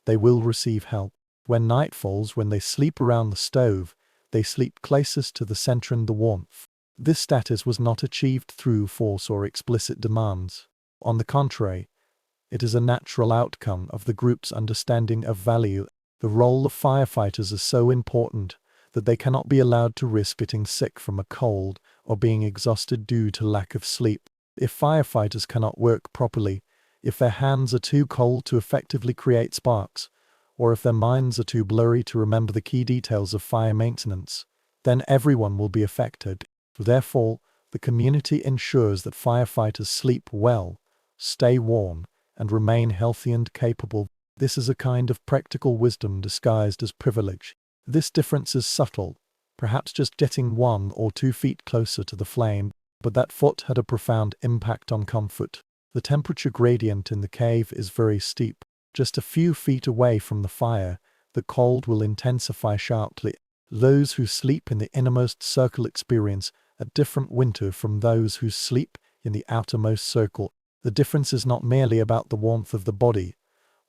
A: they will receive help. When night falls, when they sleep around the stove, they sleep closest to the center and the warmth. This status was not achieved through force or explicit demands. On the contrary, it is a natural outcome of the group's understanding of value. The role of firefighters is so important that they cannot be allowed to risk getting sick from a cold or being exhausted due to lack of sleep. If firefighters cannot work properly, If their hands are too cold to effectively create sparks, or if their minds are too blurry to remember the key details of fire maintenance, then everyone will be affected. Therefore, the community ensures that firefighters sleep well, stay warm, and remain healthy and capable. This is a kind of practical wisdom disguised as privilege. This difference is subtle, perhaps just getting 1 or 2 feet closer to the flame, but that foot had a profound impact on comfort. The temperature gradient in the cave is very steep. Just a few feet away from the fire, the cold will intensify sharply. Those who sleep in the innermost circle experience a different winter from those who sleep in the outermost circle. The difference is not merely about the warmth of the body,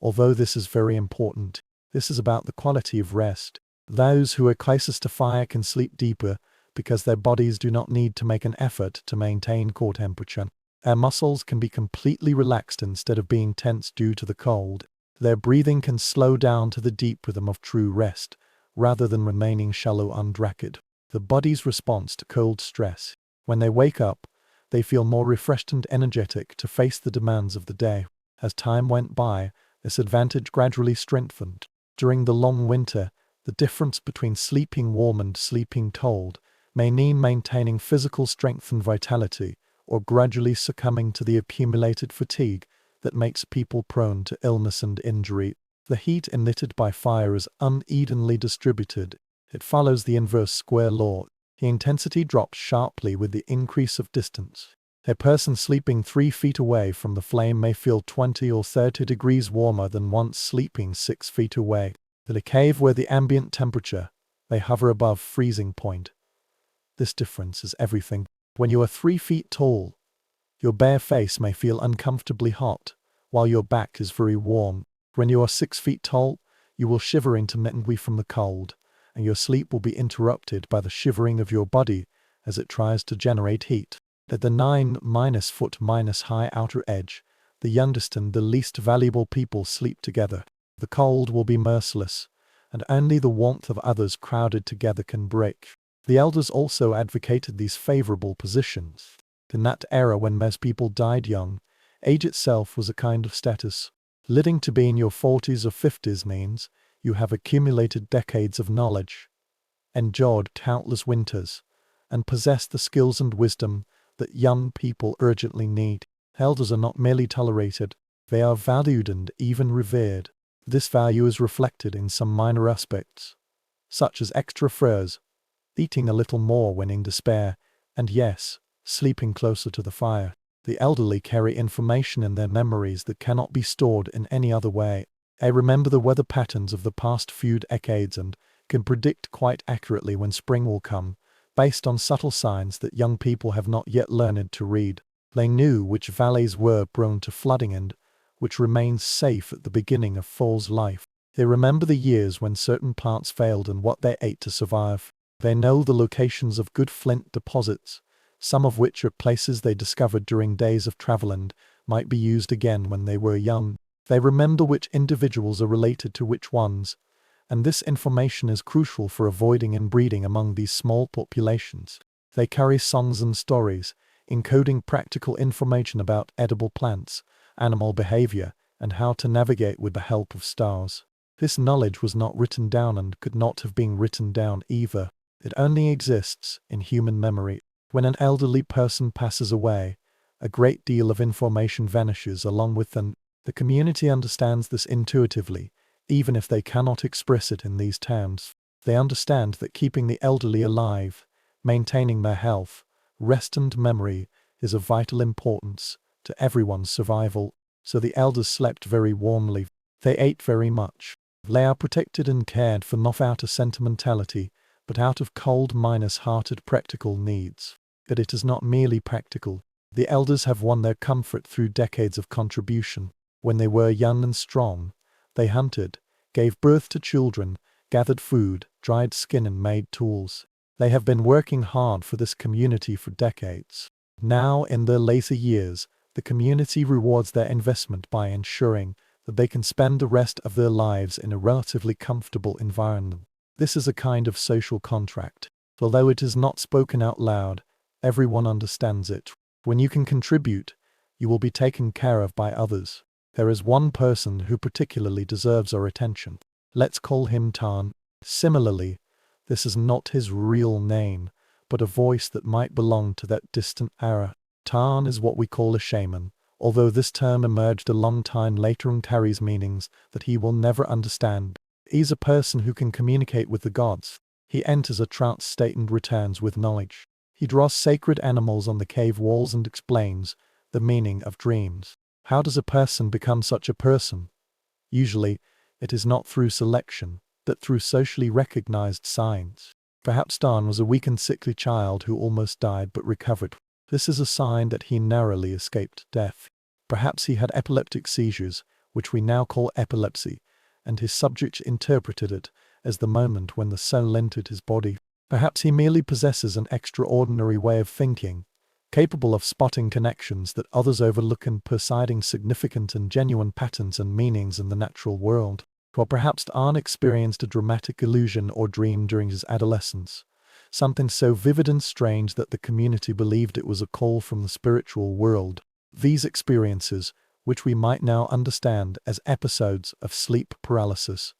A: although this is very important. This is about the quality of rest. Those who are closest to fire can sleep deeper because their bodies do not need to make an effort to maintain core temperature. Their muscles can be completely relaxed instead of being tense due to the cold. Their breathing can slow down to the deep rhythm of true rest, rather than remaining shallow and rapid. The body's response to cold stress. When they wake up, they feel more refreshed and energetic to face the demands of the day. As time went by, this advantage gradually strengthened. During the long winter, the difference between sleeping warm and sleeping cold may mean maintaining physical strength and vitality, or gradually succumbing to the accumulated fatigue that makes people prone to illness and injury. The heat emitted by fire is unevenly distributed. It follows the inverse square law. The intensity drops sharply with the increase of distance. A person sleeping 3 feet away from the flame may feel 20 or 30 degrees warmer than one sleeping 6 feet away. In a cave where the ambient temperature may hover above freezing point, this difference is everything. When you are 3 feet tall, your bare face may feel uncomfortably hot, while your back is very warm. When you are 6 feet tall, you will shiver intermittently from the cold, and your sleep will be interrupted by the shivering of your body as it tries to generate heat. At the 9-foot-high outer edge, the youngest and the least valuable people sleep together. The cold will be merciless, and only the warmth of others crowded together can break. The elders also advocated these favorable positions. In that era when most people died young, age itself was a kind of status. Living to be in your 40s or 50s means you have accumulated decades of knowledge, endured countless winters, and possess the skills and wisdom that young people urgently need. Elders are not merely tolerated, they are valued and even revered. This value is reflected in some minor aspects, such as extra furs, eating a little more when in despair, and yes, sleeping closer to the fire. The elderly carry information in their memories that cannot be stored in any other way. They remember the weather patterns of the past few decades and can predict quite accurately when spring will come, based on subtle signs that young people have not yet learned to read. They knew which valleys were prone to flooding and which remained safe at the beginning of fall's life. They remember the years when certain plants failed and what they ate to survive. They know the locations of good flint deposits, some of which are places they discovered during days of travel and might be used again when they were young. They remember which individuals are related to which ones, and this information is crucial for avoiding inbreeding among these small populations. They carry songs and stories, encoding practical information about edible plants, animal behavior, and how to navigate with the help of stars. This knowledge was not written down and could not have been written down either. It only exists in human memory. When an elderly person passes away, a great deal of information vanishes along with them. The community understands this intuitively, even if they cannot express it in these terms. They understand that keeping the elderly alive, maintaining their health, rest and memory is of vital importance to everyone's survival. So the elders slept very warmly. They ate very much. They are protected and cared for not out of sentimentality, but out of cold-hearted practical needs. But it is not merely practical. The elders have won their comfort through decades of contribution. When they were young and strong, they hunted, gave birth to children, gathered food, dried skin and made tools. They have been working hard for this community for decades. Now, in their later years, the community rewards their investment by ensuring that they can spend the rest of their lives in a relatively comfortable environment. This is a kind of social contract. Although it is not spoken out loud, everyone understands it. When you can contribute, You will be taken care of by others. There is one person who particularly deserves our attention. Let's call him Tarn. Similarly, this is not his real name, but a voice that might belong to that distant era. Tarn is what we call a shaman, although this term emerged a long time later and carries meanings that he will never understand. He's a person who can communicate with the gods. He enters a trance state and returns with knowledge. He draws sacred animals on the cave walls and explains the meaning of dreams. How does a person become such a person? Usually, it is not through selection, but through socially recognized signs. Perhaps Tarn was a weak and sickly child who almost died but recovered. This is a sign that he narrowly escaped death. Perhaps he had epileptic seizures, which we now call epilepsy, and his subjects interpreted it as the moment when the soul entered his body. Perhaps he merely possesses an extraordinary way of thinking, capable of spotting connections that others overlook and perceiving significant and genuine patterns and meanings in the natural world. Or perhaps Tarn experienced a dramatic illusion or dream during his adolescence, something so vivid and strange that the community believed it was a call from the spiritual world. These experiences, which we might now understand as episodes of sleep paralysis,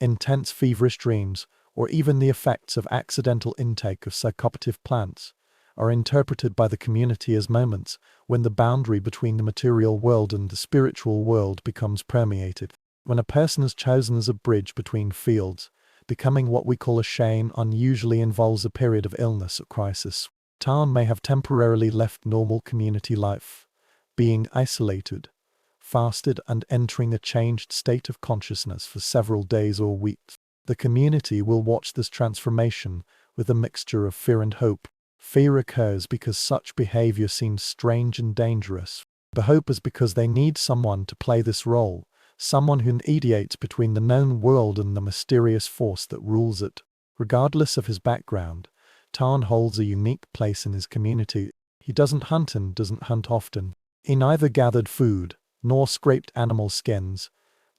A: intense feverish dreams, or even the effects of accidental intake of psychoactive plants, are interpreted by the community as moments when the boundary between the material world and the spiritual world becomes permeated. When a person is chosen as a bridge between fields, becoming what we call a shaman usually involves a period of illness or crisis. Tarn may have temporarily left normal community life, being isolated, fasted and entering a changed state of consciousness for several days or weeks. The community will watch this transformation with a mixture of fear and hope. Fear occurs because such behavior seems strange and dangerous. The hope is because they need someone to play this role, someone who mediates between the known world and the mysterious force that rules it. Regardless of his background, Tarn holds a unique place in his community. He doesn't hunt and doesn't hunt often. He neither gathered food, nor scraped animal skins,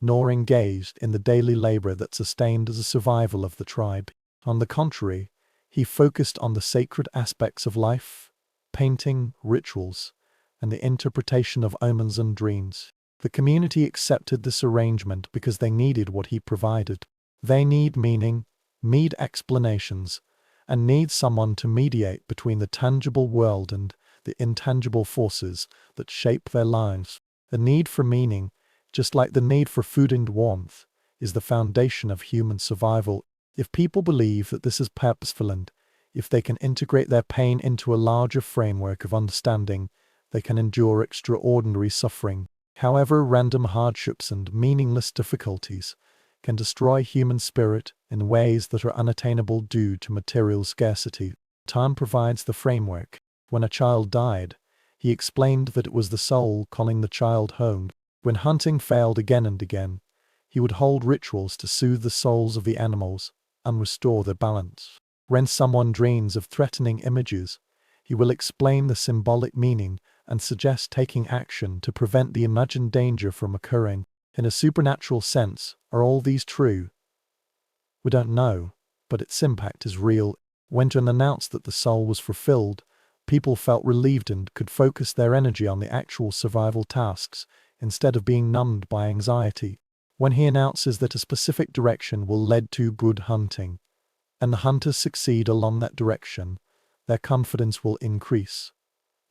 A: nor engaged in the daily labor that sustained the survival of the tribe. On the contrary, he focused on the sacred aspects of life, painting, rituals, and the interpretation of omens and dreams. The community accepted this arrangement because they needed what he provided. They need meaning, need explanations, and need someone to mediate between the tangible world and the intangible forces that shape their lives. The need for meaning, just like the need for food and warmth, is the foundation of human survival. If people believe that this is purposeful and if they can integrate their pain into a larger framework of understanding, they can endure extraordinary suffering. However, random hardships and meaningless difficulties can destroy human spirit in ways that are unattainable due to material scarcity. Tarn provides the framework. When a child died, he explained that it was the soul calling the child home. When hunting failed again and again, he would hold rituals to soothe the souls of the animals and restore their balance. When someone dreams of threatening images, he will explain the symbolic meaning and suggest taking action to prevent the imagined danger from occurring. In a supernatural sense, are all these true? We don't know, but its impact is real. When Tarn announced that the soul was fulfilled, people felt relieved and could focus their energy on the actual survival tasks instead of being numbed by anxiety. When he announces that a specific direction will lead to good hunting, and the hunters succeed along that direction, their confidence will increase,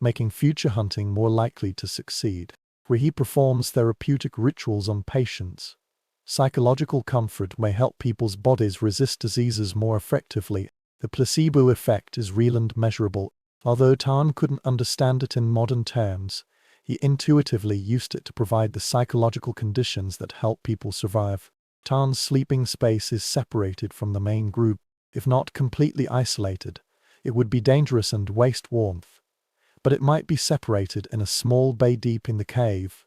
A: making future hunting more likely to succeed. Where he performs therapeutic rituals on patients, psychological comfort may help people's bodies resist diseases more effectively. The placebo effect is real and measurable. Although Tarn couldn't understand it in modern terms, he intuitively used it to provide the psychological conditions that help people survive. Tarn's sleeping space is separated from the main group. If not completely isolated, it would be dangerous and waste warmth. But it might be separated in a small bay deep in the cave,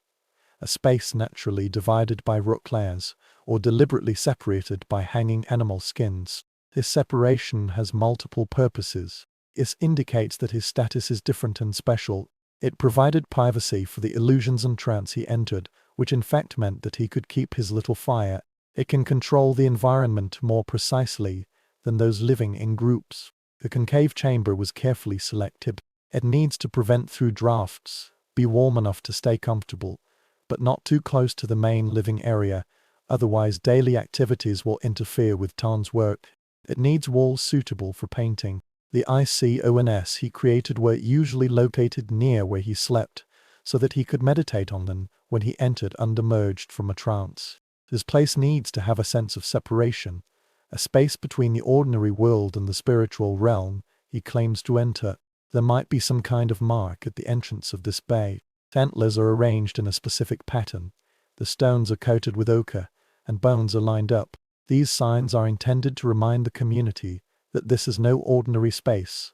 A: a space naturally divided by rock layers, or deliberately separated by hanging animal skins. This separation has multiple purposes. It indicates that his status is different and special. It provided privacy for the illusions and trance he entered, which in fact meant that he could keep his little fire. It can control the environment more precisely than those living in groups. The concave chamber was carefully selected. It needs to prevent through drafts, Be warm enough to stay comfortable, but not too close to the main living area, otherwise daily activities will interfere with Tarn's work. It needs walls suitable for painting. The icons he created were usually located near where he slept, so that he could meditate on them when he entered undermerged from a trance. His place needs to have a sense of separation, a space between the ordinary world and the spiritual realm he claims to enter. There might be some kind of mark at the entrance of this bay. Antlers are arranged in a specific pattern. The stones are coated with ochre, and bones are lined up. These signs are intended to remind the community that this is no ordinary space.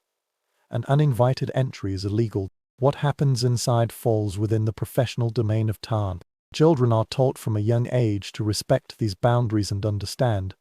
A: An uninvited entry is illegal. What happens inside falls within the professional domain of Tarn. Children are taught from a young age to respect these boundaries and understand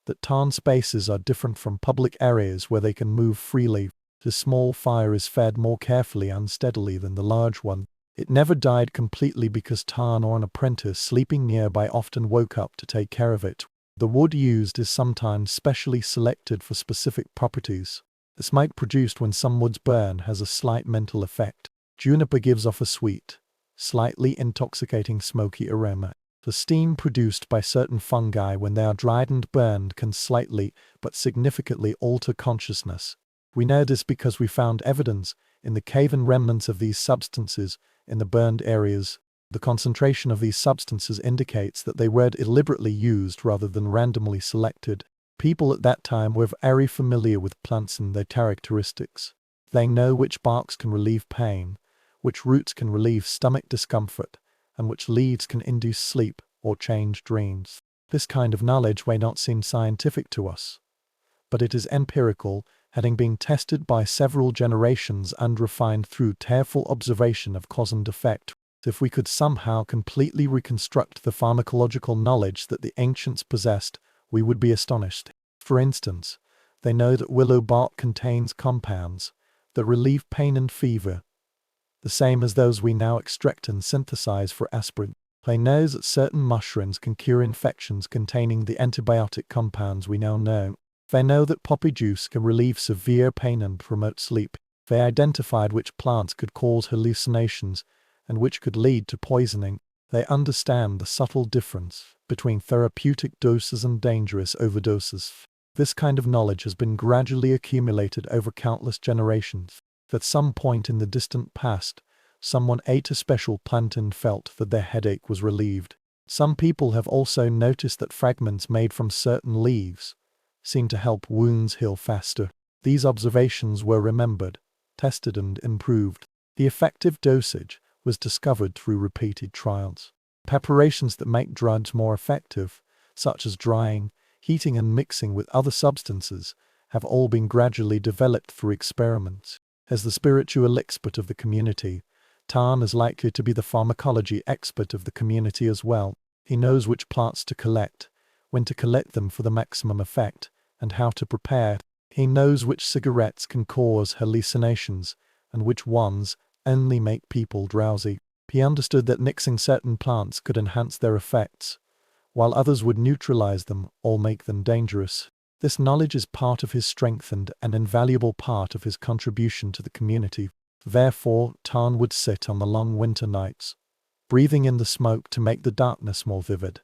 A: that Tarn spaces are different from public areas where they can move freely. The small fire is fed more carefully and steadily than the large one. It never died completely because Tarn or an apprentice sleeping nearby often woke up to take care of it. The wood used is sometimes specially selected for specific properties. The smoke produced when some woods burn has a slight mental effect. Juniper gives off a sweet, slightly intoxicating smoky aroma. The steam produced by certain fungi when they are dried and burned can slightly but significantly alter consciousness. We know this because we found evidence in the caven remnants of these substances in the burned areas. The concentration of these substances indicates that they were deliberately used rather than randomly selected. People at that time were very familiar with plants and their characteristics. They know which barks can relieve pain, which roots can relieve stomach discomfort, and which leaves can induce sleep or change dreams. This kind of knowledge may not seem scientific to us, but it is empirical, having been tested by several generations and refined through careful observation of cause and effect. If we could somehow completely reconstruct the pharmacological knowledge that the ancients possessed, we would be astonished. For instance, they know that willow bark contains compounds that relieve pain and fever, the same as those we now extract and synthesize for aspirin. They know that certain mushrooms can cure infections containing the antibiotic compounds we now know. They know that poppy juice can relieve severe pain and promote sleep. They identified which plants could cause hallucinations and which could lead to poisoning. They understand the subtle difference between therapeutic doses and dangerous overdoses. This kind of knowledge has been gradually accumulated over countless generations. At some point in the distant past, someone ate a special plant and felt that their headache was relieved. Some people have also noticed that fragments made from certain leaves seem to help wounds heal faster. These observations were remembered, tested and improved. The effective dosage was discovered through repeated trials. Preparations that make drugs more effective, such as drying, heating and mixing with other substances, have all been gradually developed through experiments. As the spiritual expert of the community, Tarn is likely to be the pharmacology expert of the community as well. He knows which plants to collect, when to collect them for the maximum effect, and how to prepare. He knows which cigarettes can cause hallucinations, and which ones only make people drowsy. He understood that mixing certain plants could enhance their effects, while others would neutralize them or make them dangerous. This knowledge is part of his strength and an invaluable part of his contribution to the community. Therefore, Tarn would sit on the long winter nights, breathing in the smoke to make the darkness more vivid,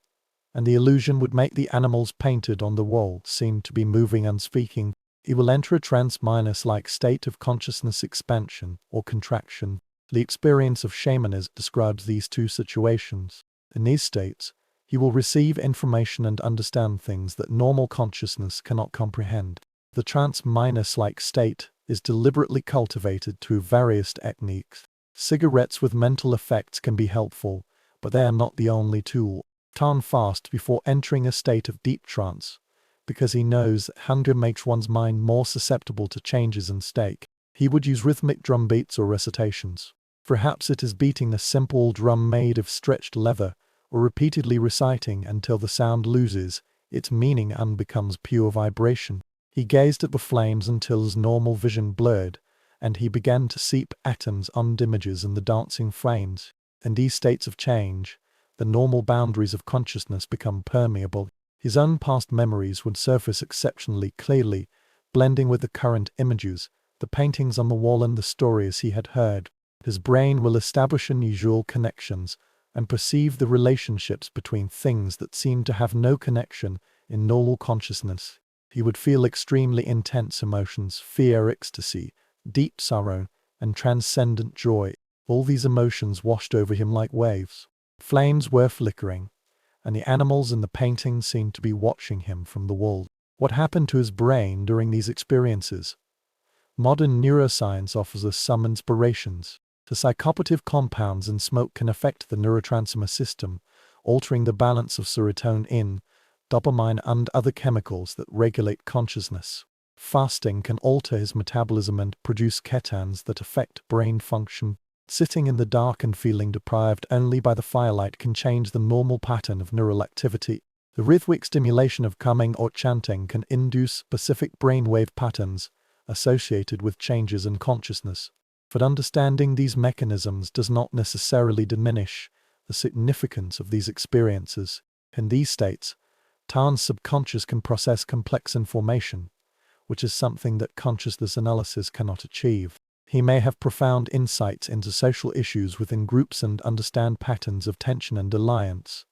A: and the illusion would make the animals painted on the wall seem to be moving and speaking. He will enter a trance-like state of consciousness expansion or contraction. The experience of shamanism describes these two situations. In these states, he will receive information and understand things that normal consciousness cannot comprehend. The trance-like state is deliberately cultivated through various techniques. Cigarettes with mental effects can be helpful, but they are not the only tool. Tarn fasts before entering a state of deep trance, because he knows that hunger makes one's mind more susceptible to changes in state. He would use rhythmic drum beats or recitations. Perhaps it is beating a simple drum made of stretched leather, or repeatedly reciting until the sound loses its meaning and becomes pure vibration. He gazed at the flames until his normal vision blurred, and he began to seep atoms and images in the dancing flames. In these states of change, the normal boundaries of consciousness become permeable. His own past memories would surface exceptionally clearly, blending with the current images, the paintings on the wall and the stories he had heard. His brain will establish unusual connections and perceive the relationships between things that seem to have no connection in normal consciousness. He would feel extremely intense emotions, fear, ecstasy, deep sorrow, and transcendent joy. All these emotions washed over him like waves. Flames were flickering, and the animals in the painting seemed to be watching him from the wall. What happened to his brain during these experiences? Modern neuroscience offers us some inspirations. The psychoactive compounds in smoke can affect the neurotransmitter system, altering the balance of serotonin, dopamine, and other chemicals that regulate consciousness. Fasting can alter his metabolism and produce ketones that affect brain function. Sitting in the dark and feeling deprived only by the firelight can change the normal pattern of neural activity. The rhythmic stimulation of humming or chanting can induce specific brainwave patterns associated with changes in consciousness. But understanding these mechanisms does not necessarily diminish the significance of these experiences. In these states, Tarn's subconscious can process complex information, which is something that consciousness analysis cannot achieve. He may have profound insights into social issues within groups and understand patterns of tension and alliance,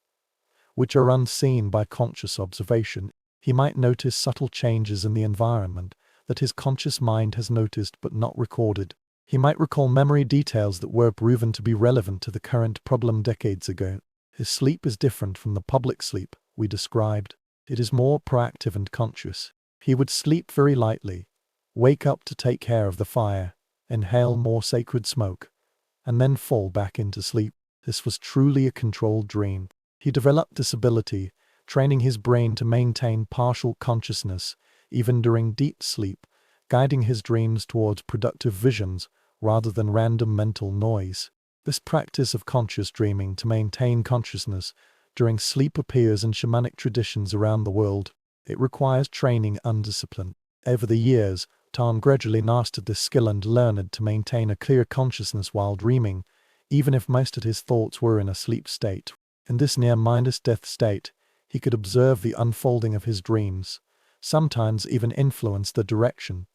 A: which are unseen by conscious observation. He might notice subtle changes in the environment that his conscious mind has noticed but not recorded. He might recall memory details that were proven to be relevant to the current problem decades ago. His sleep is different from the public sleep we described. It is more proactive and conscious. He would sleep very lightly, wake up to take care of the fire, inhale more sacred smoke, and then fall back into sleep. This was truly a controlled dream. He developed this ability, training his brain to maintain partial consciousness even during deep sleep, guiding his dreams towards productive visions rather than random mental noise. This practice of conscious dreaming to maintain consciousness during sleep appears in shamanic traditions around the world. It requires training and discipline. Over the years, Tarn gradually mastered this skill and learned to maintain a clear consciousness while dreaming, even if most of his thoughts were in a sleep state. In this near-mindless death state, he could observe the unfolding of his dreams, sometimes even influence the direction,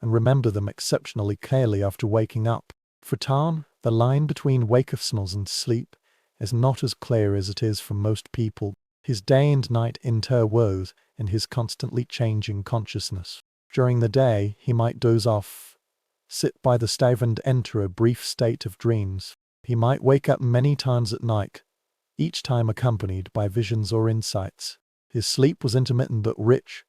A: and remember them exceptionally clearly after waking up. For Tarn, the line between wakefulness and sleep is not as clear as it is for most people. His day and night interwove in his constantly changing consciousness. During the day, he might doze off, sit by the stove and enter a brief state of dreams. He might wake up many times at night, each time accompanied by visions or insights. His sleep was intermittent but rich,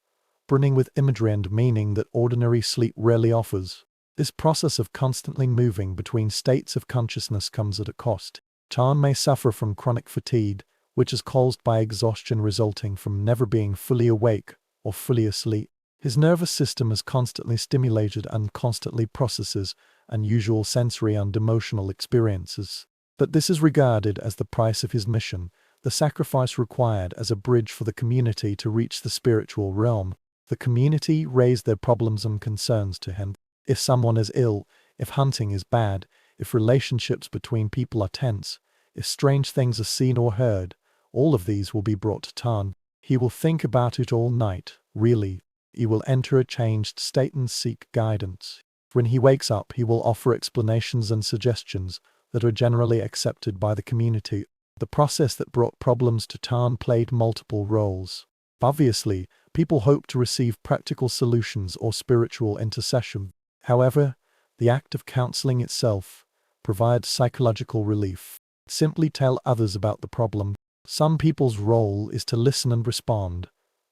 A: brimming with imagery and meaning that ordinary sleep rarely offers. This process of constantly moving between states of consciousness comes at a cost. Tarn may suffer from chronic fatigue, which is caused by exhaustion resulting from never being fully awake or fully asleep. His nervous system is constantly stimulated and constantly processes unusual sensory and emotional experiences. But this is regarded as the price of his mission, the sacrifice required as a bridge for the community to reach the spiritual realm. The community raise their problems and concerns to him. If someone is ill, if hunting is bad, if relationships between people are tense, if strange things are seen or heard, all of these will be brought to Tarn. He will think about it all night, really. He will enter a changed state and seek guidance. When he wakes up, he will offer explanations and suggestions that are generally accepted by the community. The process that brought problems to Tarn played multiple roles. Obviously, people hope to receive practical solutions or spiritual intercession. However, the act of counseling itself provides psychological relief. Simply tell others about the problem. Some people's role is to listen and respond,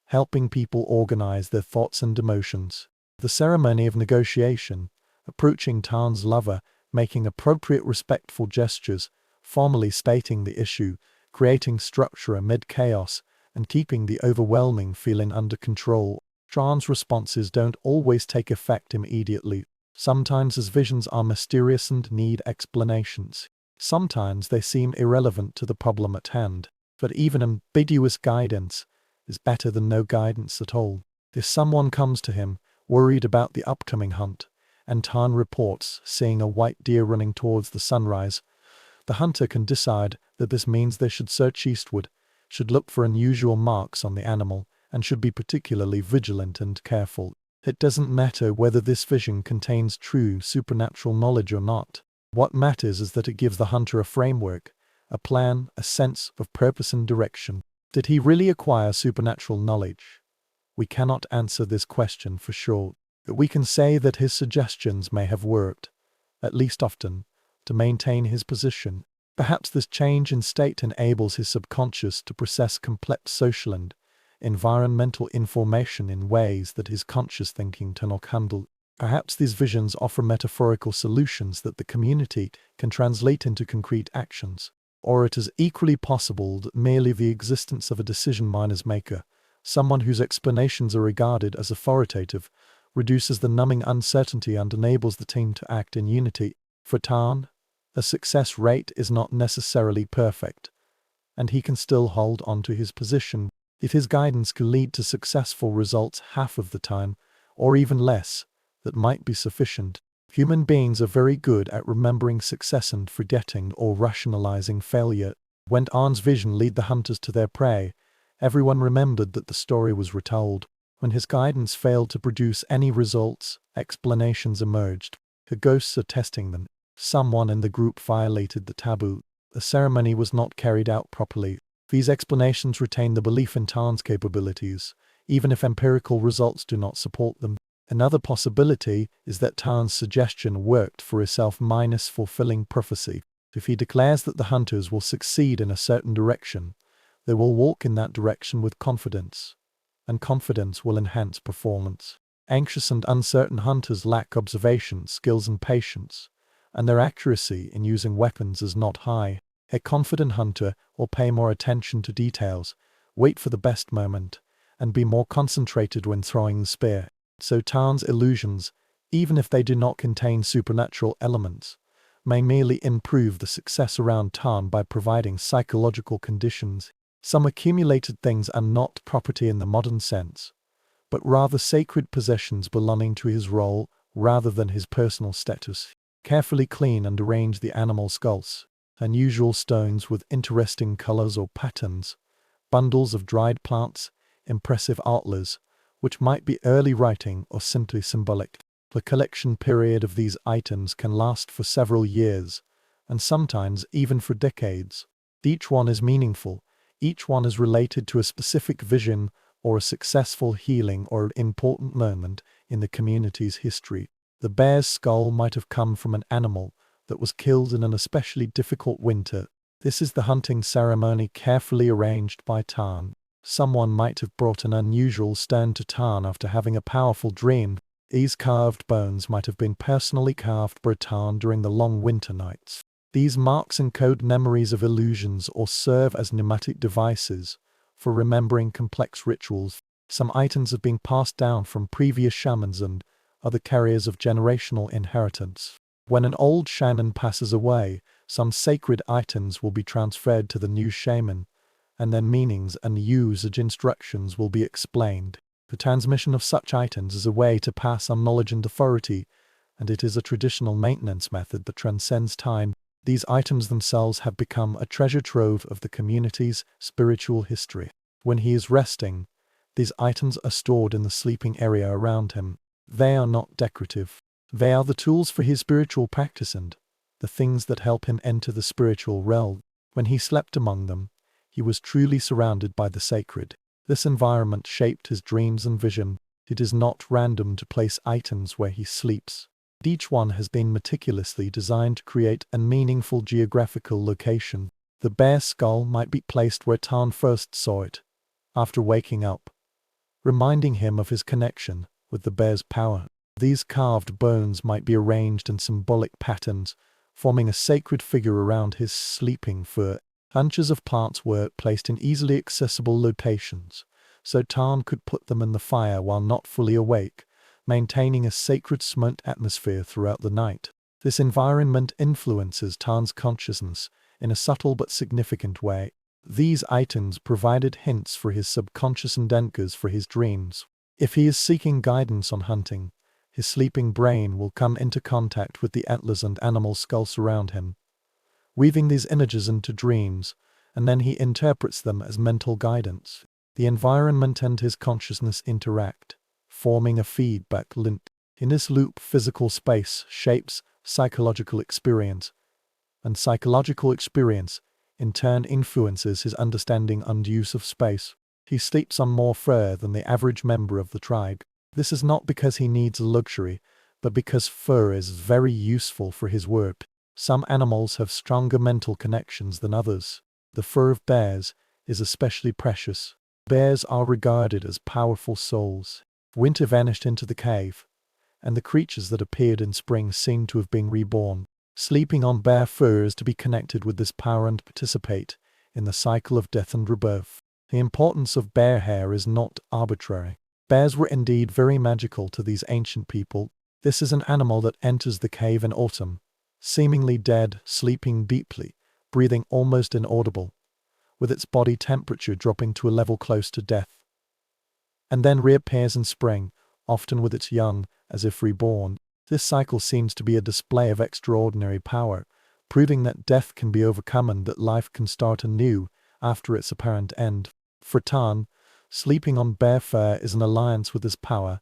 A: helping people organize their thoughts and emotions. The ceremony of negotiation, approaching Tarn's lover, making appropriate respectful gestures, formally stating the issue, creating structure amid chaos, and keeping the overwhelming feeling under control. Tarn's responses don't always take effect immediately. Sometimes his visions are mysterious and need explanations. Sometimes they seem irrelevant to the problem at hand. But even ambiguous guidance is better than no guidance at all. If someone comes to him, worried about the upcoming hunt, and Tarn reports seeing a white deer running towards the sunrise, the hunter can decide that this means they should search eastward, should look for unusual marks on the animal, and should be particularly vigilant and careful. It doesn't matter whether this vision contains true supernatural knowledge or not. What matters is that it gives the hunter a framework, a plan, a sense of purpose and direction. Did he really acquire supernatural knowledge? We cannot answer this question for sure, but we can say that his suggestions may have worked, at least often, to maintain his position. Perhaps this change in state enables his subconscious to process complex social and environmental information in ways that his conscious thinking cannot handle. Perhaps these visions offer metaphorical solutions that the community can translate into concrete actions. Or it is equally possible that merely the existence of a decision-maker, someone whose explanations are regarded as authoritative, reduces the numbing uncertainty and enables the team to act in unity. For Tarn, a success rate is not necessarily perfect, and he can still hold on to his position. If his guidance can lead to successful results half of the time, or even less, that might be sufficient. Human beings are very good at remembering success and forgetting or rationalizing failure. When Tarn's vision led the hunters to their prey, everyone remembered that the story was retold. When his guidance failed to produce any results, explanations emerged. The ghosts are testing them. Someone in the group violated the taboo. The ceremony was not carried out properly. These explanations retain the belief in Tarn's capabilities, even if empirical results do not support them. Another possibility is that Tarn's suggestion worked for a self-fulfilling prophecy. If he declares that the hunters will succeed in a certain direction, they will walk in that direction with confidence, and confidence will enhance performance. Anxious and uncertain hunters lack observation, skills and patience, and their accuracy in using weapons is not high. A confident hunter will pay more attention to details, wait for the best moment, and be more concentrated when throwing the spear. So Tarn's illusions, even if they do not contain supernatural elements, may merely improve the success around Tarn by providing psychological conditions. Some accumulated things are not property in the modern sense, but rather sacred possessions belonging to his role rather than his personal status. Carefully clean and arrange the animal skulls, unusual stones with interesting colors or patterns, bundles of dried plants, impressive antlers, which might be early writing or simply symbolic. The collection period of these items can last for several years, and sometimes even for decades. Each one is meaningful, each one is related to a specific vision or a successful healing or important moment in the community's history. The bear's skull might have come from an animal that was killed in an especially difficult winter. This is the hunting ceremony carefully arranged by Tarn. Someone might have brought an unusual stone to Tarn after having a powerful dream. These carved bones might have been personally carved by Tarn during the long winter nights. These marks encode memories of illusions or serve as pneumatic devices for remembering complex rituals. Some items have been passed down from previous shamans and are the carriers of generational inheritance. When an old shaman passes away, some sacred items will be transferred to the new shaman, and their meanings and usage instructions will be explained. The transmission of such items is a way to pass on knowledge and authority, and it is a traditional maintenance method that transcends time. These items themselves have become a treasure trove of the community's spiritual history. When he is resting, these items are stored in the sleeping area around him. They are not decorative. They are the tools for his spiritual practice and the things that help him enter the spiritual realm. When he slept among them, he was truly surrounded by the sacred. This environment shaped his dreams and vision. It is not random to place items where he sleeps. Each one has been meticulously designed to create a meaningful geographical location. The bear skull might be placed where Tarn first saw it, after waking up, reminding him of his connection with the bear's power. These carved bones might be arranged in symbolic patterns, forming a sacred figure around his sleeping fur. Bunches of plants were placed in easily accessible locations, so Tarn could put them in the fire while not fully awake, maintaining a sacred smoke atmosphere throughout the night. This environment influences Tarn's consciousness in a subtle but significant way. These items provided hints for his subconscious and anchors for his dreams. If he is seeking guidance on hunting, his sleeping brain will come into contact with the antlers and animal skulls around him, weaving these images into dreams, and then he interprets them as mental guidance. The environment and his consciousness interact, forming a feedback loop. In this loop, physical space shapes psychological experience. And psychological experience, in turn, influences his understanding and use of space. He sleeps on more fur than the average member of the tribe. This is not because he needs a luxury, but because fur is very useful for his work. Some animals have stronger mental connections than others. The fur of bears is especially precious. Bears are regarded as powerful souls. Winter vanished into the cave, and the creatures that appeared in spring seem to have been reborn. Sleeping on bear fur is to be connected with this power and participate in the cycle of death and rebirth. The importance of bear hair is not arbitrary. Bears were indeed very magical to these ancient people. This is an animal that enters the cave in autumn, seemingly dead, sleeping deeply, breathing almost inaudible, with its body temperature dropping to a level close to death, and then reappears in spring, often with its young, as if reborn. This cycle seems to be a display of extraordinary power, proving that death can be overcome and that life can start anew after its apparent end. For Tan, sleeping on bear fur is an alliance with this power,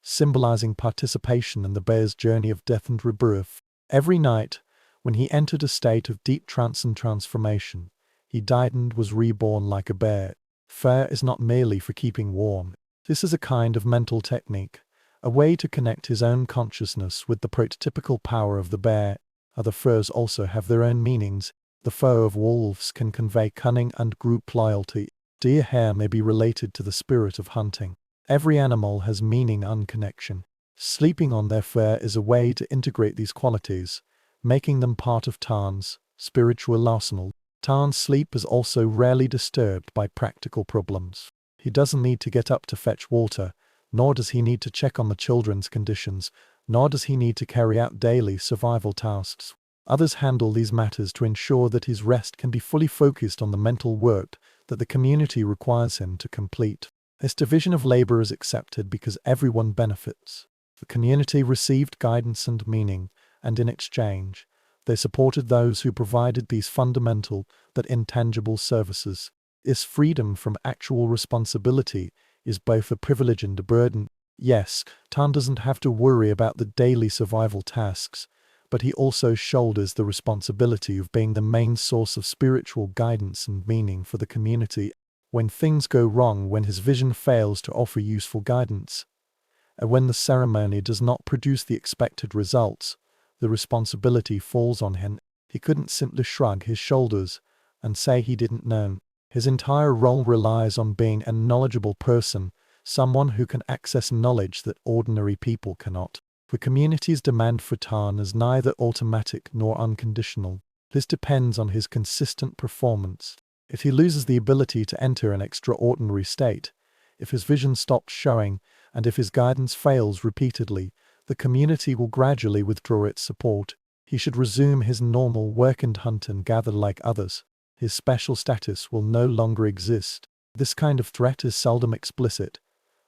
A: symbolizing participation in the bear's journey of death and rebirth. Every night, when he entered a state of deep trance and transformation, he died and was reborn like a bear. Fur is not merely for keeping warm. This is a kind of mental technique, a way to connect his own consciousness with the prototypical power of the bear. Other furs also have their own meanings. The fur of wolves can convey cunning and group loyalty. Deer hair may be related to the spirit of hunting. Every animal has meaning and connection. Sleeping on their fur is a way to integrate these qualities, making them part of Tan's spiritual arsenal. Tan's sleep is also rarely disturbed by practical problems. He doesn't need to get up to fetch water, nor does he need to check on the children's conditions, nor does he need to carry out daily survival tasks. Others handle these matters to ensure that his rest can be fully focused on the mental work that the community requires him to complete. This division of labor is accepted because everyone benefits. The community received guidance and meaning, and in exchange, they supported those who provided these fundamental, but intangible services. This freedom from actual responsibility is both a privilege and a burden. Yes, Tan doesn't have to worry about the daily survival tasks, but he also shoulders the responsibility of being the main source of spiritual guidance and meaning for the community. When things go wrong, when his vision fails to offer useful guidance, and when the ceremony does not produce the expected results, the responsibility falls on him. He couldn't simply shrug his shoulders and say he didn't know. His entire role relies on being a knowledgeable person, someone who can access knowledge that ordinary people cannot. The community's demand for Tan is neither automatic nor unconditional. This depends on his consistent performance. If he loses the ability to enter an extraordinary state, if his vision stops showing, and if his guidance fails repeatedly, the community will gradually withdraw its support. He should resume his normal work and hunt and gather like others. His special status will no longer exist. This kind of threat is seldom explicit,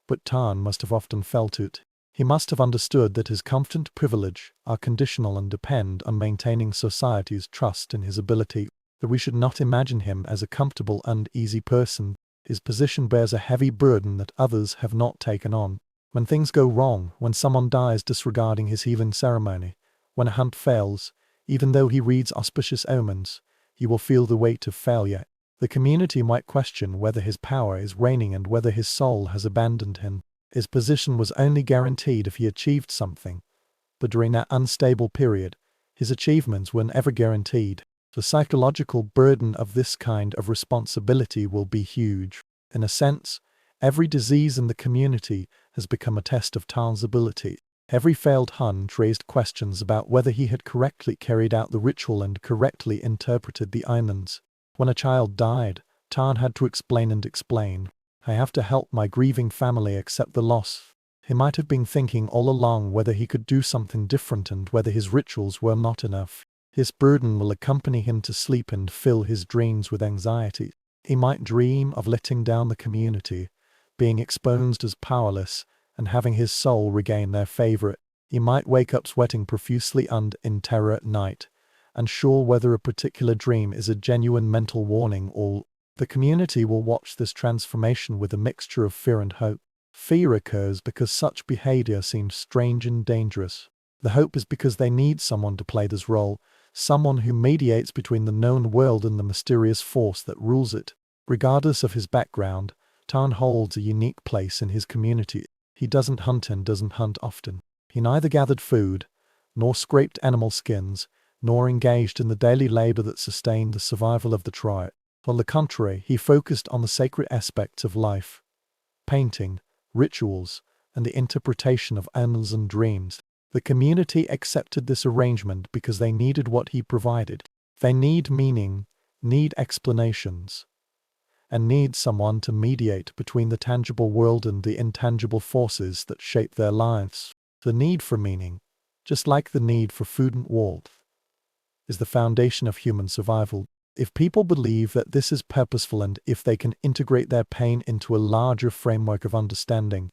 A: but Tan must have often felt it. He must have understood that his comfort and privilege are conditional and depend on maintaining society's trust in his ability, that we should not imagine him as a comfortable and easy person. His position bears a heavy burden that others have not taken on. When things go wrong, when someone dies disregarding his healing ceremony, when a hunt fails, even though he reads auspicious omens, he will feel the weight of failure. The community might question whether his power is waning and whether his soul has abandoned him. His position was only guaranteed if he achieved something, but during that unstable period, his achievements were never guaranteed. The psychological burden of this kind of responsibility will be huge. In a sense, every disease in the community has become a test of Tan's ability. Every failed hunt raised questions about whether he had correctly carried out the ritual and correctly interpreted the omens. When a child died, Tan had to explain and explain. I have to help my grieving family accept the loss. He might have been thinking all along whether he could do something different and whether his rituals were not enough. His burden will accompany him to sleep and fill his dreams with anxiety. He might dream of letting down the community, being exposed as powerless, and having his soul regain their favor. He might wake up sweating profusely and in terror at night, unsure whether a particular dream is a genuine mental warning or the community will watch this transformation with a mixture of fear and hope. Fear occurs because such behavior seems strange and dangerous. The hope is because they need someone to play this role, someone who mediates between the known world and the mysterious force that rules it. Regardless of his background, Tarn holds a unique place in his community. He doesn't hunt and doesn't hunt often. He neither gathered food, nor scraped animal skins, nor engaged in the daily labor that sustained the survival of the tribe. On the contrary, he focused on the sacred aspects of life, painting, rituals, and the interpretation of omens and dreams. The community accepted this arrangement because they needed what he provided. They need meaning, need explanations, and need someone to mediate between the tangible world and the intangible forces that shape their lives. The need for meaning, just like the need for food and warmth, is the foundation of human survival. If people believe that this is purposeful and if they can integrate their pain into a larger framework of understanding,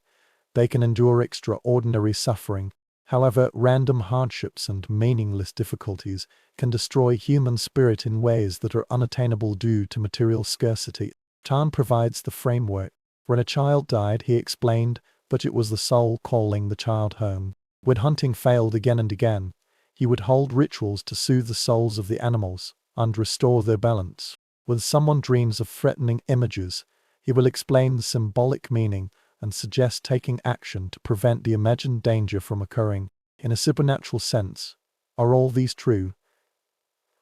A: they can endure extraordinary suffering. However, random hardships and meaningless difficulties can destroy human spirit in ways that are unattainable due to material scarcity. Tarn provides the framework. When a child died, he explained, but it was the soul calling the child home. When hunting failed again and again, he would hold rituals to soothe the souls of the animals and restore their balance. When someone dreams of threatening images, he will explain the symbolic meaning and suggest taking action to prevent the imagined danger from occurring. In a supernatural sense, are all these true?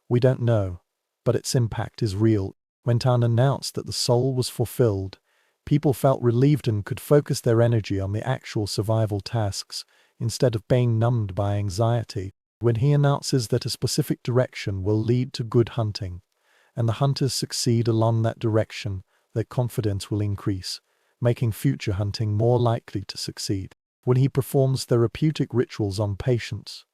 A: We don't know, but its impact is real. When Tarn announced that the soul was fulfilled, people felt relieved and could focus their energy on the actual survival tasks instead of being numbed by anxiety. When he announces that a specific direction will lead to good hunting, and the hunters succeed along that direction, their confidence will increase, making future hunting more likely to succeed. When he performs therapeutic rituals on patients,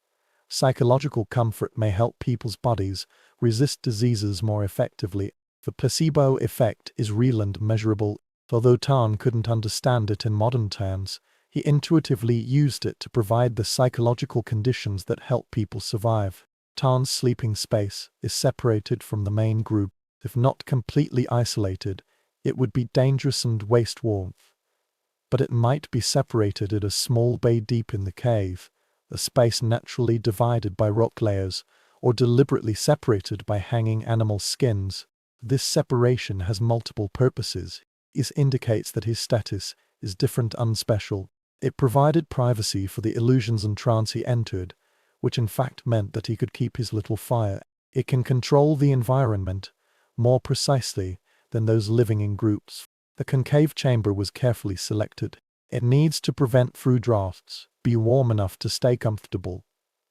A: psychological comfort may help people's bodies resist diseases more effectively. The placebo effect is real and measurable. Although Tarn couldn't understand it in modern terms, he intuitively used it to provide the psychological conditions that help people survive. Tarn's sleeping space is separated from the main group. If not completely isolated, it would be dangerous and waste warmth. But it might be separated at a small bay deep in the cave, a space naturally divided by rock layers, or deliberately separated by hanging animal skins. This separation has multiple purposes. It indicates that his status is different and special. It provided privacy for the illusions and trance he entered, which in fact meant that he could keep his little fire. It can control the environment more precisely than those living in groups. The concave chamber was carefully selected. It needs to prevent through drafts, be warm enough to stay comfortable,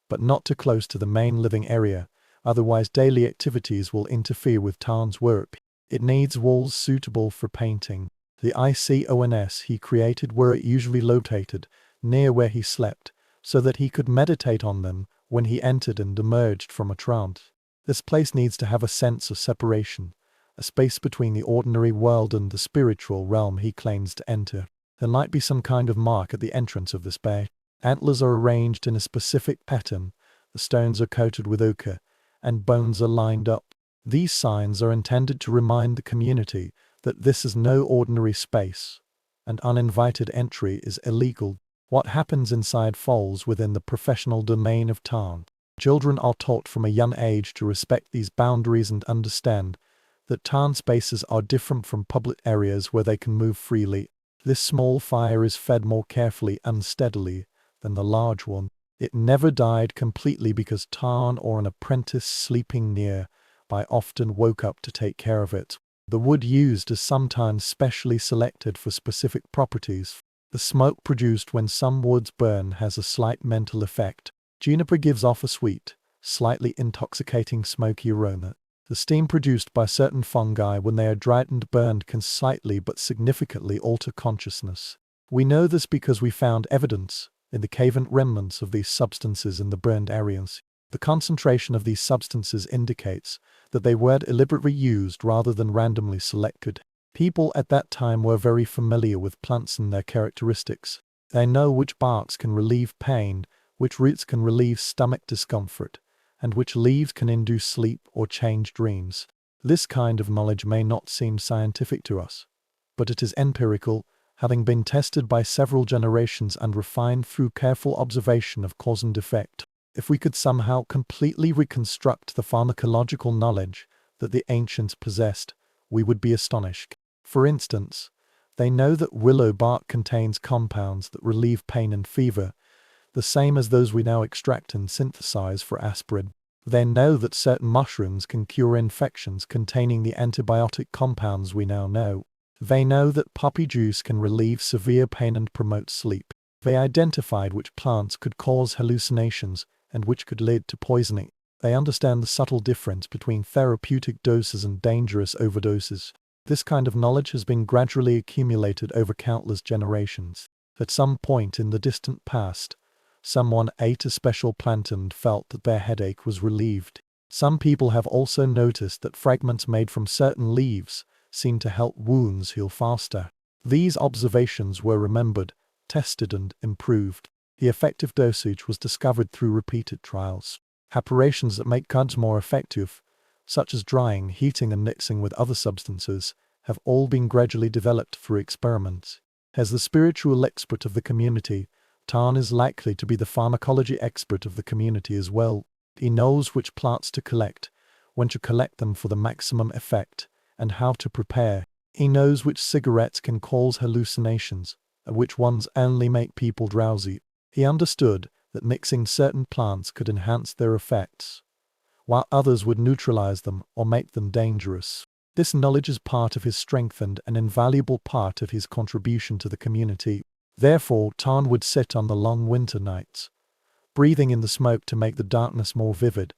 A: but not too close to the main living area, otherwise daily activities will interfere with Tarn's work. It needs walls suitable for painting. The iceagehistory he created were usually located near where he slept, so that he could meditate on them when he entered and emerged from a trance. This place needs to have a sense of separation, a space between the ordinary world and the spiritual realm he claims to enter. There might be some kind of mark at the entrance of this bay. Antlers are arranged in a specific pattern, the stones are coated with ochre, and bones are lined up. These signs are intended to remind the community that this is no ordinary space, and uninvited entry is illegal. What happens inside falls within the professional domain of Tarn. Children are taught from a young age to respect these boundaries and understand that Tarn spaces are different from public areas where they can move freely. This small fire is fed more carefully and steadily than the large one. It never died completely because Tarn or an apprentice sleeping near by often woke up to take care of it. The wood used is sometimes specially selected for specific properties. The smoke produced when some woods burn has a slight mental effect. Juniper gives off a sweet, slightly intoxicating smoky aroma. The steam produced by certain fungi when they are dried and burned can slightly but significantly alter consciousness. We know this because we found evidence in the Cavemen remnants of these substances in the burned areas. The concentration of these substances indicates that they were deliberately used rather than randomly selected. People at that time were very familiar with plants and their characteristics. They know which barks can relieve pain, which roots can relieve stomach discomfort, and which leaves can induce sleep or change dreams. This kind of knowledge may not seem scientific to us, but it is empirical, having been tested by several generations and refined through careful observation of cause and effect. If we could somehow completely reconstruct the pharmacological knowledge that the ancients possessed, we would be astonished. For instance, they know that willow bark contains compounds that relieve pain and fever, the same as those we now extract and synthesize for aspirin. They know that certain mushrooms can cure infections containing the antibiotic compounds we now know. They know that poppy juice can relieve severe pain and promote sleep. They identified which plants could cause hallucinations and which could lead to poisoning. They understand the subtle difference between therapeutic doses and dangerous overdoses. This kind of knowledge has been gradually accumulated over countless generations. At some point in the distant past, someone ate a special plant and felt that their headache was relieved. Some people have also noticed that fragments made from certain leaves seem to help wounds heal faster. These observations were remembered, tested and improved. The effective dosage was discovered through repeated trials. Preparations that make cuds more effective, such as drying, heating and mixing with other substances, have all been gradually developed through experiments. As the spiritual expert of the community, Tarn is likely to be the pharmacology expert of the community as well. He knows which plants to collect, when to collect them for the maximum effect, and how to prepare. He knows which cigarettes can cause hallucinations, and which ones only make people drowsy. He understood that mixing certain plants could enhance their effects, while others would neutralize them or make them dangerous. This knowledge is part of his strength and an invaluable part of his contribution to the community. Therefore, Tarn would sit on the long winter nights, breathing in the smoke to make the darkness more vivid,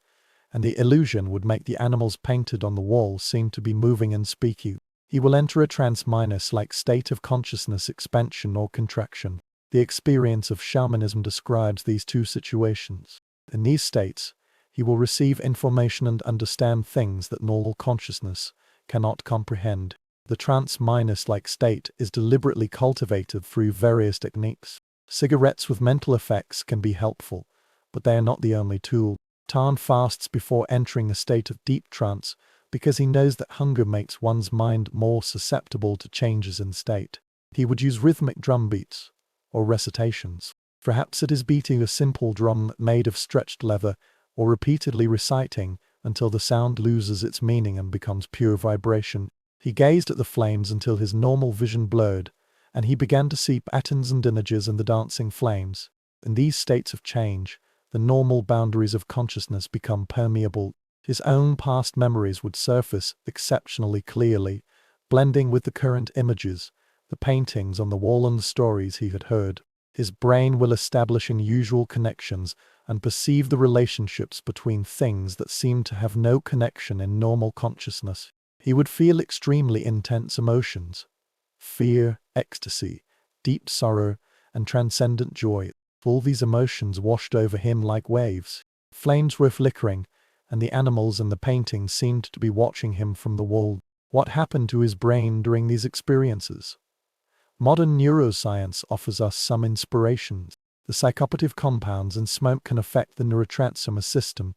A: and the illusion would make the animals painted on the wall seem to be moving and speaking. He will enter a trance-like state of consciousness expansion or contraction. The experience of shamanism describes these two situations. In these states, he will receive information and understand things that normal consciousness cannot comprehend. The trance-like state is deliberately cultivated through various techniques. Cigarettes with mental effects can be helpful, but they are not the only tool. Tarn fasts before entering a state of deep trance because he knows that hunger makes one's mind more susceptible to changes in state. He would use rhythmic drum beats or recitations. Perhaps it is beating a simple drum made of stretched leather or repeatedly reciting until the sound loses its meaning and becomes pure vibration. He gazed at the flames until his normal vision blurred, and he began to see patterns and images in the dancing flames. In these states of change, the normal boundaries of consciousness become permeable. His own past memories would surface exceptionally clearly, blending with the current images, the paintings on the wall and the stories he had heard. His brain will establish unusual connections and perceive the relationships between things that seem to have no connection in normal consciousness. He would feel extremely intense emotions: fear, ecstasy, deep sorrow, and transcendent joy. All these emotions washed over him like waves. Flames were flickering, and the animals in the painting seemed to be watching him from the wall. What happened to his brain during these experiences? Modern neuroscience offers us some inspirations. The psychoactive compounds in smoke can affect the neurotransmitter system,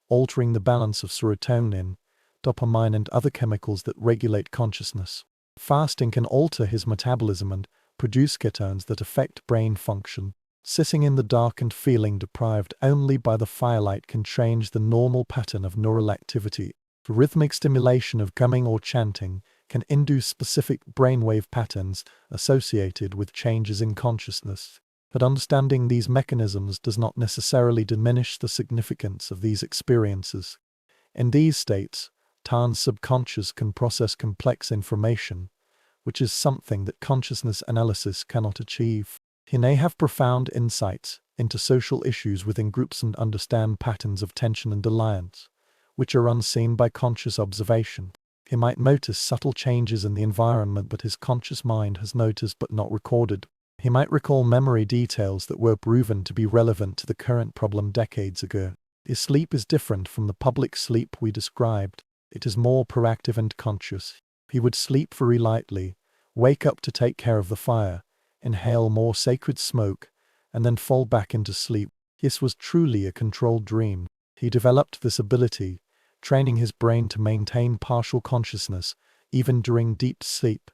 A: altering the balance of serotonin, dopamine and other chemicals that regulate consciousness. Fasting can alter his metabolism and produce ketones that affect brain function. Sitting in the dark and feeling deprived only by the firelight can change the normal pattern of neural activity. Rhythmic stimulation of humming or chanting can induce specific brainwave patterns associated with changes in consciousness. But understanding these mechanisms does not necessarily diminish the significance of these experiences. In these states, Tarn's subconscious can process complex information, which is something that consciousness analysis cannot achieve. He may have profound insights into social issues within groups and understand patterns of tension and alliance, which are unseen by conscious observation. He might notice subtle changes in the environment that his conscious mind has noticed but not recorded. He might recall memory details that were proven to be relevant to the current problem decades ago. His sleep is different from the public sleep we described. It is more proactive and conscious. He would sleep very lightly, wake up to take care of the fire, inhale more sacred smoke, and then fall back into sleep. This was truly a controlled dream. He developed this ability, training his brain to maintain partial consciousness, even during deep sleep,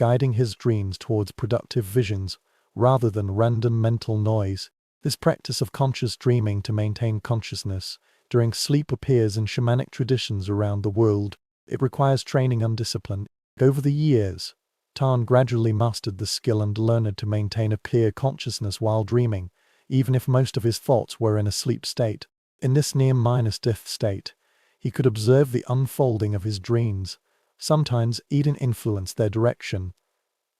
A: guiding his dreams towards productive visions rather than random mental noise. This practice of conscious dreaming to maintain consciousness during sleep appears in shamanic traditions around the world. It requires training and discipline. Over the years, Tarn gradually mastered the skill and learned to maintain a clear consciousness while dreaming, even if most of his thoughts were in a sleep state. In this near-death state, he could observe the unfolding of his dreams, sometimes even influence their direction,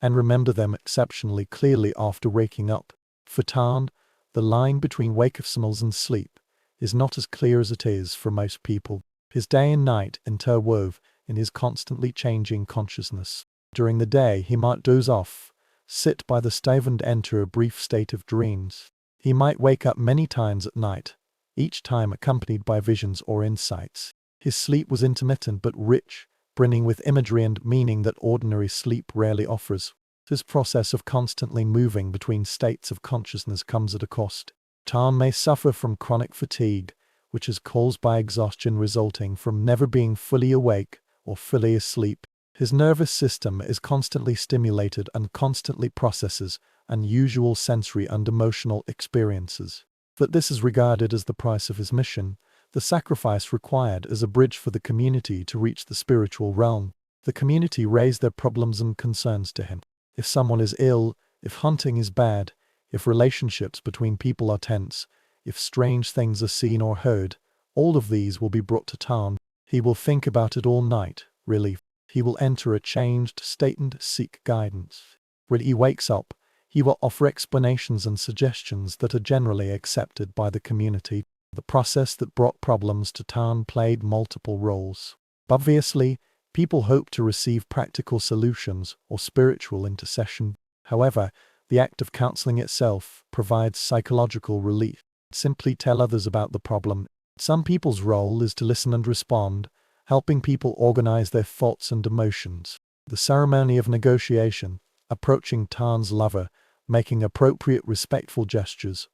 A: and remember them exceptionally clearly after waking up. For Tarn, the line between wakefulness and sleep is not as clear as it is for most people. His day and night interwove in his constantly changing consciousness. During the day, he might doze off, sit by the stove and enter a brief state of dreams. He might wake up many times at night, each time accompanied by visions or insights. His sleep was intermittent but rich, brimming with imagery and meaning that ordinary sleep rarely offers. This process of constantly moving between states of consciousness comes at a cost. Tarn may suffer from chronic fatigue, which is caused by exhaustion resulting from never being fully awake or fully asleep. His nervous system is constantly stimulated and constantly processes unusual sensory and emotional experiences. But this is regarded as the price of his mission, the sacrifice required as a bridge for the community to reach the spiritual realm. The community raise their problems and concerns to him. If someone is ill, if hunting is bad, if relationships between people are tense, if strange things are seen or heard, all of these will be brought to Tarn. He will think about it all night, really. He will enter a changed state and seek guidance. When he wakes up, he will offer explanations and suggestions that are generally accepted by the community. The process that brought problems to Tarn played multiple roles. Obviously, people hope to receive practical solutions or spiritual intercession. However, the act of counseling itself provides psychological relief. Simply tell others about the problem. Some people's role is to listen and respond, helping people organize their thoughts and emotions. The ceremony of negotiation, approaching Tarn's lover, making appropriate respectful gestures,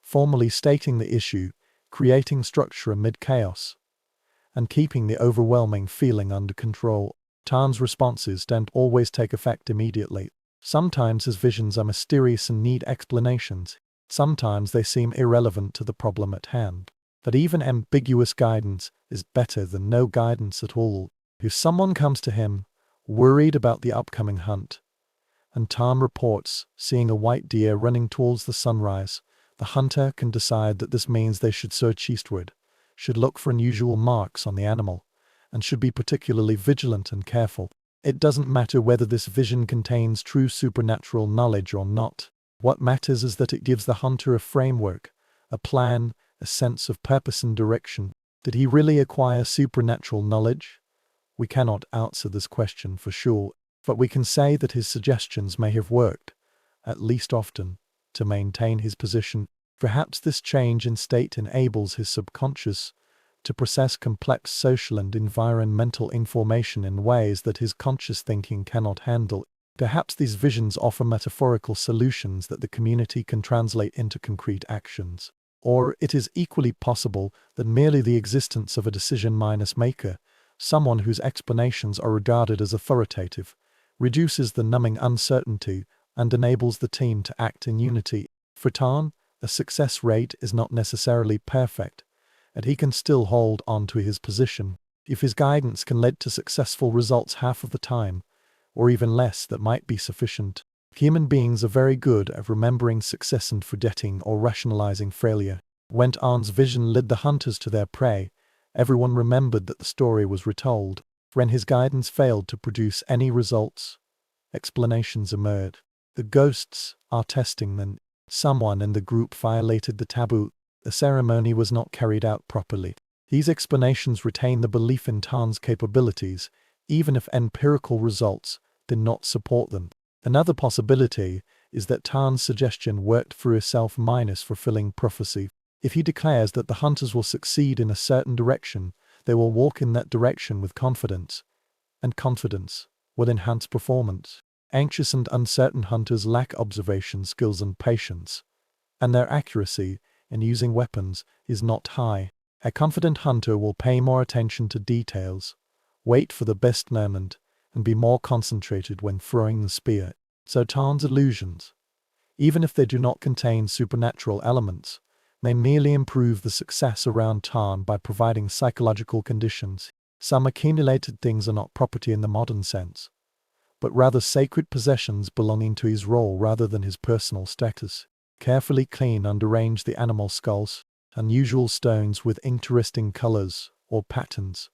A: formally stating the issue, creating structure amid chaos, and keeping the overwhelming feeling under control. Tarn's responses don't always take effect immediately. Sometimes his visions are mysterious and need explanations. Sometimes they seem irrelevant to the problem at hand. But even ambiguous guidance is better than no guidance at all. If someone comes to him, worried about the upcoming hunt, and Tarn reports seeing a white deer running towards the sunrise, the hunter can decide that this means they should search eastward, should look for unusual marks on the animal, and should be particularly vigilant and careful. It doesn't matter whether this vision contains true supernatural knowledge or not. What matters is that it gives the hunter a framework, a plan, a sense of purpose and direction. Did he really acquire supernatural knowledge? We cannot answer this question for sure, but we can say that his suggestions may have worked, at least often, to maintain his position. Perhaps this change in state enables his subconscious to process complex social and environmental information in ways that his conscious thinking cannot handle. Perhaps these visions offer metaphorical solutions that the community can translate into concrete actions. Or it is equally possible that merely the existence of a decision-maker, someone whose explanations are regarded as authoritative, reduces the numbing uncertainty and enables the team to act in unity. For Tarn, the success rate is not necessarily perfect, and he can still hold on to his position. If his guidance can lead to successful results half of the time, or even less, that might be sufficient. Human beings are very good at remembering success and forgetting or rationalizing failure. When Tarn's vision led the hunters to their prey, everyone remembered that the story was retold. When his guidance failed to produce any results, explanations emerged. The ghosts are testing them. Someone in the group violated the taboo. The ceremony was not carried out properly. These explanations retain the belief in Tarn's capabilities, even if empirical results did not support them. Another possibility is that Tarn's suggestion worked through a self-fulfilling prophecy. If he declares that the hunters will succeed in a certain direction, they will walk in that direction with confidence, and confidence will enhance performance. Anxious and uncertain hunters lack observation skills and patience, and their accuracy in using weapons is not high. A confident hunter will pay more attention to details, wait for the best moment, and be more concentrated when throwing the spear. So Tarn's illusions, even if they do not contain supernatural elements, may merely improve the success around Tarn by providing psychological conditions. Some accumulated things are not property in the modern sense, but rather sacred possessions belonging to his role rather than his personal status. Carefully clean and arrange the animal skulls, unusual stones with interesting colors or patterns,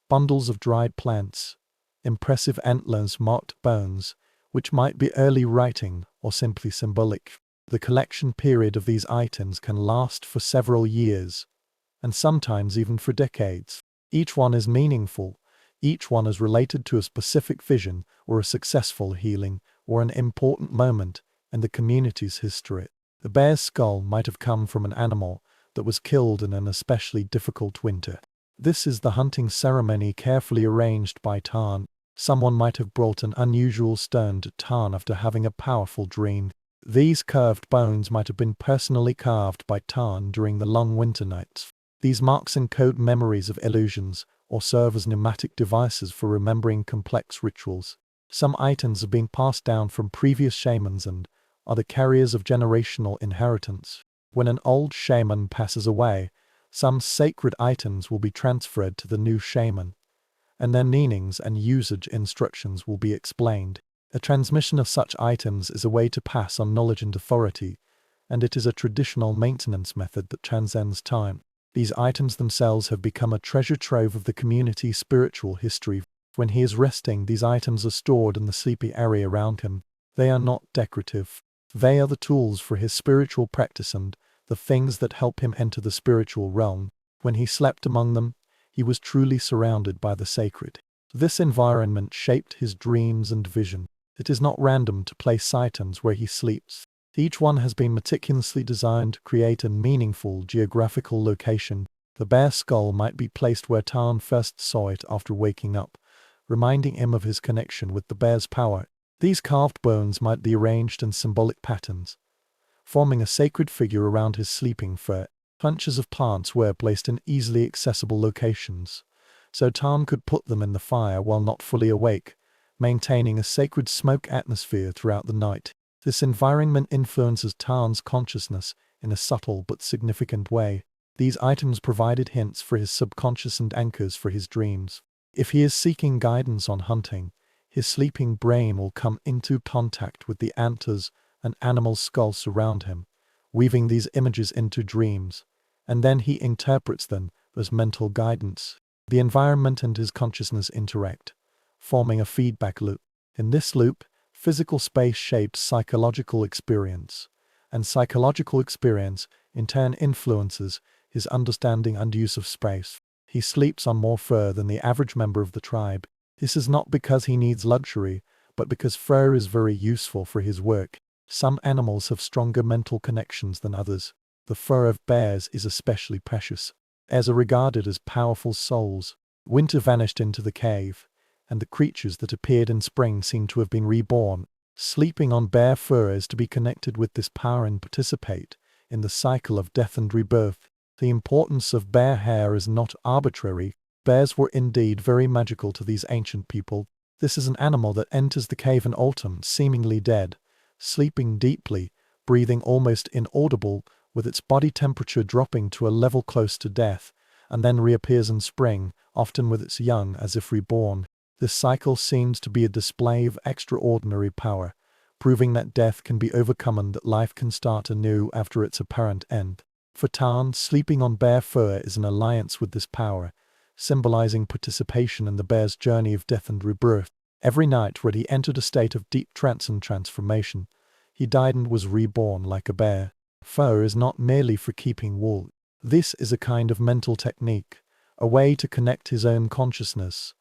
A: bundles of dried plants, impressive antlers, marked bones, which might be early writing or simply symbolic. The collection period of these items can last for several years, and sometimes even for decades. Each one is meaningful. Each one is related to a specific vision or a successful healing or an important moment in the community's history. The bear's skull might have come from an animal that was killed in an especially difficult winter. This is the hunting ceremony carefully arranged by Tarn. Someone might have brought an unusual stone to Tarn after having a powerful dream. These curved bones might have been personally carved by Tarn during the long winter nights. These marks encode memories of illusions or serve as pneumatic devices for remembering complex rituals. Some items have been passed down from previous shamans and are the carriers of generational inheritance. When an old shaman passes away, some sacred items will be transferred to the new shaman, and their meanings and usage instructions will be explained. A transmission of such items is a way to pass on knowledge and authority, and it is a traditional maintenance method that transcends time. These items themselves have become a treasure trove of the community's spiritual history. When he is resting, these items are stored in the sleepy area around him. They are not decorative. They are the tools for his spiritual practice and the things that help him enter the spiritual realm. When he slept among them, he was truly surrounded by the sacred. This environment shaped his dreams and vision. It is not random to place items where he sleeps. Each one has been meticulously designed to create a meaningful geographical location. The bear skull might be placed where Tarn first saw it after waking up, reminding him of his connection with the bear's power. These carved bones might be arranged in symbolic patterns, forming a sacred figure around his sleeping fur. Bunches of plants were placed in easily accessible locations, so Tarn could put them in the fire while not fully awake, maintaining a sacred smoke atmosphere throughout the night. This environment influences Tarn's consciousness in a subtle but significant way. These items provided hints for his subconscious and anchors for his dreams. If he is seeking guidance on hunting, his sleeping brain will come into contact with the antlers and animal skulls around him, weaving these images into dreams, and then he interprets them as mental guidance. The environment and his consciousness interact, forming a feedback loop. In this loop, physical space shapes psychological experience, and psychological experience in turn influences his understanding and use of space. He sleeps on more fur than the average member of the tribe. This is not because he needs luxury, but because fur is very useful for his work. Some animals have stronger mental connections than others. The fur of bears is especially precious, as are regarded as powerful souls. Winter vanished into the cave, and the creatures that appeared in spring seem to have been reborn. Sleeping on bear fur is to be connected with this power and participate in the cycle of death and rebirth. The importance of bear hair is not arbitrary. Bears were indeed very magical to these ancient people. This is an animal that enters the cave in autumn, seemingly dead, sleeping deeply, breathing almost inaudible, with its body temperature dropping to a level close to death, and then reappears in spring, often with its young as if reborn. This cycle seems to be a display of extraordinary power, proving that death can be overcome and that life can start anew after its apparent end. For Tarn, sleeping on bear fur is an alliance with this power, symbolizing participation in the bear's journey of death and rebirth. Every night when he entered a state of deep trance and transformation, he died and was reborn like a bear. Fur is not merely for keeping wool. This is a kind of mental technique, a way to connect his own consciousness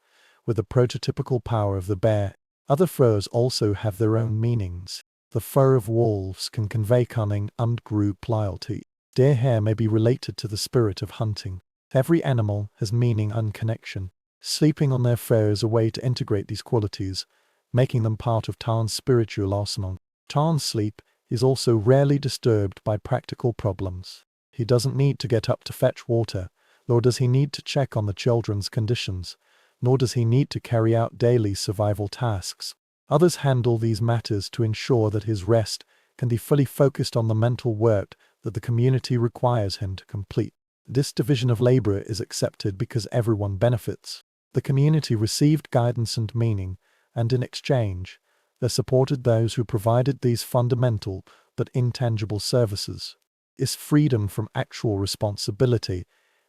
A: with the prototypical power of the bear. Other furs also have their own meanings. The fur of wolves can convey cunning and group loyalty. Deer hair may be related to the spirit of hunting. Every animal has meaning and connection. Sleeping on their fur is a way to integrate these qualities, making them part of Tarn's spiritual arsenal. Tarn's sleep is also rarely disturbed by practical problems. He doesn't need to get up to fetch water, nor does he need to check on the children's conditions, nor does he need to carry out daily survival tasks. Others handle these matters to ensure that his rest can be fully focused on the mental work that the community requires him to complete. This division of labor is accepted because everyone benefits. The community received guidance and meaning, and in exchange, they supported those who provided these fundamental but intangible services. This freedom from actual responsibility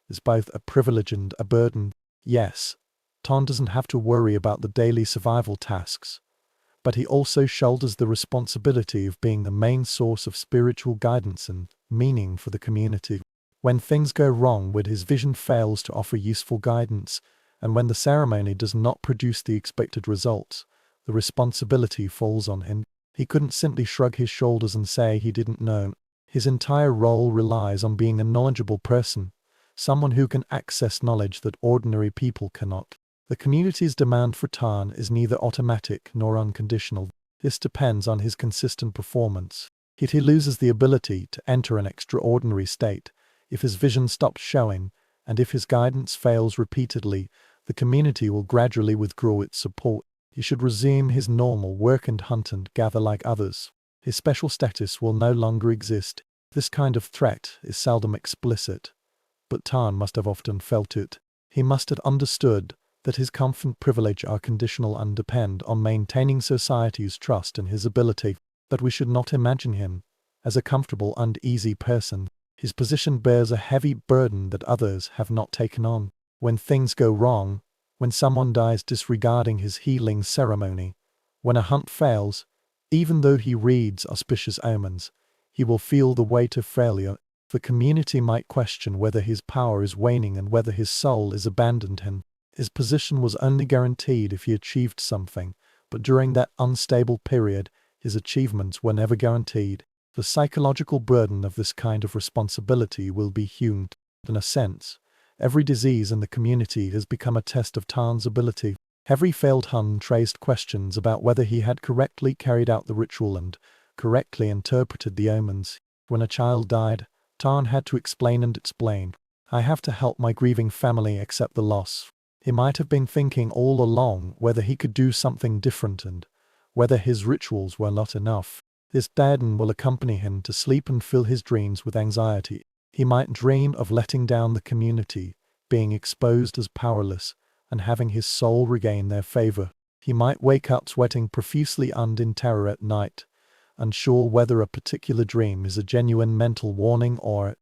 A: is both a privilege and a burden. Yes, Ton doesn't have to worry about the daily survival tasks, but he also shoulders the responsibility of being the main source of spiritual guidance and meaning for the community. When things go wrong, when his vision fails to offer useful guidance, and when the ceremony does not produce the expected results, the responsibility falls on him. He couldn't simply shrug his shoulders and say he didn't know. His entire role relies on being a knowledgeable person, someone who can access knowledge that ordinary people cannot. The community's demand for Tan is neither automatic nor unconditional. This depends on his consistent performance. If he loses the ability to enter an extraordinary state, if his vision stops showing, and if his guidance fails repeatedly, the community will gradually withdraw its support. He should resume his normal work and hunt and gather like others. His special status will no longer exist. This kind of threat is seldom explicit, but Tan must have often felt it. He must have understood that his comfort and privilege are conditional and depend on maintaining society's trust in his ability, but we should not imagine him as a comfortable and easy person. His position bears a heavy burden that others have not taken on. When things go wrong, when someone dies disregarding his healing ceremony, when a hunt fails, even though he reads auspicious omens, he will feel the weight of failure. The community might question whether his power is waning and whether his soul is abandoned him. His position was only guaranteed if he achieved something, but during that unstable period, his achievements were never guaranteed. The psychological burden of this kind of responsibility will be huge. In a sense, every disease in the community has become a test of Tan's ability. Every failed Hun raised questions about whether he had correctly carried out the ritual and correctly interpreted the omens. When a child died, Tan had to explain and explain. I have to help my grieving family accept the loss. He might have been thinking all along whether he could do something different and whether his rituals were not enough. This burden will accompany him to sleep and fill his dreams with anxiety. He might dream of letting down the community, being exposed as powerless, and having his soul regain their favor. He might wake up sweating profusely and in terror at night, unsure whether a particular dream is a genuine mental warning or